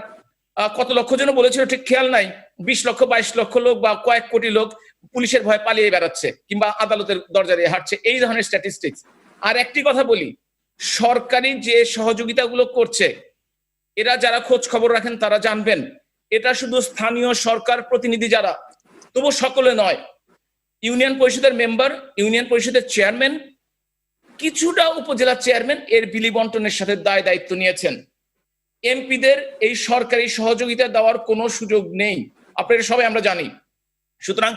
কত লক্ষ জন বলেছিল ঠিক খেয়াল নাই, 20 লক্ষ 22 লক্ষ লোক বা কয়েক কোটি লোক পুলিশের ভয়ে পালিয়ে বেড়াচ্ছে কিংবা আদালতের দরজা দিয়ে হাঁটছে, এই ধরনের স্ট্যাটিস্টিক্স। আর একটি কথা বলি, সরকারি যে সহযোগিতাগুলো করছে, এরা যারা খোঁজ খবর রাখেন তারা জানবেন, এটা শুধু স্থানীয় সরকার প্রতিনিধি যারা, তবু সকলে নয়, ইউনিয়ন পরিষদের মেম্বার, ইউনিয়ন পরিষদের চেয়ারম্যান, কিছুটা উপজেলা চেয়ারম্যান এর বিলি বন্টনের সাথে দায় দায়িত্ব নিয়েছেন। এমপিদের এই সরকারি সহযোগিতা দেওয়ার কোনো সুযোগ নেই, আপনারা সবাই আমরা জানি। সুতরাং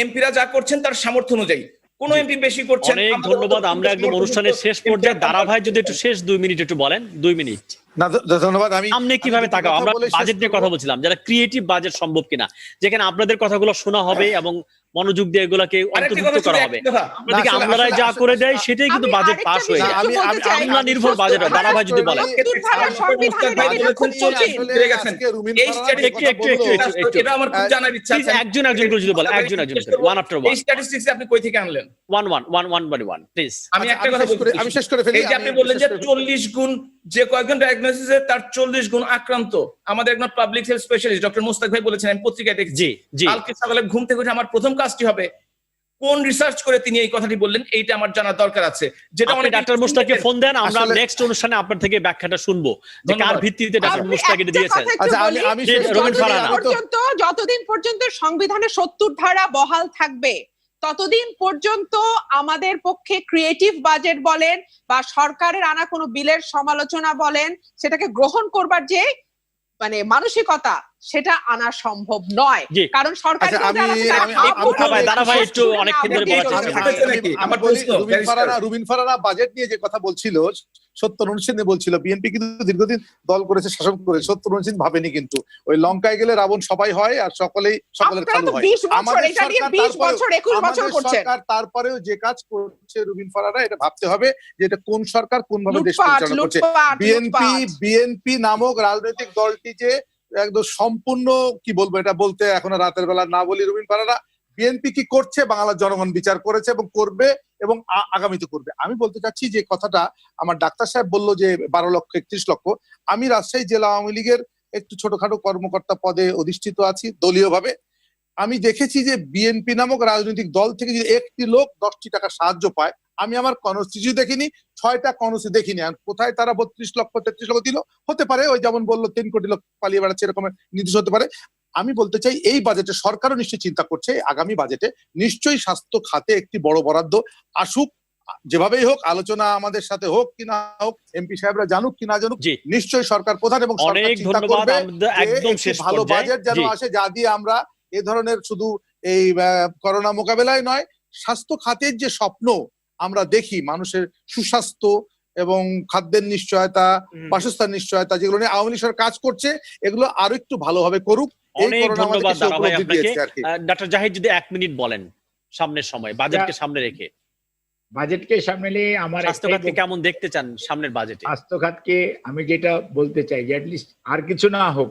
এমপিরা যা করছেন তার সামর্থ্য অনুযায়ী, কোন এমপি বেশি করছেন। অনেক ধন্যবাদ। আমরা একদম অনুষ্ঠানের শেষ পর্যায়ে, দারা ভাই যদি একটু শেষ 2 মিনিট একটু বলেন, 2 মিনিট। না, ধন্যবাদ। সামনে কিভাবে তাকাও, আমরা বাজেট নিয়ে কথা বলছিলাম, যারা ক্রিয়েটিভ বাজেট সম্ভব কিনা, যেখানে আপনাদের কথাগুলো শোনা হবে এবং মনোযোগ দিয়ে এগুলাকে অন্তর্ভুক্ত করা হবে। অন্যদিকে আমলারাই যা করে দেয় সেটাই কিন্তু বাজেট পাস হয়ে যায়, আমলা নির্ভর বাজেট। দারা ভাই যদি বলেন। একজন করে যদি বলে, একজন করে, ওয়ান আফটার ওয়ান। এই স্ট্যাটিস্টিক্স আপনি কই থেকে আনলেন? One by one please. আমি একটা কথা বলছি, আমি শেষ করে ফেলি। এই যে আপনি বললেন যে 40 গুণ, যে কয়েকজন ডায়াগনোসিসে তার 40 গুণ আক্রান্ত। আমাদের একজন public health specialist doctor Mushtaq ভাই বলেছেন, আমি পত্রিকায় দেখেছি, কালকে সকালে ঘুম থেকে উঠে আমার প্রথম কাজটি হবে কোন রিসার্চ করে তিনি এই কথাটি বললেন, এইটা আমার জানার দরকার আছে। যেটা অনেক ডক্টর মুস্তাককে ফোন দেন, আমরা নেক্সট অনুষ্ঠানে আপনার থেকে ব্যাখ্যাটা শুনবো যে কার ভিত্তিতে ডক্টর মুস্তাক এটা দিয়েছেন। আচ্ছা, আমি যতদিন পর্যন্ত সংবিধানের 70 ধারা বহাল থাকবে, ততদিন পর্যন্ত আমাদের পক্ষে ক্রিয়েটিভ বাজেট বলেন বা সরকারের আনা কোনো বিলের সমালোচনা বলেন, সেটাকে গ্রহণ করবার যে মানে মানসিকতা, সেটা আনা সম্ভব নয়। কারণ সরকার রুবিন ফারানা বাজেট নিয়ে যে কথা বলছিল, সত্য অনুচ্ছেদ বলছিল, বিএনপি কিন্তু দীর্ঘদিন দল করেছে, শাসন করেছে, সত্য অনুচ্ছেদ ভাবেনি। কিন্তু ওই লঙ্কায় গেলে রাবণ সবাই হয় আর সকলের খালু হয়। আমাদের সরকার তারপরেও যে কাজ করছে রুবিন ফারানা, এটা ভাবতে হবে যে এটা কোন সরকার কোন ভাবে দেশ পরিচালনা করছে। বিএনপি নামক রাজনৈতিক দলটি যে একদম সম্পূর্ণ, কি বলবো, এটা বলতে এখন রাতের বেলা না বলি, রুবিন ফারানা বিএনপি কি করছে বাংলার জনগণ বিচার করেছে এবং করবে এবং আগামীতে করবে। আমি বলতে চাচ্ছি যে কথাটা আমার ডাক্তার সাহেব বললো যে 12 লক্ষ 31 লক্ষ, আমি রাজশাহী জেলা আওয়ামী লীগের একটু ছোটখাটো কর্মকর্তা পদে অধিষ্ঠিত আছি দলীয়ভাবে। আমি দেখেছি যে বিএনপি নামক রাজনৈতিক দল থেকে যদি একটি লোক 10টি টাকা সাহায্য পায়, আমি আমার কনস্টিটিউশন দেখিনি, 6টা কনস্টিটিউশন দেখিনি। কোথায় তারা 32 লক্ষ 33 লক্ষ দিল, হতে পারে ওই যেমন বললো 3 কোটি লোক পালিয়ে বেড়াচ্ছে, এরকম নির্দেশ হতে পারে। আমি বলতে চাই এই বাজেটে সরকারও নিশ্চয়ই চিন্তা করছে, আগামী বাজেটে নিশ্চয়ই স্বাস্থ্য খাতে একটি বড় বরাদ্দ আসুক, যেভাবেই হোক, আলোচনা আমাদের সাথে হোক কি না হোক, এমপি সাহেবরা জানুক কি না জানুক, নিশ্চয়ই সরকার প্রধান এবং সরকার চিন্তা করবে ভালো বাজেট যেন আসে, যা দিয়ে আমরা এ ধরনের শুধু এই করোনা মোকাবেলায় নয়, স্বাস্থ্য খাতের যে স্বপ্ন আমরা দেখি, মানুষের সুস্বাস্থ্য এবং খাদ্যের নিশ্চয়তা, বাসস্থান নিশ্চয়তা, যেগুলো নিয়ে আওয়ামী লীগ সরকার কাজ করছে, এগুলো আরো একটু ভালোভাবে করুক। অনেক ধন্যবাদ দারা ভাই আপনাকে। ডক্টর জাহিদ যদি 1 মিনিট বলেন, সামনের সময় বাজেটকে সামনে রেখে। বাজেটকে সামনে নিয়ে আমার স্বাস্থ্য খাতকে কেমন দেখতে চান সামনের বাজেটে? স্বাস্থ্য খাতকে আমি যেটা বলতে চাই যে অ্যাটলিস্ট আর কিছু না হোক,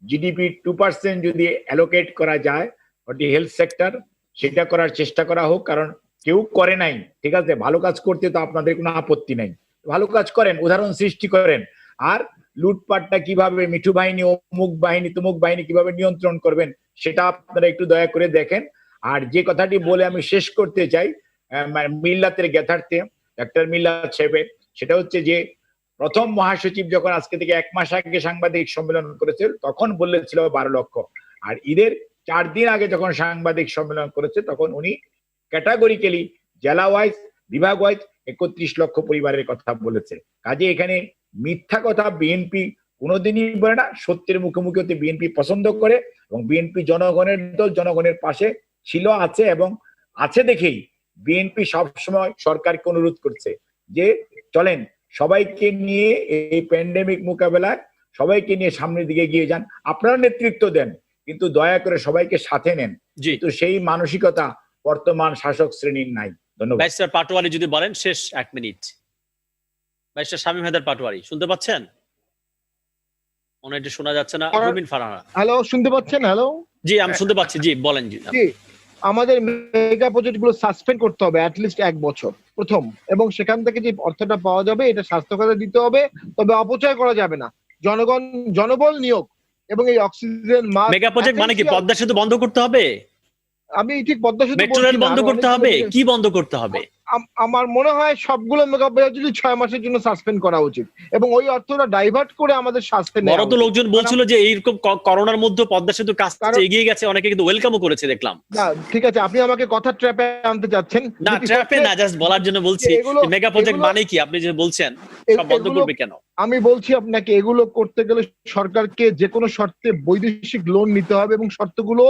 জিডিপি 2% যদি অ্যালোকেট করা যায় ফর দি হেলথ সেক্টর, সেটা করার চেষ্টা করা হোক। কারণ কেউ করে নাই, ঠিক আছে, ভালো কাজ করতে তো আপনাদের কোনো আপত্তি নাই, ভালো কাজ করেন, উদাহরণ সৃষ্টি করেন। আর লুটপাটটা কিভাবে মিঠু বাহিনী, অমুক বাহিনী, তমুক বাহিনী কিভাবে নিয়ন্ত্রণ করবেন, সেটা আপনারা একটু দয়া করে দেখেন। আর যে কথাটি বলে আমি শেষ করতে চাই মিল্লাতের জ্ঞাতার্থে, ডাক্তার মিল্লাত সাহেবের, সেটা হচ্ছে যে প্রথম মহাসচিব যখন আজকে থেকে 1 মাস আগে সাংবাদিক সম্মেলন করেছিল, তখন বলেছিল 12 লক্ষ। আর ঈদের 4 দিন আগে যখন সাংবাদিক সম্মেলন করেছে, তখন উনি ক্যাটাগরিক্যালি জেলা ওয়াইজ, বিভাগ ওয়াইজ 31 লক্ষ পরিবারের কথা বলেছে। কাজে এখানে মিথ্যা কথা বিএনপি কোনোদিনই বলে না, সত্যের মুখোমুখি হতে বিএনপি পছন্দ করে, এবং বিএনপি জনগণের দল, জনগণের পাশে ছিল, আছে এবং আছে দেখেই বিএনপি সবসময় সরকারকে অনুরোধ করছে যে চলেন সবাইকে নিয়ে এই প্যান্ডেমিক মোকাবেলায় সবাইকে নিয়ে সামনের দিকে এগিয়ে যান, আপনারা নেতৃত্ব দেন, কিন্তু দয়া করে সবাইকে সাথে নেন। কিন্তু সেই মানসিকতা বর্তমান শাসক শ্রেণীর নাই। ধন্যবাদ। ব্যারিস্টার পাটোয়ারি যদি বলেন, শেষ 1 মিনিট। ব্যারিস্টার শামীম হায়দার পাটোয়ারি শুনতে পাচ্ছেন? অনেকটা শোনা যাচ্ছে না। রুমিন ফারহানা, হ্যালো, শুনতে পাচ্ছেন? হ্যালো, জি আমি শুনতে পাচ্ছি, জি বলেন। জি আমাদের মেগা প্রজেক্ট গুলো সাসপেন্ড করতে হবে অ্যাটলিস্ট 1 বছর প্রথম, এবং সেখান থেকে যে অর্থটা পাওয়া যাবে এটা স্বাস্থ্য খাতে দিতে হবে, তবে অপচয় করা যাবে না। জনবল নিয়োগ এবং এই অক্সিজেন মাস্ক। মেগা প্রজেক্ট মানে কি? পদ্মা সেতু বন্ধ করতে হবে? আমি ঠিক পদ্মা সেতু মেট্রো রেল বন্ধ করতে হবে? কি বন্ধ করতে হবে? আমার মনে হয় সবগুলো মেগা প্রজেক্ট যদি 6 মাসের জন্য সাসপেন্ড করা উচিত, এবং ওই অর্থটা ডাইভার্ট করে আমাদের স্বাস্থ্যে নেওয়া বড় তো লোকজন বলছিল যে এইরকম করোনার মধ্যে পদ্মা সেতুর কাজ এগিয়ে গেছে, অনেকে কিন্তু ওয়েলকামও করেছে দেখলাম। না ঠিক আছে, আপনি আমাকে কথা ট্র্যাপে আনতে চাচ্ছেন। না ট্র্যাপে না, জাস্ট বলার জন্য বলছি মেগা প্রজেক্ট মানে কি, আপনি যে বলছেন সব বন্ধ করবে কেন? আমি বলছি আপনাকে, এগুলো করতে গেলে সরকারকে যে কোনো শর্তে বৈদেশিক লোন নিতে হবে, এবং শর্তগুলো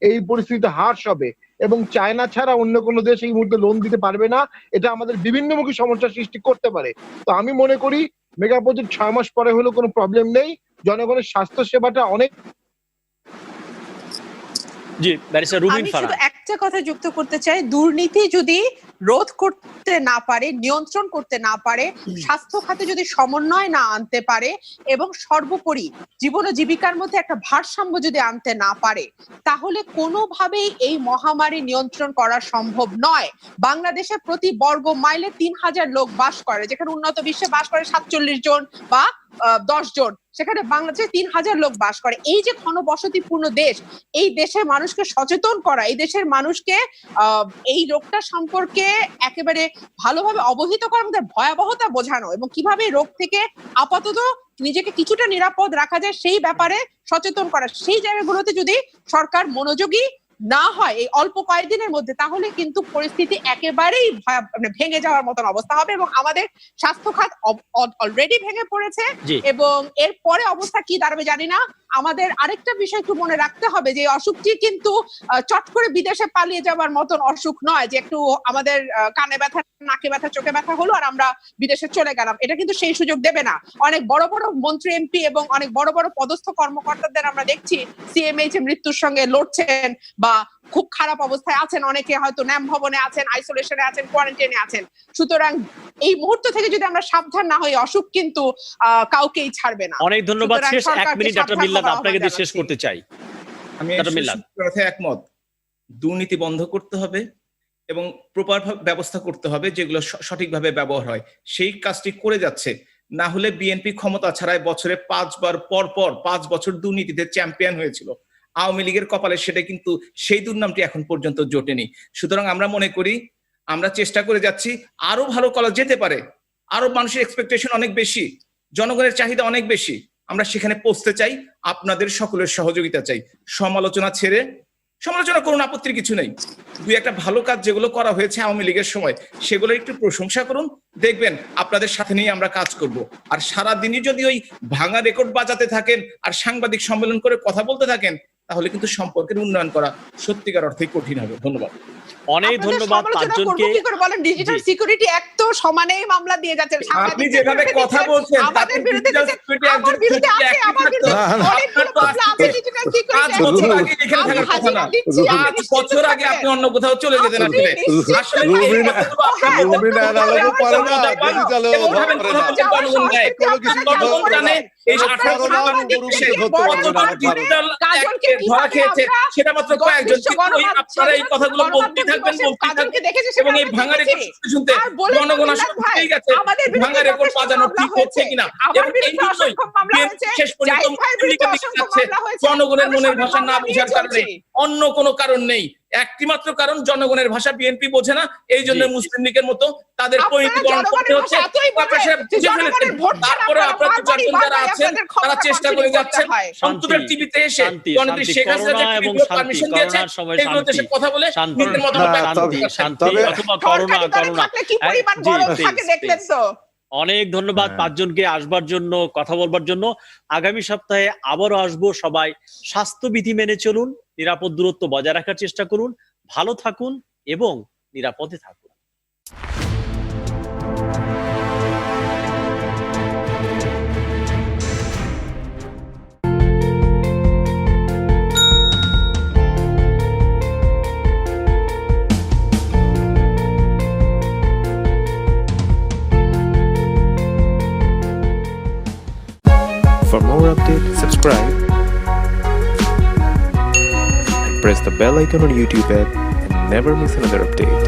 এই পরিস্থিতিতে হ্রাস হবে, এবং চায়না ছাড়া অন্য কোনো দেশ এই মুহূর্তে লোন দিতে পারবে না। এটা আমাদের বিভিন্নমুখী সমস্যার সৃষ্টি করতে পারে। তো আমি মনে করি মেগা প্রজেক্ট 6 মাস পরে হলেও কোনো প্রবলেম নেই। জনগণের স্বাস্থ্য সেবাটা অনেক। জি ব্যারিস্টার রুমিন আমি ফারহানা, শুধু একটা কথা যুক্ত করতে চাই, দুর্নীতি যদি রোধ করতে না পারে, নিয়ন্ত্রণ করতে না পারে, স্বাস্থ্য খাতে যদি সমন্বয় না আনতে পারে, এবং সর্বোপরি জীবন ও জীবিকার মধ্যে একটা ভারসাম্য যদি আনতে না পারে, তাহলে কোনোভাবেই এই মহামারী নিয়ন্ত্রণ করা সম্ভব নয়। বাংলাদেশে প্রতি বর্গ মাইলে 3000 লোক বাস করে, যেখানে উন্নত বিশ্বে বাস করে 47 জন বা 10 জন, সেখানে বাংলাদেশে 3000 লোক বাস করে। এই যে ঘনবসতিপূর্ণ দেশ, এই দেশের মানুষকে সচেতন করা, এই দেশের মানুষকে এই রোগটা সম্পর্কে একেবারে ভালোভাবে অবহিত করা, আমাদের ভয়াবহতা বোঝানো, এবং কিভাবে রোগ থেকে আপাতত নিজেকে কিছুটা নিরাপদ রাখা যায় সেই ব্যাপারে সচেতন করা, সেই জায়গাগুলোতে যদি সরকার মনোযোগী না হয় এই অল্প কয়েকদিনের মধ্যে, তাহলে কিন্তু পরিস্থিতি একেবারেই ভেঙে যাওয়ার মতন অবস্থা হবে, এবং আমাদের স্বাস্থ্য খাত অলরেডি ভেঙে পড়েছে, এবং এর পরে অবস্থা কি দাঁড়াবে জানি না। আমাদের আরেকটা বিষয় একটু মনে রাখতে হবে যে অসুখটি কিন্তু চট করে বিদেশে পালিয়ে যাওয়ার মতন অসুখ নয়, যে একটু আমাদের কানে ব্যথা, নাকে ব্যথা, চোখে ব্যথা হলো আর আমরা বিদেশে চলে গেলাম। এটা কিন্তু সেই সুযোগ দেবে না। অনেক বড় বড় মন্ত্রী, এমপি এবং অনেক বড় বড় পদস্থ কর্মকর্তাদের আমরা দেখছি সিএমএইচ মৃত্যুর সঙ্গে লড়ছেন, বা খুব খারাপ অবস্থায় আছেন, অনেকে হয়তো ন্যাম ভবনে আছেন, আইসোলেশনে আছেন, কোয়ারেন্টাইনে আছেন। সুতরাং এই মুহূর্ত থেকে যদি আমরা সাবধান না হই, অসুখ কিন্তু কাউকেই ছাড়বে না। অনেক ধন্যবাদ। শেষ 1 মিনিট ডক্টর মিল্লাত, আপনাকে দিয়ে শেষ করতে চাই। আমি একমত, দুর্নীতি বন্ধ করতে হবে এবং প্রপার ব্যবস্থা করতে হবে, যেগুলো সঠিকভাবে ব্যবহার হয়, সেই কাজটি করে যাচ্ছে। না হলে বিএনপি ক্ষমতা ছাড়াই বছরে 5 বার পর 5 বছর দুর্নীতিতে চ্যাম্পিয়ন হয়েছিল। আওয়ামী লীগের কপালে সেটা কিন্তু সেই দুর্নামটি এখন পর্যন্ত জোটেনি। সুতরাং আমরা মনে করি আমরা চেষ্টা করে যাচ্ছি, আরো ভালো করা যেতে পারে, আরো মানুষের এক্সপেকটেশন অনেক বেশি, জনগণের চাহিদা অনেক বেশি, আমরা সেখানে পৌঁছতে চাই। আপনাদের সকলের সহযোগিতা চাই। সমালোচনা ছেড়ে, সমালোচনা করুন, আপত্তির কিছু নেই, 2-1টা ভালো কাজ যেগুলো করা হয়েছে আওয়ামী লীগের সময় সেগুলো একটু প্রশংসা করুন, দেখবেন আপনাদের সাথে নিয়ে আমরা কাজ করব। আর সারাদিনই যদি ওই ভাঙা রেকর্ড বাজাতে থাকেন আর সাংবাদিক সম্মেলন করে কথা বলতে থাকেন, তাহলে কিন্তু সম্পর্কের উন্নয়ন করা সত্যিকার অর্থেই কঠিন হবে। ধন্যবাদ। অনেক ধন্যবাদ পাঁচজনকে। কি করে বলেন, ডিজিটাল সিকিউরিটি অ্যাক্ট তো সমানেই মামলা দিয়ে যাচ্ছেন। আপনি যেভাবে কথা বলছেন তাতে ডিজিটাল সিকিউরিটি একজন বিরুদ্ধে আছে, আমার বিরুদ্ধে অনেকগুলো মামলা আছে ডিজিটাল সিকিউরিটি। 5 বছর আগে এখানে থাকার কথা না, 5 বছর আগে আপনি অন্য কোথাও চলে যেতেন। আসলে রুমিন আলাদা পারে না, ডিজিটাল জনগণ জানে এই 18 ডিজিটাল ধরা খেয়েছে সেটা মাত্র কয়েকজন। আপনারা এই কথাগুলো বলতে থাকবেন, এবং এই ভাঙা রেকর্ড শুনতে জনগণ আসলে বুঝেই গেছে ভাঙা রেকর্ড বাজানো ঠিক হচ্ছে কিনা। এবং এই জন্যই শেষ পর্যন্ত জনগণের মনের ভাষা না বোঝার কারণে, অন্য কোনো কারণ নেই। একটি মাত্র কারণ, জনগণের ভাষা বিএনপি বোঝে না, এই জন্য মুসলিম লীগের মতো তাদের পরিণীকরণ করতে হচ্ছে। তারপরে আপনারা 2-4 জন যারা আছেন তারা চেষ্টা করে যাচ্ছেন অন্তত টিভিতে এসে জনগণের শেখ হাসিনা যে পারমিশন দিয়েছে এগুলোতে এসে কথা বলে নিজের মতামত শান্তি অথবা করোনা কি পরিমাণ গরম থাকে দেখলেন তো। অনেক ধন্যবাদ হ্যাঁ। পাঁচজনকে আসবার জন্য, কথা বলবার জন্য। আগামী সপ্তাহে আবারও আসবো। সবাই স্বাস্থ্যবিধি মেনে চলুন, নিরাপদ দূরত্ব বজায় রাখার চেষ্টা করুন, ভালো থাকুন এবং নিরাপদে থাকুন। For more updates, subscribe and press the bell icon on YouTube app and never miss another update.